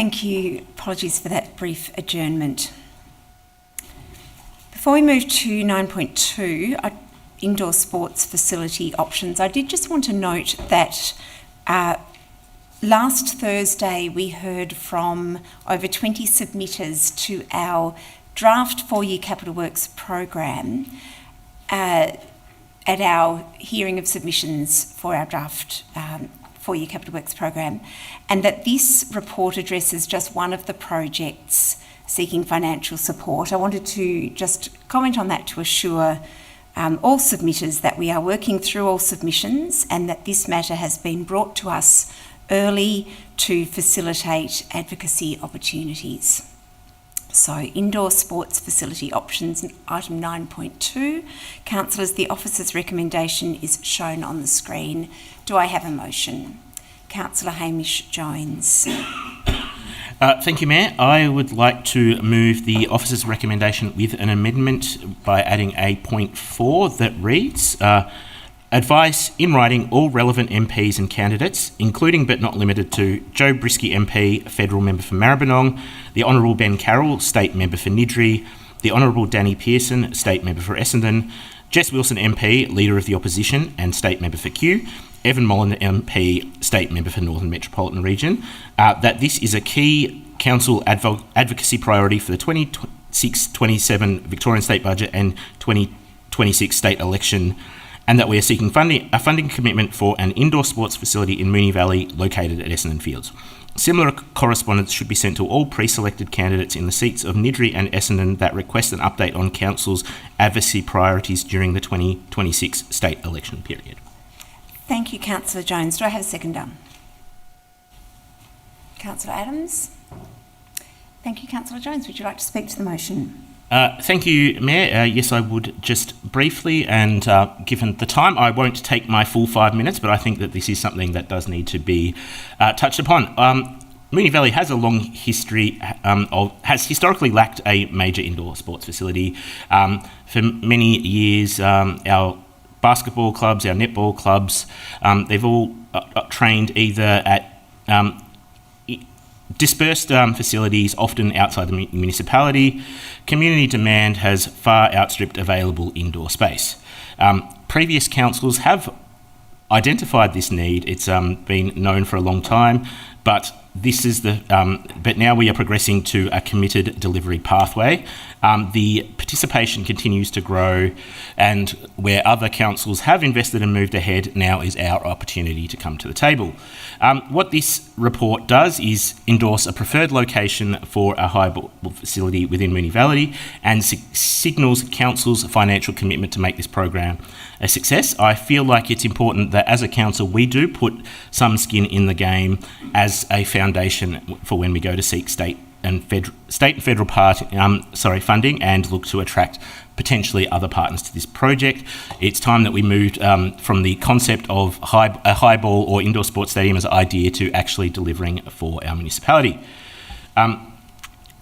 Thank you. Apologies for that brief adjournment. Before we move to 9.2, indoor sports facility options, I did just want to note that last Thursday we heard from over 20 submitters to our draft 4-year capital works program at our hearing of submissions for our draft 4-year capital works program, and that this report addresses just one of the projects seeking financial support. I wanted to just comment on that to assure all submitters that we are working through all submissions and that this matter has been brought to us early to facilitate advocacy opportunities. So, indoor sports facility options, item 9.2. Councillors, the officer's recommendation is shown on the screen. Do I have a motion? Councillor Hamish Jones. Thank you, Mayor. I would like to move the officer's recommendation with an amendment by adding a point 4 that reads, advise in writing all relevant MPs and candidates, including but not limited to Joe Brisky MP, Federal Member for Maribyrnong, the Honourable Ben Carroll, State Member for Niddrie, the Honourable Danny Pearson, State Member for Essendon, Jess Wilson MP, Leader of the Opposition and State Member for Kew, Evan Mollen MP, State Member for Northern Metropolitan Region, that this is a key council advocacy priority for the 26-27 Victorian State Budget and 2026 state election, and that we are seeking a funding commitment for an indoor sports facility in Moonee Valley located at Essendon Fields. Similar correspondence should be sent to all pre-selected candidates in the seats of Niddrie and Essendon that request an update on council's advocacy priorities during the 2026 state election period. Thank you, Councillor Jones. Do I have a seconder? Councillor Adams. Thank you, Councillor Jones. Would you like to speak to the motion? Thank you, Mayor. Yes, I would just briefly, and given the time, I won't take my full 5 minutes, but I think that this is something that does need to be touched upon. Moonee Valley has a long history has historically lacked a major indoor sports facility. For many years, our basketball clubs, our netball clubs, they've all trained either at dispersed facilities, often outside the municipality. Community demand has far outstripped available indoor space. Previous councils have identified this need. It's been known for a long time, but this is but now we are progressing to a committed delivery pathway. The participation continues to grow, and where other councils have invested and moved ahead, now is our opportunity to come to the table. What this report does is endorse a preferred location for a highball facility within Moonee Valley and signals council's financial commitment to make this program a success. I feel like it's important that as a council we do put some skin in the game as a foundation for when we go to seek state and federal funding and look to attract potentially other partners to this project. It's time that we moved from the concept of a highball or indoor sports stadium as an idea to actually delivering for our municipality.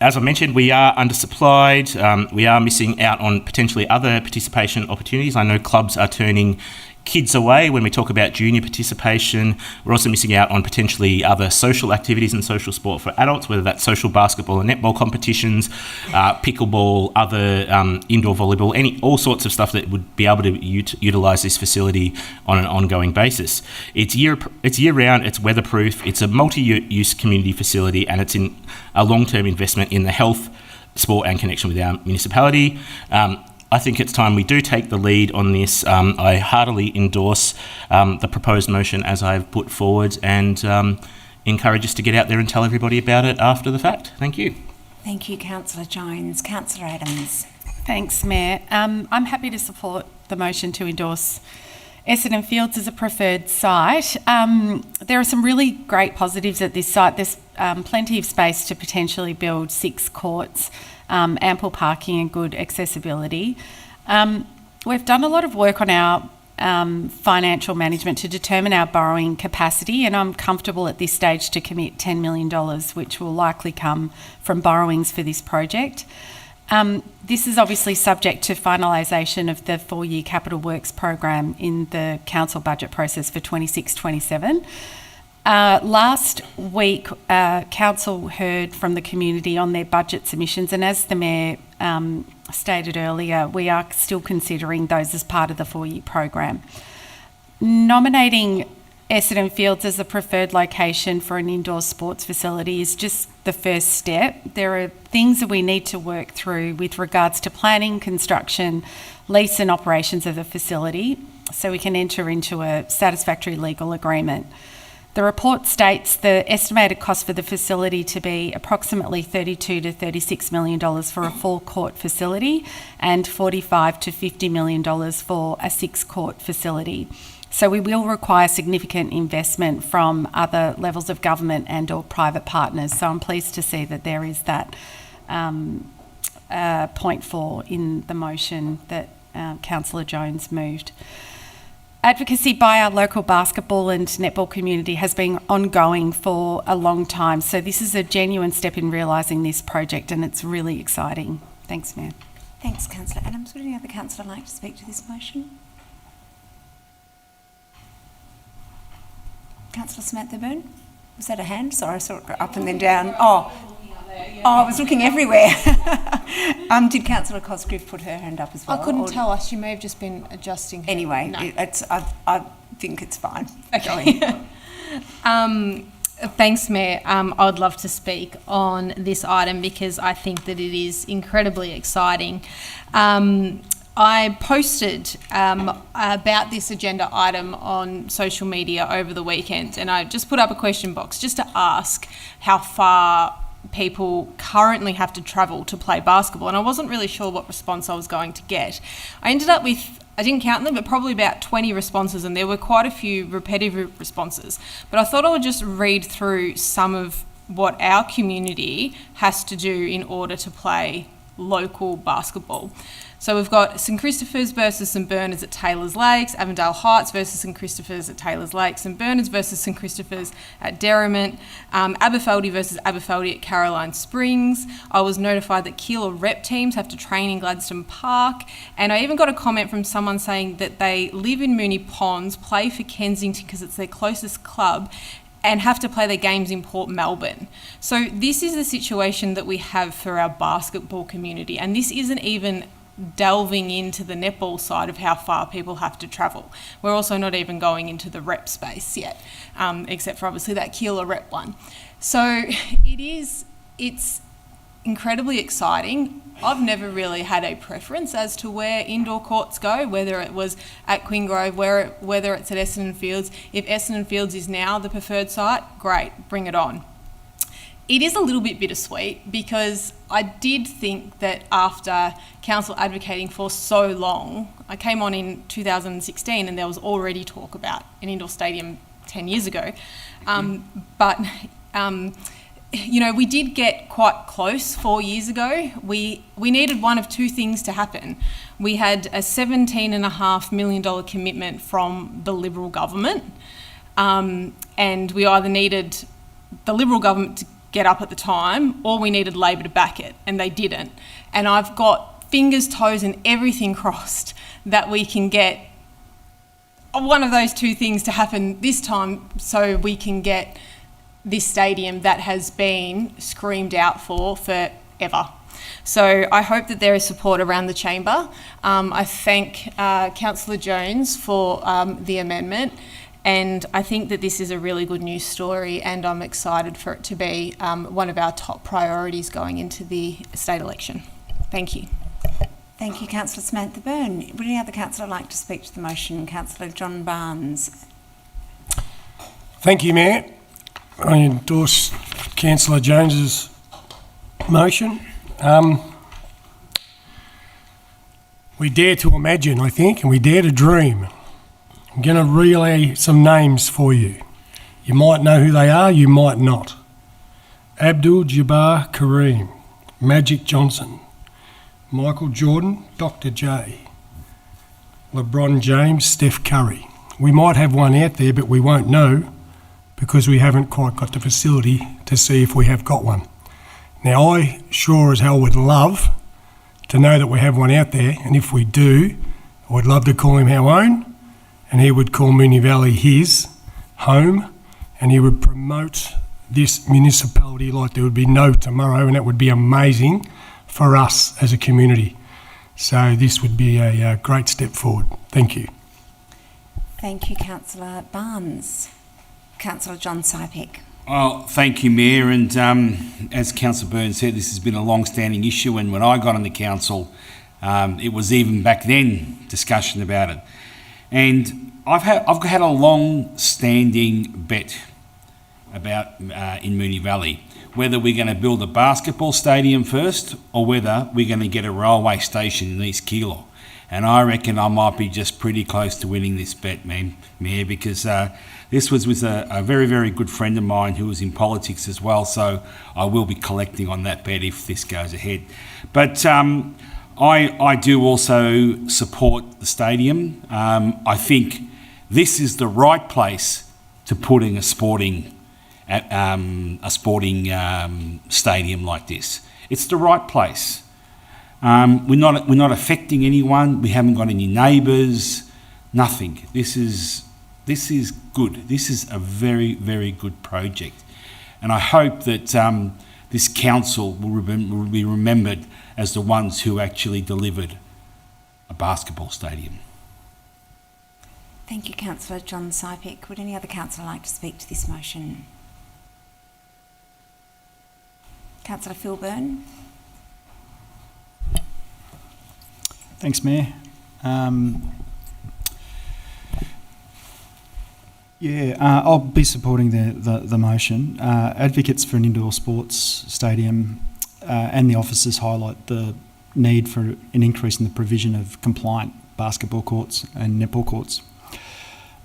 As I mentioned, we are undersupplied. We are missing out on potentially other participation opportunities. I know clubs are turning kids away when we talk about junior participation. We're also missing out on potentially other social activities and social sport for adults, whether that's social basketball and netball competitions, pickleball, other indoor volleyball, all sorts of stuff that would be able to utilise this facility on an ongoing basis. It's year round, it's weatherproof, it's a multi-use community facility, and it's in a long-term investment in the health, sport and connection with our municipality. I think it's time we do take the lead on this. I heartily endorse the proposed motion as I've put forward, and encourage us to get out there and tell everybody about it after the fact. Thank you. Thank you, Councillor Jones. Councillor Adams. Thanks, Mayor. I'm happy to support the motion to endorse Essendon Fields as a preferred site. There are some really great positives at this site. There's plenty of space to potentially build 6 courts, ample parking and good accessibility. We've done a lot of work on our financial management to determine our borrowing capacity, and I'm comfortable at this stage to commit $10 million, which will likely come from borrowings for this project. This is obviously subject to finalisation of the 4-year capital works program in the council budget process for 26-27. Last week, Council heard from the community on their budget submissions, and as the Mayor stated earlier, we are still considering those as part of the 4-year program. Nominating Essendon Fields as the preferred location for an indoor sports facility is just the first step. There are things that we need to work through with regards to planning, construction, lease and operations of the facility, so we can enter into a satisfactory legal agreement. The report states the estimated cost for the facility to be approximately $32 to $36 million for a 4-court facility and $45 to $50 million for a 6-court facility. So we will require significant investment from other levels of government and or private partners. So I'm pleased to see that there is that point 4 in the motion that Councillor Jones moved. Advocacy by our local basketball and netball community has been ongoing for a long time. So this is a genuine step in realising this project, and it's really exciting. Thanks, Mayor. Thanks, Councillor Adams. Would any other councillor like to speak to this motion? Councillor Samantha-Byrne? Was that a hand? Sorry, I saw it go up and then down. Oh, I was looking everywhere. Did Councillor Cosgrove put her hand up as well? I couldn't tell us. She may have just been adjusting her. Anyway, No. I think it's fine. Okay. Thanks, Mayor. I would love to speak on this item because I think that it is incredibly exciting. I posted about this agenda item on social media over the weekend, and I just put up a question box just to ask how far people currently have to travel to play basketball, and I wasn't really sure what response I was going to get. I ended up with, I didn't count them, but probably about 20 responses, and there were quite a few repetitive responses. But I thought I would just read through some of what our community has to do in order to play local basketball. So we've got St Christopher's versus St Bernard's at Taylors Lakes, Avondale Heights versus St Christopher's at Taylors Lakes, St Bernard's versus St Christopher's at Derrimut, Aberfeldy versus Aberfeldy at Caroline Springs. I was notified that Keilor rep teams have to train in Gladstone Park, and I even got a comment from someone saying that they live in Moonee Ponds, play for Kensington because it's their closest club, and have to play their games in Port Melbourne. So this is the situation that we have for our basketball community, and this isn't even delving into the netball side of how far people have to travel. We're also not even going into the rep space yet, except for obviously that Keilor rep one. So it's incredibly exciting. I've never really had a preference as to where indoor courts go, whether it was at Queen Grove, whether it's at Essendon Fields. If Essendon Fields is now the preferred site, great, bring it on. It is a little bit bittersweet because I did think that after council advocating for so long, I came on in 2016 and there was already talk about an indoor stadium 10 years ago. But we did get quite close 4 years ago. We needed one of two things to happen. We had a $17.5 million commitment from the Liberal government, and we either needed the Liberal government to get up at the time, or we needed Labor to back it, and they didn't. And I've got fingers, toes, and everything crossed that we can get one of those two things to happen this time, so we can get this stadium that has been screamed out for forever. So I hope that there is support around the chamber. I thank Councillor Jones for the amendment. And I think that this is a really good news story, and I'm excited for it to be one of our top priorities going into the state election. Thank you. Thank you, Councillor Samantha Byrne. Would any other councillor like to speak to the motion? Councillor John Barnes. Thank you, Mayor. I endorse Councillor Jones's motion. We dare to imagine, I think, and we dare to dream. I'm going to relay some names for you. You might know who they are, you might not. Abdul Jabbar Kareem, Magic Johnson, Michael Jordan, Dr. J, LeBron James, Steph Curry. We might have one out there, but we won't know because we haven't quite got the facility to see if we have got one. Now, I sure as hell would love to know that we have one out there, and if we do, I would love to call him our own, and he would call Moonee Valley his home, and he would promote this municipality like there would be no tomorrow, and it would be amazing for us as a community. So this would be a great step forward. Thank you. Thank you, Councillor Barnes. Councillor John Sypek. Well, thank you, Mayor. And as Councillor Byrne said, this has been a long-standing issue. And when I got on the council, it was even back then discussion about it. And I've had a long-standing bet about in Moonee Valley whether we're going to build a basketball stadium first or whether we're going to get a railway station in East Keilor. And I reckon I might be just pretty close to winning this bet, Mayor, because this was with a very, very good friend of mine who was in politics as well, so I will be collecting on that bet if this goes ahead. But I do also support the stadium. I think this is the right place to put in a sporting stadium like this. It's the right place. We're not affecting anyone. We haven't got any neighbours. Nothing. This is good. This is a very, very good project, and I hope that this council will be remembered as the ones who actually delivered a basketball stadium. Thank you, Councillor John Sypek. Would any other councillor like to speak to this motion? Councillor Phil Byrne. Thanks, Mayor. I'll be supporting the motion. Advocates for an indoor sports stadium and the officers highlight the need for an increase in the provision of compliant basketball courts and netball courts.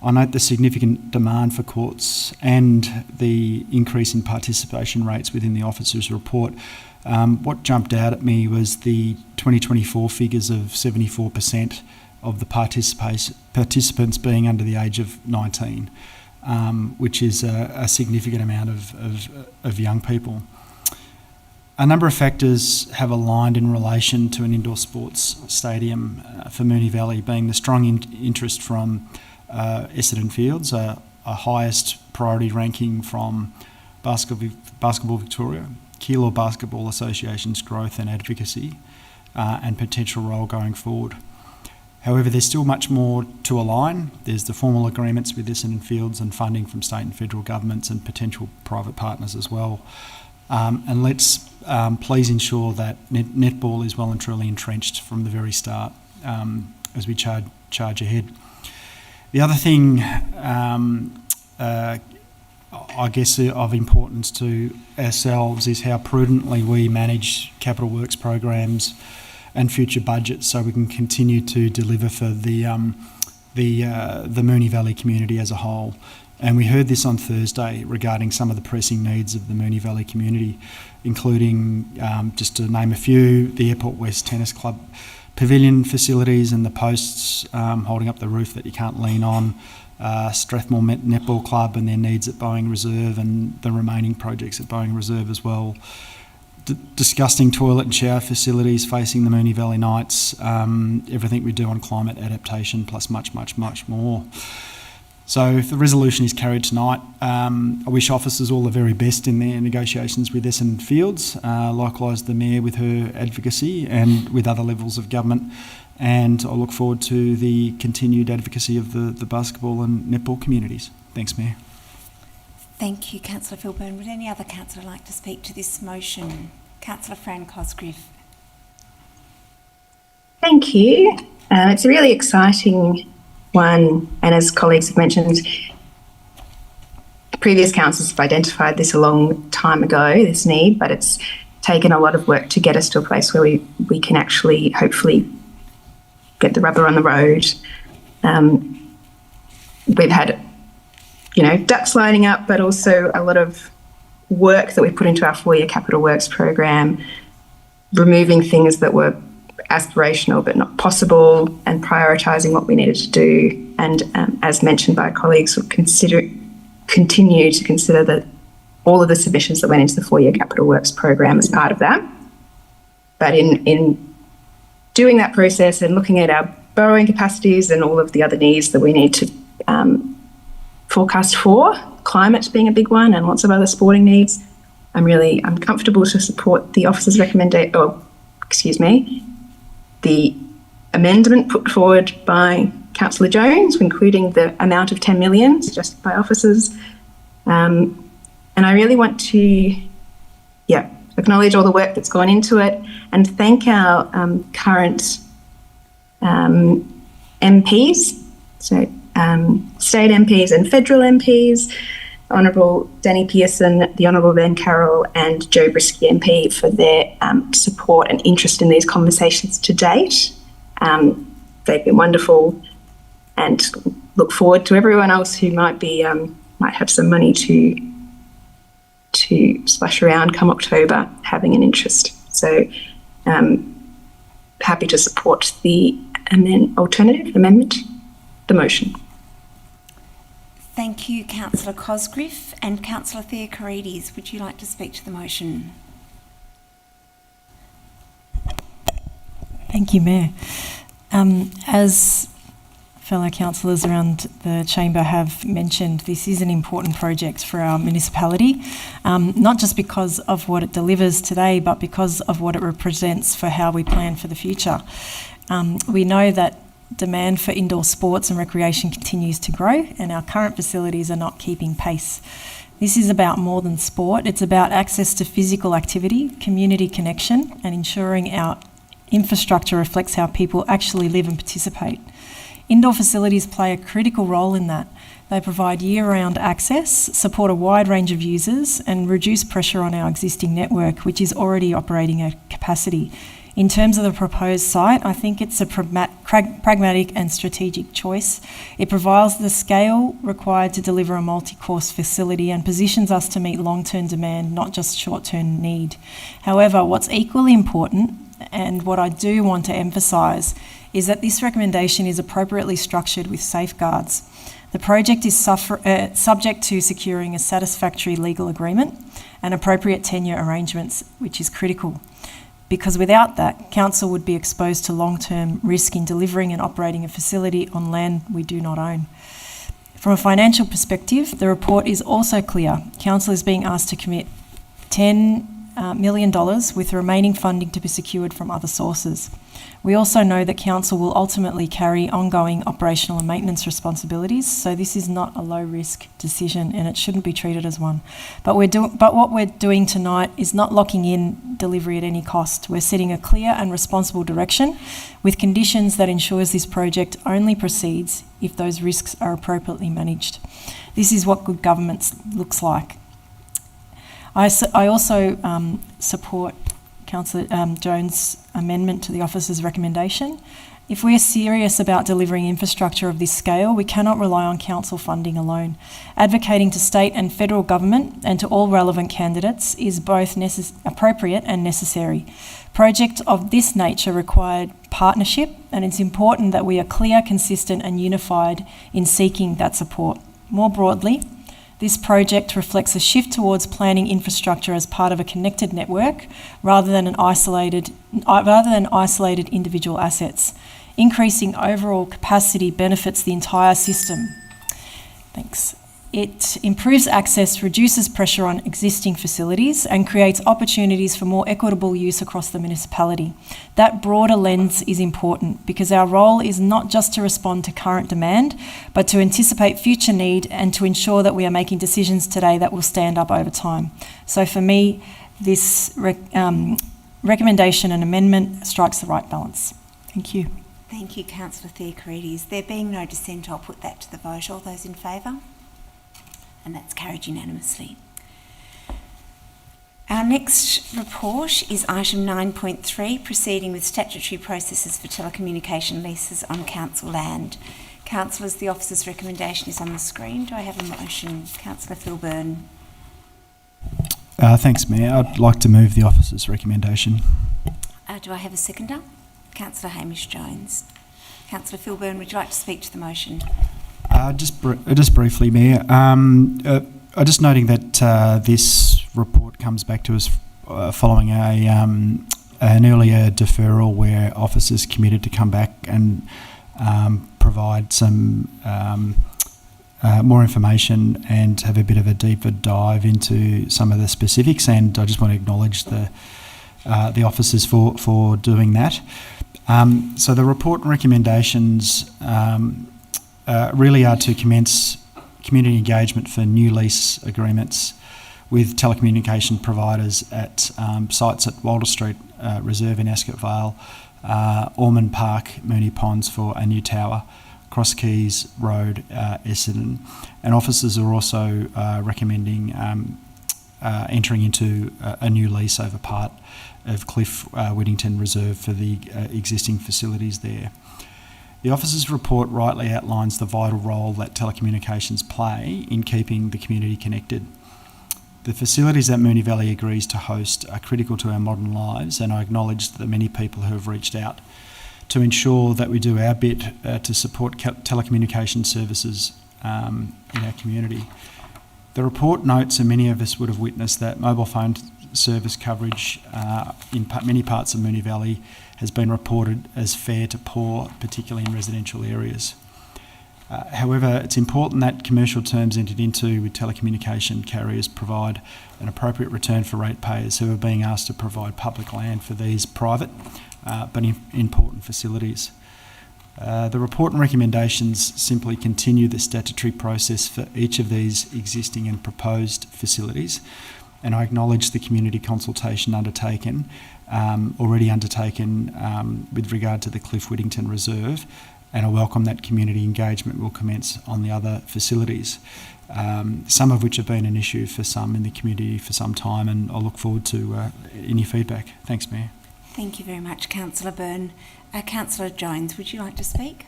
I note the significant demand for courts and the increase in participation rates within the officers' report. What jumped out at me was the 2024 figures of 74% of the participants being under the age of 19, which is a significant amount of young people. A number of factors have aligned in relation to an indoor sports stadium for Moonee Valley, being the strong interest from Essendon Fields, a highest priority ranking from Basketball Victoria, Keilor Basketball Association's growth and advocacy, and potential role going forward. However, there's still much more to align. There's the formal agreements with Essendon Fields and funding from state and federal governments and potential private partners as well. And let's please ensure that netball is well and truly entrenched from the very start as we charge ahead. The other thing, I guess, of importance to ourselves is how prudently we manage capital works programs and future budgets, so we can continue to deliver for the Moonee Valley community as a whole. And we heard this on Thursday regarding some of the pressing needs of the Moonee Valley community, including, just to name a few, the Airport West Tennis Club pavilion facilities and the posts holding up the roof that you can't lean on, Strathmore Netball Club and their needs at Boeing Reserve and the remaining projects at Boeing Reserve as well. Disgusting toilet and shower facilities facing the Moonee Valley Knights, everything we do on climate adaptation, plus much, much, much more. So if the resolution is carried tonight, I wish officers all the very best in their negotiations with Essendon Fields, likewise the Mayor with her advocacy and with other levels of government, and I look forward to the continued advocacy of the basketball and netball communities. Thanks, Mayor. Thank you, Councillor Phil Byrne. Would any other councillor like to speak to this motion? Councillor Fran Cosgriff. Thank you. It's a really exciting one, and as colleagues have mentioned, previous councils have identified this a long time ago, this need, but it's taken a lot of work to get us to a place where we can actually hopefully get the rubber on the road. We've had, ducks lining up, but also a lot of work that we put into our 4-year capital works program, removing things that were aspirational but not possible, and prioritising what we needed to do. And as mentioned by colleagues, we'll continue to consider all of the submissions that went into the 4-year capital works program as part of that. But in doing that process and looking at our borrowing capacities and all of the other needs that we need to forecast for, climate being a big one and lots of other sporting needs. I'm comfortable to support the officer's the amendment put forward by Councillor Jones, including the amount of 10 million suggested by officers. And I really want to, acknowledge all the work that's gone into it and thank our current MPs, so state MPs and federal MPs, Honourable Danny Pearson, the Honourable Ben Carroll and Joe Brisky MP for their support and interest in these conversations to date. They've been wonderful, and look forward to everyone else who might have some money to splash around come October having an interest. So happy to support the amendment, the motion. Thank you, Councillor Cosgriff. And Councillor Theocharides, would you like to speak to the motion? Thank you, Mayor. As fellow councillors around the chamber have mentioned, this is an important project for our municipality, not just because of what it delivers today, but because of what it represents for how we plan for the future. We know that demand for indoor sports and recreation continues to grow, and our current facilities are not keeping pace. This is about more than sport. It's about access to physical activity, community connection, and ensuring our infrastructure reflects how people actually live and participate. Indoor facilities play a critical role in that. They provide year-round access, support a wide range of users, and reduce pressure on our existing network, which is already operating at capacity. In terms of the proposed site, I think it's a pragmatic and strategic choice. It provides the scale required to deliver a multi-course facility and positions us to meet long-term demand, not just short-term need. However, what's equally important, and what I do want to emphasise, is that this recommendation is appropriately structured with safeguards. The project is subject to securing a satisfactory legal agreement and appropriate tenure arrangements, which is critical. Because without that, council would be exposed to long-term risk in delivering and operating a facility on land we do not own. From a financial perspective, the report is also clear. Council is being asked to commit $10 million with the remaining funding to be secured from other sources. We also know that council will ultimately carry ongoing operational and maintenance responsibilities, so this is not a low-risk decision and it shouldn't be treated as one. But what we're doing tonight is not locking in delivery at any cost. We're setting a clear and responsible direction with conditions that ensures this project only proceeds if those risks are appropriately managed. This is what good governance looks like. I also support Councillor Jones' amendment to the officer's recommendation. If we are serious about delivering infrastructure of this scale, we cannot rely on council funding alone. Advocating to state and federal government and to all relevant candidates is both appropriate and necessary. Projects of this nature require partnership, and it's important that we are clear, consistent and unified in seeking that support. More broadly, this project reflects a shift towards planning infrastructure as part of a connected network rather than isolated individual assets. Increasing overall capacity benefits the entire system. Thanks. It improves access, reduces pressure on existing facilities and creates opportunities for more equitable use across the municipality. That broader lens is important because our role is not just to respond to current demand, but to anticipate future need and to ensure that we are making decisions today that will stand up over time. So for me, this recommendation and amendment strikes the right balance. Thank you. Thank you, Councillor Theocharides. There being no dissent, I'll put that to the vote. All those in favour? And that's carried unanimously. Our next report is item 9.3, proceeding with statutory processes for telecommunication leases on council land. Councillors, the officer's recommendation is on the screen. Do I have a motion? Councillor Philburn. Thanks, Mayor. I'd like to move the officer's recommendation. Do I have a seconder? Councillor Hamish Jones. Councillor Philburn, would you like to speak to the motion? Just briefly, Mayor. I'm just noting that this report comes back to us following an earlier deferral where officers committed to come back and provide some more information and have a bit of a deeper dive into some of the specifics, and I just want to acknowledge the officers for doing that. So the report and recommendations really are to commence community engagement for new lease agreements with telecommunication providers at sites at Walter Street Reserve in Ascot Vale, Ormond Park, Moonee Ponds for a new tower, Cross Keys Road, Essendon. And officers are also recommending entering into a new lease over part of Cliff Whittington Reserve for the existing facilities there. The officers' report rightly outlines the vital role that telecommunications play in keeping the community connected. The facilities that Moonee Valley agrees to host are critical to our modern lives, and I acknowledge the many people who have reached out to ensure that we do our bit to support telecommunication services in our community. The report notes, and many of us would have witnessed, that mobile phone service coverage in many parts of Moonee Valley has been reported as fair to poor, particularly in residential areas. However, it's important that commercial terms entered into with telecommunication carriers provide an appropriate return for ratepayers who are being asked to provide public land for these private but important facilities. The report and recommendations simply continue the statutory process for each of these existing and proposed facilities, and I acknowledge the community consultation already undertaken with regard to the Cliff Whittington Reserve, and I welcome that community engagement will commence on the other facilities, some of which have been an issue for some in the community for some time, and I look forward to any feedback. Thanks, Mayor. Thank you very much, Councillor Byrne. Councillor Jones, would you like to speak?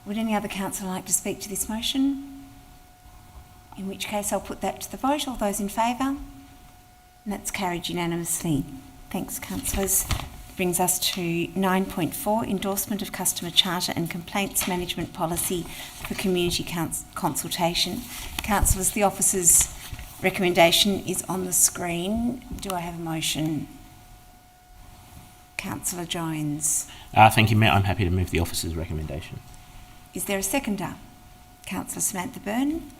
Would any other councillor like to speak to this motion? In which case I'll put that to the vote. All those in favour? And that's carried unanimously. Thanks, councillors. Brings us to 9.4, endorsement of customer charter and complaints management policy for community consultation. Councillors, the officer's recommendation is on the screen. Do I have a motion? Councillor Jones. Thank you, Mayor. I'm happy to move the officer's recommendation. Is there a seconder? Councillor Samantha Byrne.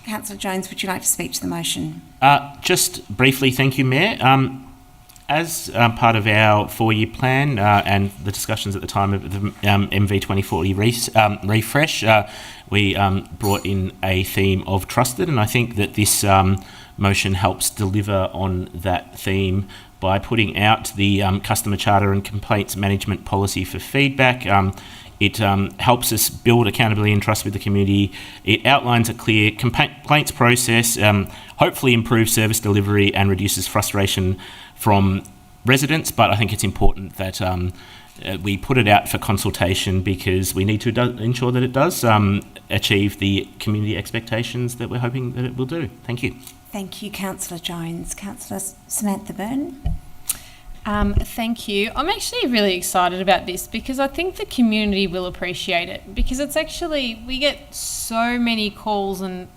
Councillor Jones, would you like to speak to the motion? Just briefly, thank you, Mayor. As part of our 4-year plan and the discussions at the time of the MV 2040 refresh, we brought in a theme of trusted, and I think that this motion helps deliver on that theme by putting out the customer charter and complaints management policy for feedback. It helps us build accountability and trust with the community. It outlines a clear complaints process, hopefully improves service delivery and reduces frustration from residents, but I think it's important that we put it out for consultation because we need to ensure that it does achieve the community expectations that we're hoping that it will do. Thank you. Thank you, Councillor Jones. Councillor Samantha Byrne. Thank you. I'm actually really excited about this because I think the community will appreciate it, because it's actually, we get so many calls and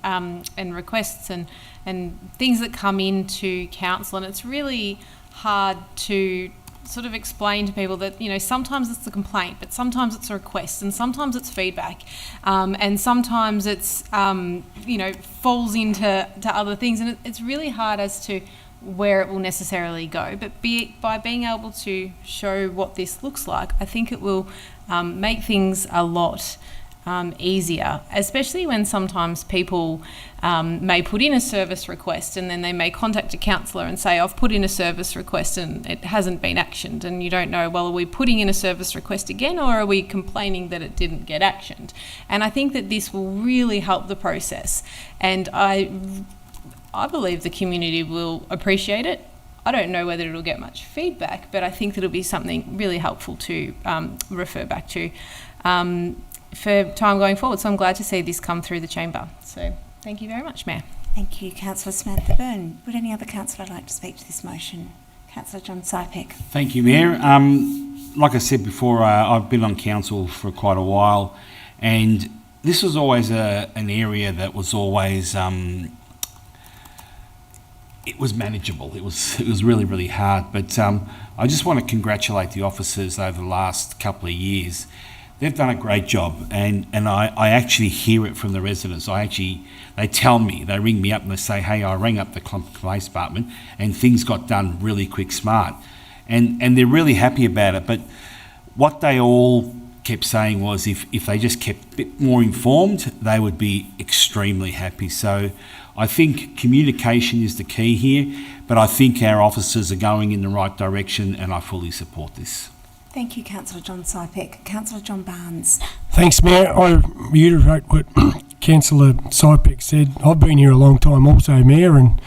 requests and things that come into council, and it's really hard to sort of explain to people that, you know, sometimes it's a complaint, but sometimes it's a request, and sometimes it's feedback, and sometimes it's, you know, falls into other things, and it's really hard as to where it will necessarily go. But by being able to show what this looks like, I think it will make things a lot easier, especially when sometimes people may put in a service request and then they may contact a councillor and say, I've put in a service request and it hasn't been actioned, and you don't know, well, are we putting in a service request again, or are we complaining that it didn't get actioned? And I think that this will really help the process, and I believe the community will appreciate it. I don't know whether it'll get much feedback, but I think that it'll be something really helpful to refer back to for time going forward. So I'm glad to see this come through the chamber. So thank you very much, Mayor. Thank you, Councillor Samantha Byrne. Would any other councillor like to speak to this motion? Councillor John Sypek. Thank you, Mayor. Like I said before, I've been on council for quite a while, and this was always an area that was always it was manageable. It was really, really hard. But I just want to congratulate the officers over the last couple of years. they've done a great job, and I actually hear it from the residents. They tell me, they ring me up and they say, hey, I rang up the complaints department and things got done really quick, smart. And they're really happy about it. But what they all kept saying was if they just kept a bit more informed, they would be extremely happy. So I think communication is the key here, but I think our officers are going in the right direction, and I fully support this. Thank you, Councillor John Sypek. Councillor John Barnes. Thanks, Mayor. I reiterate what Councillor Sypek said. I've been here a long time also, Mayor, and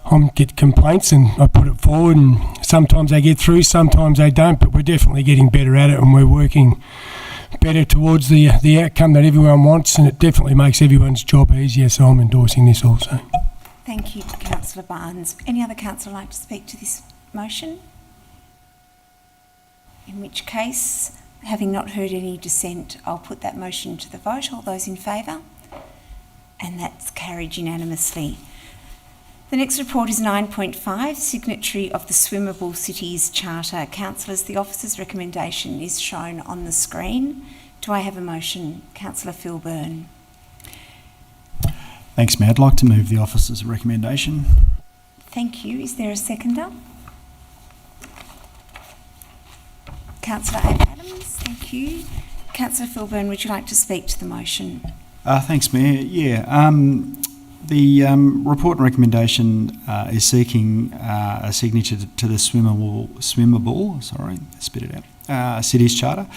I get complaints and I put it forward, and sometimes they get through, sometimes they don't, but we're definitely getting better at it, and we're working better towards the outcome that everyone wants, and it definitely makes everyone's job easier, so I'm endorsing this also. Thank you, Councillor Barnes. Any other councillor like to speak to this motion? In which case, having not heard any dissent, I'll put that motion to the vote. All those in favour? And that's carried unanimously. The next report is 9.5, signatory of the Swimmable Cities Charter. Councillors, the officer's recommendation is shown on the screen. Do I have a motion? Councillor Phil Byrne. Thanks, Mayor. I'd like to move the officer's recommendation. Thank you. Is there a seconder? Councillor Adams, thank you. Councillor Phil Byrne, would you like to speak to the motion? Thanks, Mayor. The report and recommendation is seeking a signature to the Swimmable, Cities Charter,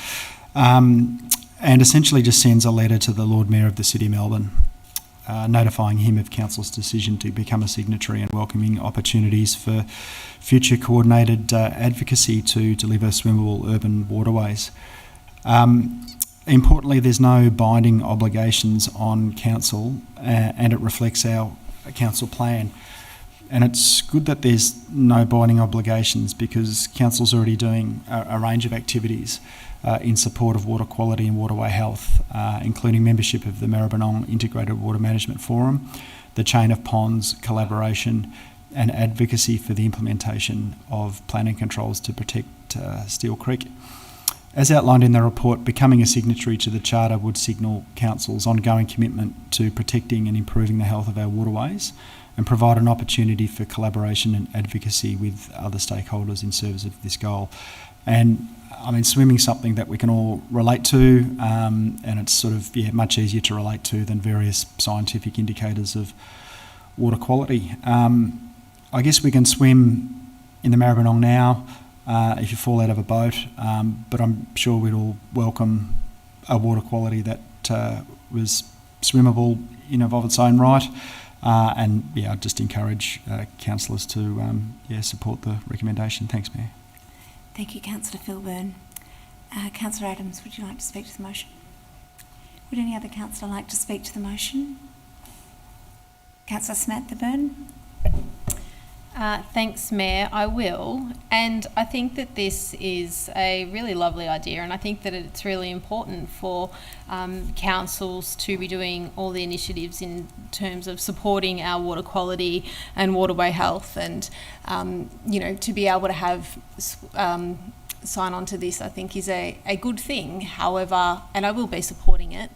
and essentially just sends a letter to the Lord Mayor of the City of Melbourne, notifying him of Council's decision to become a signatory and welcoming opportunities for future coordinated advocacy to deliver swimmable urban waterways. Importantly, there's no binding obligations on Council, and it reflects our Council plan. And it's good that there's no binding obligations, because Council's already doing a range of activities in support of water quality and waterway health, including membership of the Maribyrnong Integrated Water Management Forum, the Chain of Ponds collaboration, and advocacy for the implementation of planning controls to protect Steel Creek. As outlined in the report, becoming a signatory to the Charter would signal Council's ongoing commitment to protecting and improving the health of our waterways, and provide an opportunity for collaboration and advocacy with other stakeholders in service of this goal. And I mean, swimming's something that we can all relate to, and it's sort of much easier to relate to than various scientific indicators of water quality. I guess we can swim in the Maribyrnong now if you fall out of a boat, but I'm sure we'd all welcome a water quality that was swimmable in of its own right. And I'd just encourage councillors to support the recommendation. Thanks, Mayor. Thank you, Councillor Phil Byrne. Councillor Adams, would you like to speak to the motion? Would any other councillor like to speak to the motion? Councillor Samantha Byrne. Thanks, Mayor. I will. And I think that this is a really lovely idea, and I think that it's really important for councils to be doing all the initiatives in terms of supporting our water quality and waterway health, and to be able to have sign on to this, I think, is a good thing. However, and I will be supporting it.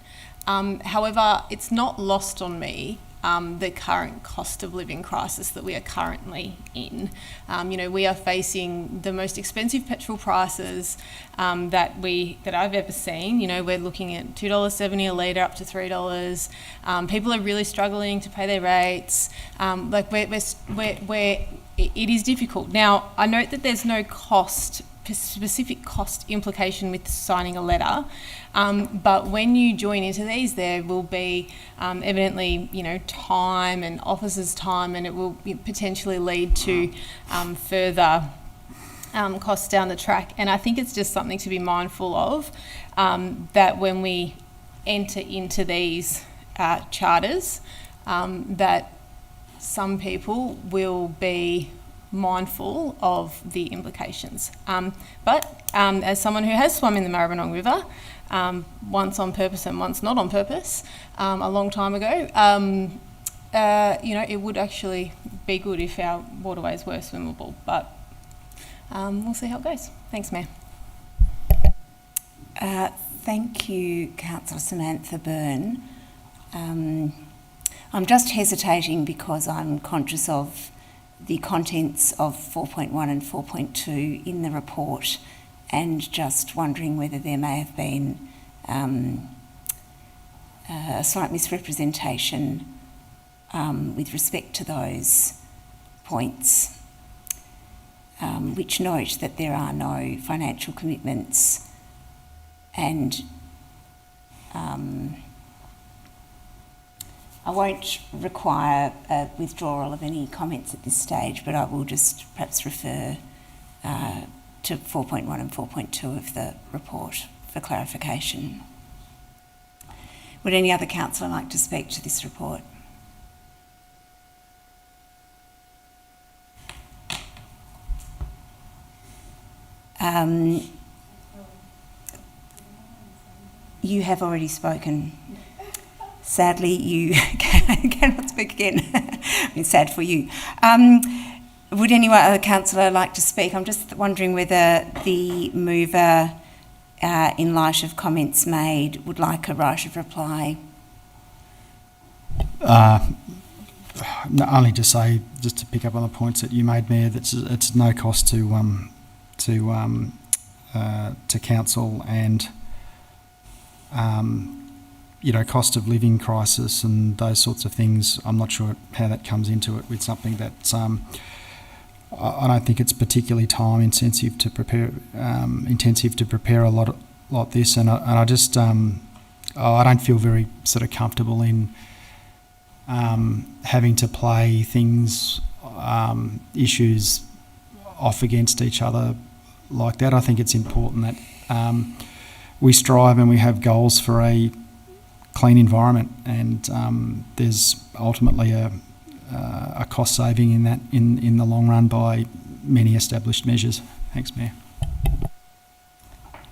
However, it's not lost on me the current cost of living crisis that we are currently in. We are facing the most expensive petrol prices that I've ever seen. We're looking at $2.70 a litre up to $3. People are really struggling to pay their rates. It is difficult. Now, I note that there's no specific cost implication with signing a letter, but when you join into these, there will be evidently time and officers' time, and it will potentially lead to further costs down the track. And I think it's just something to be mindful of, that when we enter into these charters, that some people will be mindful of the implications. But as someone who has swum in the Maribyrnong River, once on purpose and once not on purpose, a long time ago, it would actually be good if our waterways were swimmable, but we'll see how it goes. Thanks, Mayor. Thank you, Councillor Samantha Byrne. I'm just hesitating because I'm conscious of the contents of 4.1 and 4.2 in the report, and just wondering whether there may have been a slight misrepresentation with respect to those points, which note that there are no financial commitments, and I won't require a withdrawal of any comments at this stage, but I will just perhaps refer to 4.1 and 4.2 of the report for clarification. Would any other councillor like to speak to this report? You have already spoken. Sadly, you cannot speak again. It's sad for you. Would any other councillor like to speak? I'm just wondering whether the mover, in light of comments made, would like a right of reply. Only to say, just to pick up on the points that you made, Mayor, that it's no cost to council, and cost of living crisis and those sorts of things. I'm not sure how that comes into it with something that I don't think it's particularly time intensive to prepare a lot like this, and I just I don't feel very sort of comfortable in having to play things, issues off against each other like that. I think it's important that we strive and we have goals for a clean environment, and there's ultimately a cost saving in that in the long run by many established measures. Thanks, Mayor.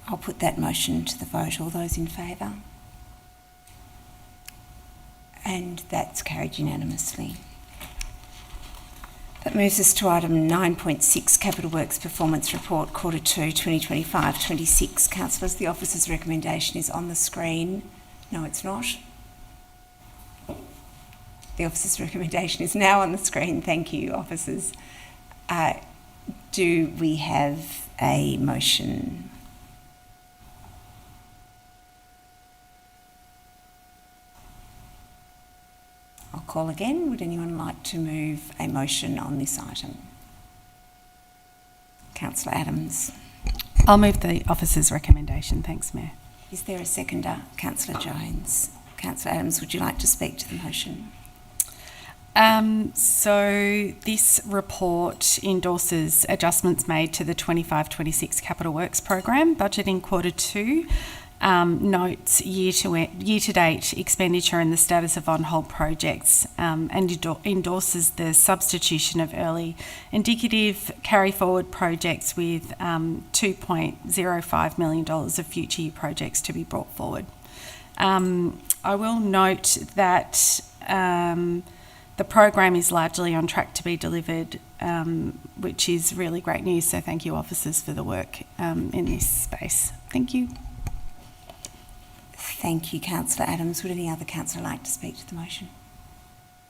I'll put that motion to the vote. All those in favour? And that's carried unanimously. That moves us to item 9.6, Capital Works Performance Report, Quarter 2, 2025-26. Councillors, the officer's recommendation is on the screen. No, it's not. The officer's recommendation is now on the screen. Thank you, officers. Do we have a motion? I'll call again. Would anyone like to move a motion on this item? Councillor Adams. I'll move the officer's recommendation. Thanks, Mayor. Is there a seconder? Councillor Jones. Councillor Adams, would you like to speak to the motion? So this report endorses adjustments made to the 25-26 Capital Works program budget in Quarter 2, notes year-to-date expenditure and the status of on-hold projects, and endorses the substitution of early indicative carry-forward projects with $2.05 million of future year projects to be brought forward. I will note that the program is largely on track to be delivered, which is really great news. So thank you, officers, for the work in this space. Thank you. Thank you, Councillor Adams. Would any other councillor like to speak to the motion?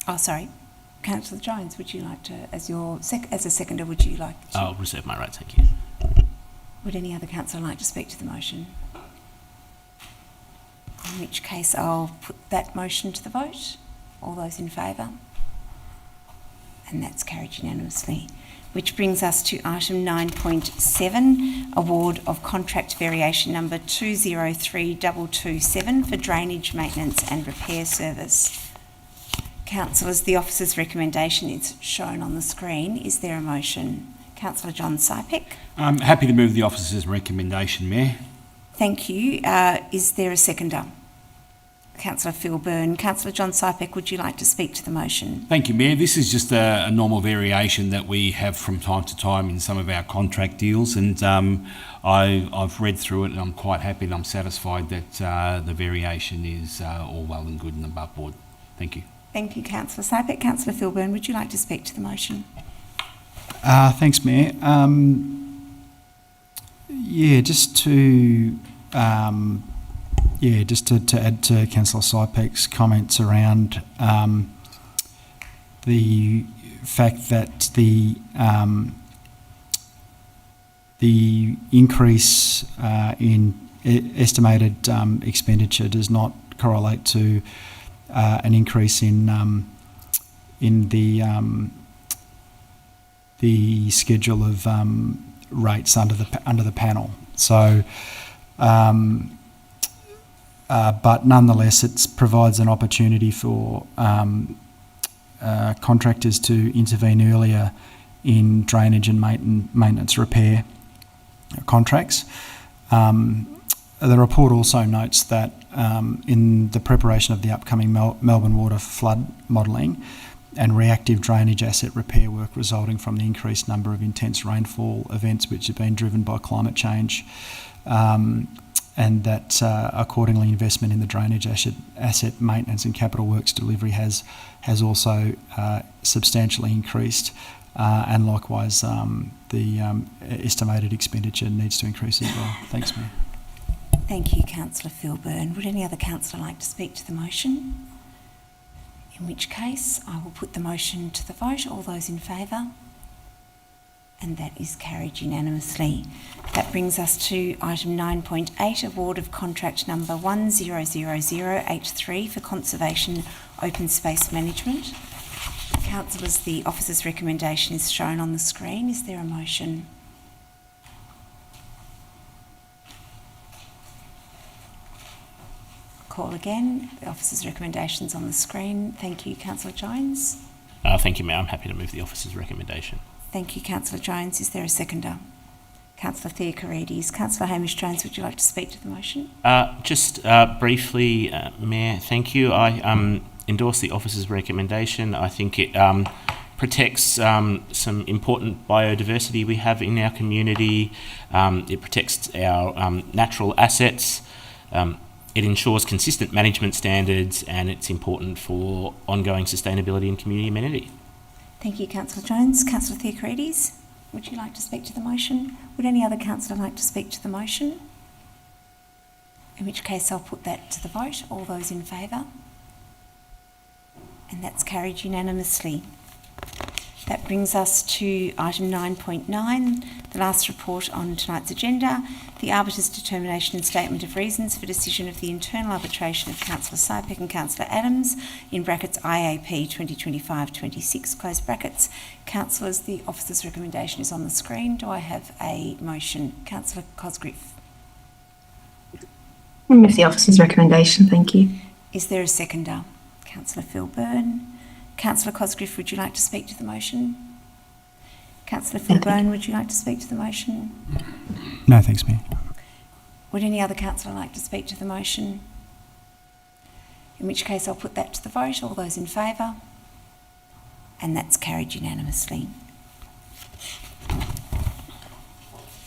Oh, sorry. Councillor Jones, would you like to, as a seconder, would you like to? I'll reserve my right, thank you. Would any other councillor like to speak to the motion? In which case I'll put that motion to the vote. All those in favour? And that's carried unanimously. Which brings us to item 9.7, award of contract variation number 203227 for drainage maintenance and repair service. Councillors, the officer's recommendation is shown on the screen. Is there a motion? Councillor John Sypek. I'm happy to move the officer's recommendation, Mayor. Thank you. Is there a seconder? Councillor Phil Byrne. Councillor John Sypek, would you like to speak to the motion? Thank you, Mayor. This is just a normal variation that we have from time to time in some of our contract deals, and I've read through it and I'm quite happy and I'm satisfied that the variation is all well and good and above board. Thank you. Thank you, Councillor Sypek. Councillor Phil Byrne, would you like to speak to the motion? Thanks, Mayor. Yeah, just to Yeah, just to add to Councillor Sypek's comments around the fact that the increase in estimated expenditure does not correlate to an increase in the schedule of rates under the panel. So, but nonetheless, it provides an opportunity for contractors to intervene earlier in drainage and maintenance repair contracts. The report also notes that in the preparation of the upcoming Melbourne water flood modelling and reactive drainage asset repair work resulting from the increased number of intense rainfall events which have been driven by climate change, and that accordingly investment in the drainage asset maintenance and capital works delivery has also substantially increased, and likewise the estimated expenditure needs to increase as well. Thanks, Mayor. Thank you, Councillor Philburn. Would any other councillor like to speak to the motion? In which case, I will put the motion to the vote. All those in favour? And that is carried unanimously. That brings us to item 9.8, award of contract number 100083 for conservation open space management. Councillors, the officer's recommendation is shown on the screen. Is there a motion? Call again. The officer's recommendation is on the screen. Thank you, Councillor Jones. Thank you, Mayor. I'm happy to move the officer's recommendation. Thank you, Councillor Jones. Is there a seconder? Councillor Theocharides. Councillor Hamish Jones, would you like to speak to the motion? Just briefly, Mayor, thank you. I endorse the officer's recommendation. I think it protects some important biodiversity we have in our community. It protects our natural assets. It ensures consistent management standards, and it's important for ongoing sustainability and community amenity. Thank you, Councillor Jones. Councillor Theocharides, would you like to speak to the motion? Would any other councillor like to speak to the motion? In which case I'll put that to the vote. All those in favour? And that's carried unanimously. That brings us to item 9.9, the last report on tonight's agenda, the Arbiter's determination and statement of reasons for decision of the internal arbitration of Councillor Sypek and Councillor Adams, in brackets IAP 2025-26, close brackets. Councillors, the officer's recommendation is on the screen. Do I have a motion? Councillor Cosgriff. I move the officer's recommendation, thank you. Is there a seconder? Councillor Philburn. Councillor Cosgriff, would you like to speak to the motion? Councillor Philburn, would you like to speak to the motion? No, thanks, Mayor. Would any other councillor like to speak to the motion? In which case I'll put that to the vote. All those in favour? And that's carried unanimously.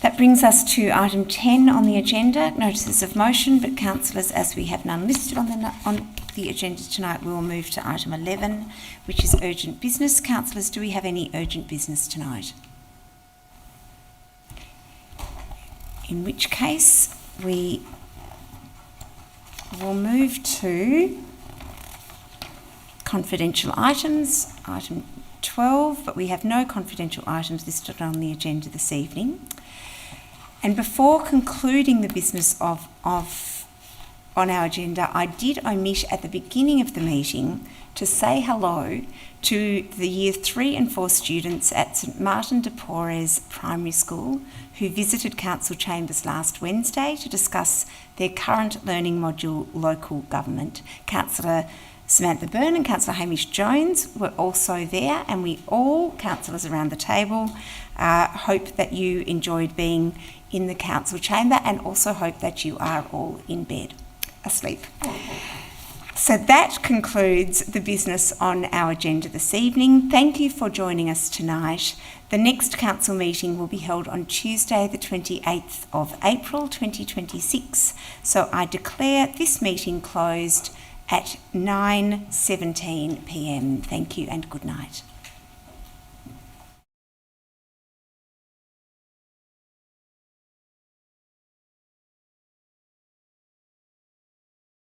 That brings us to item 10 on the agenda, notices of motion, but councillors, as we have none listed on the agenda tonight, we will move to item 11, which is urgent business. Councillors, do we have any urgent business tonight? In which case, we will move to confidential items, item 12, but we have no confidential items listed on the agenda this evening. And before concluding the business on our agenda, I did omit at the beginning of the meeting to say hello to the Year 3 and 4 students at St Martin de Porres Primary School who visited Council Chambers last Wednesday to discuss their current learning module, local government. Councillor Samantha Byrne and Councillor Hamish Jones were also there, and we all, councillors around the table, hope that you enjoyed being in the council chamber, and also hope that you are all in bed, asleep. So that concludes the business on our agenda this evening. Thank you for joining us tonight. The next council meeting will be held on Tuesday, the 28th of April 2026. So I declare this meeting closed at 9:17 p.m. Thank you and good night.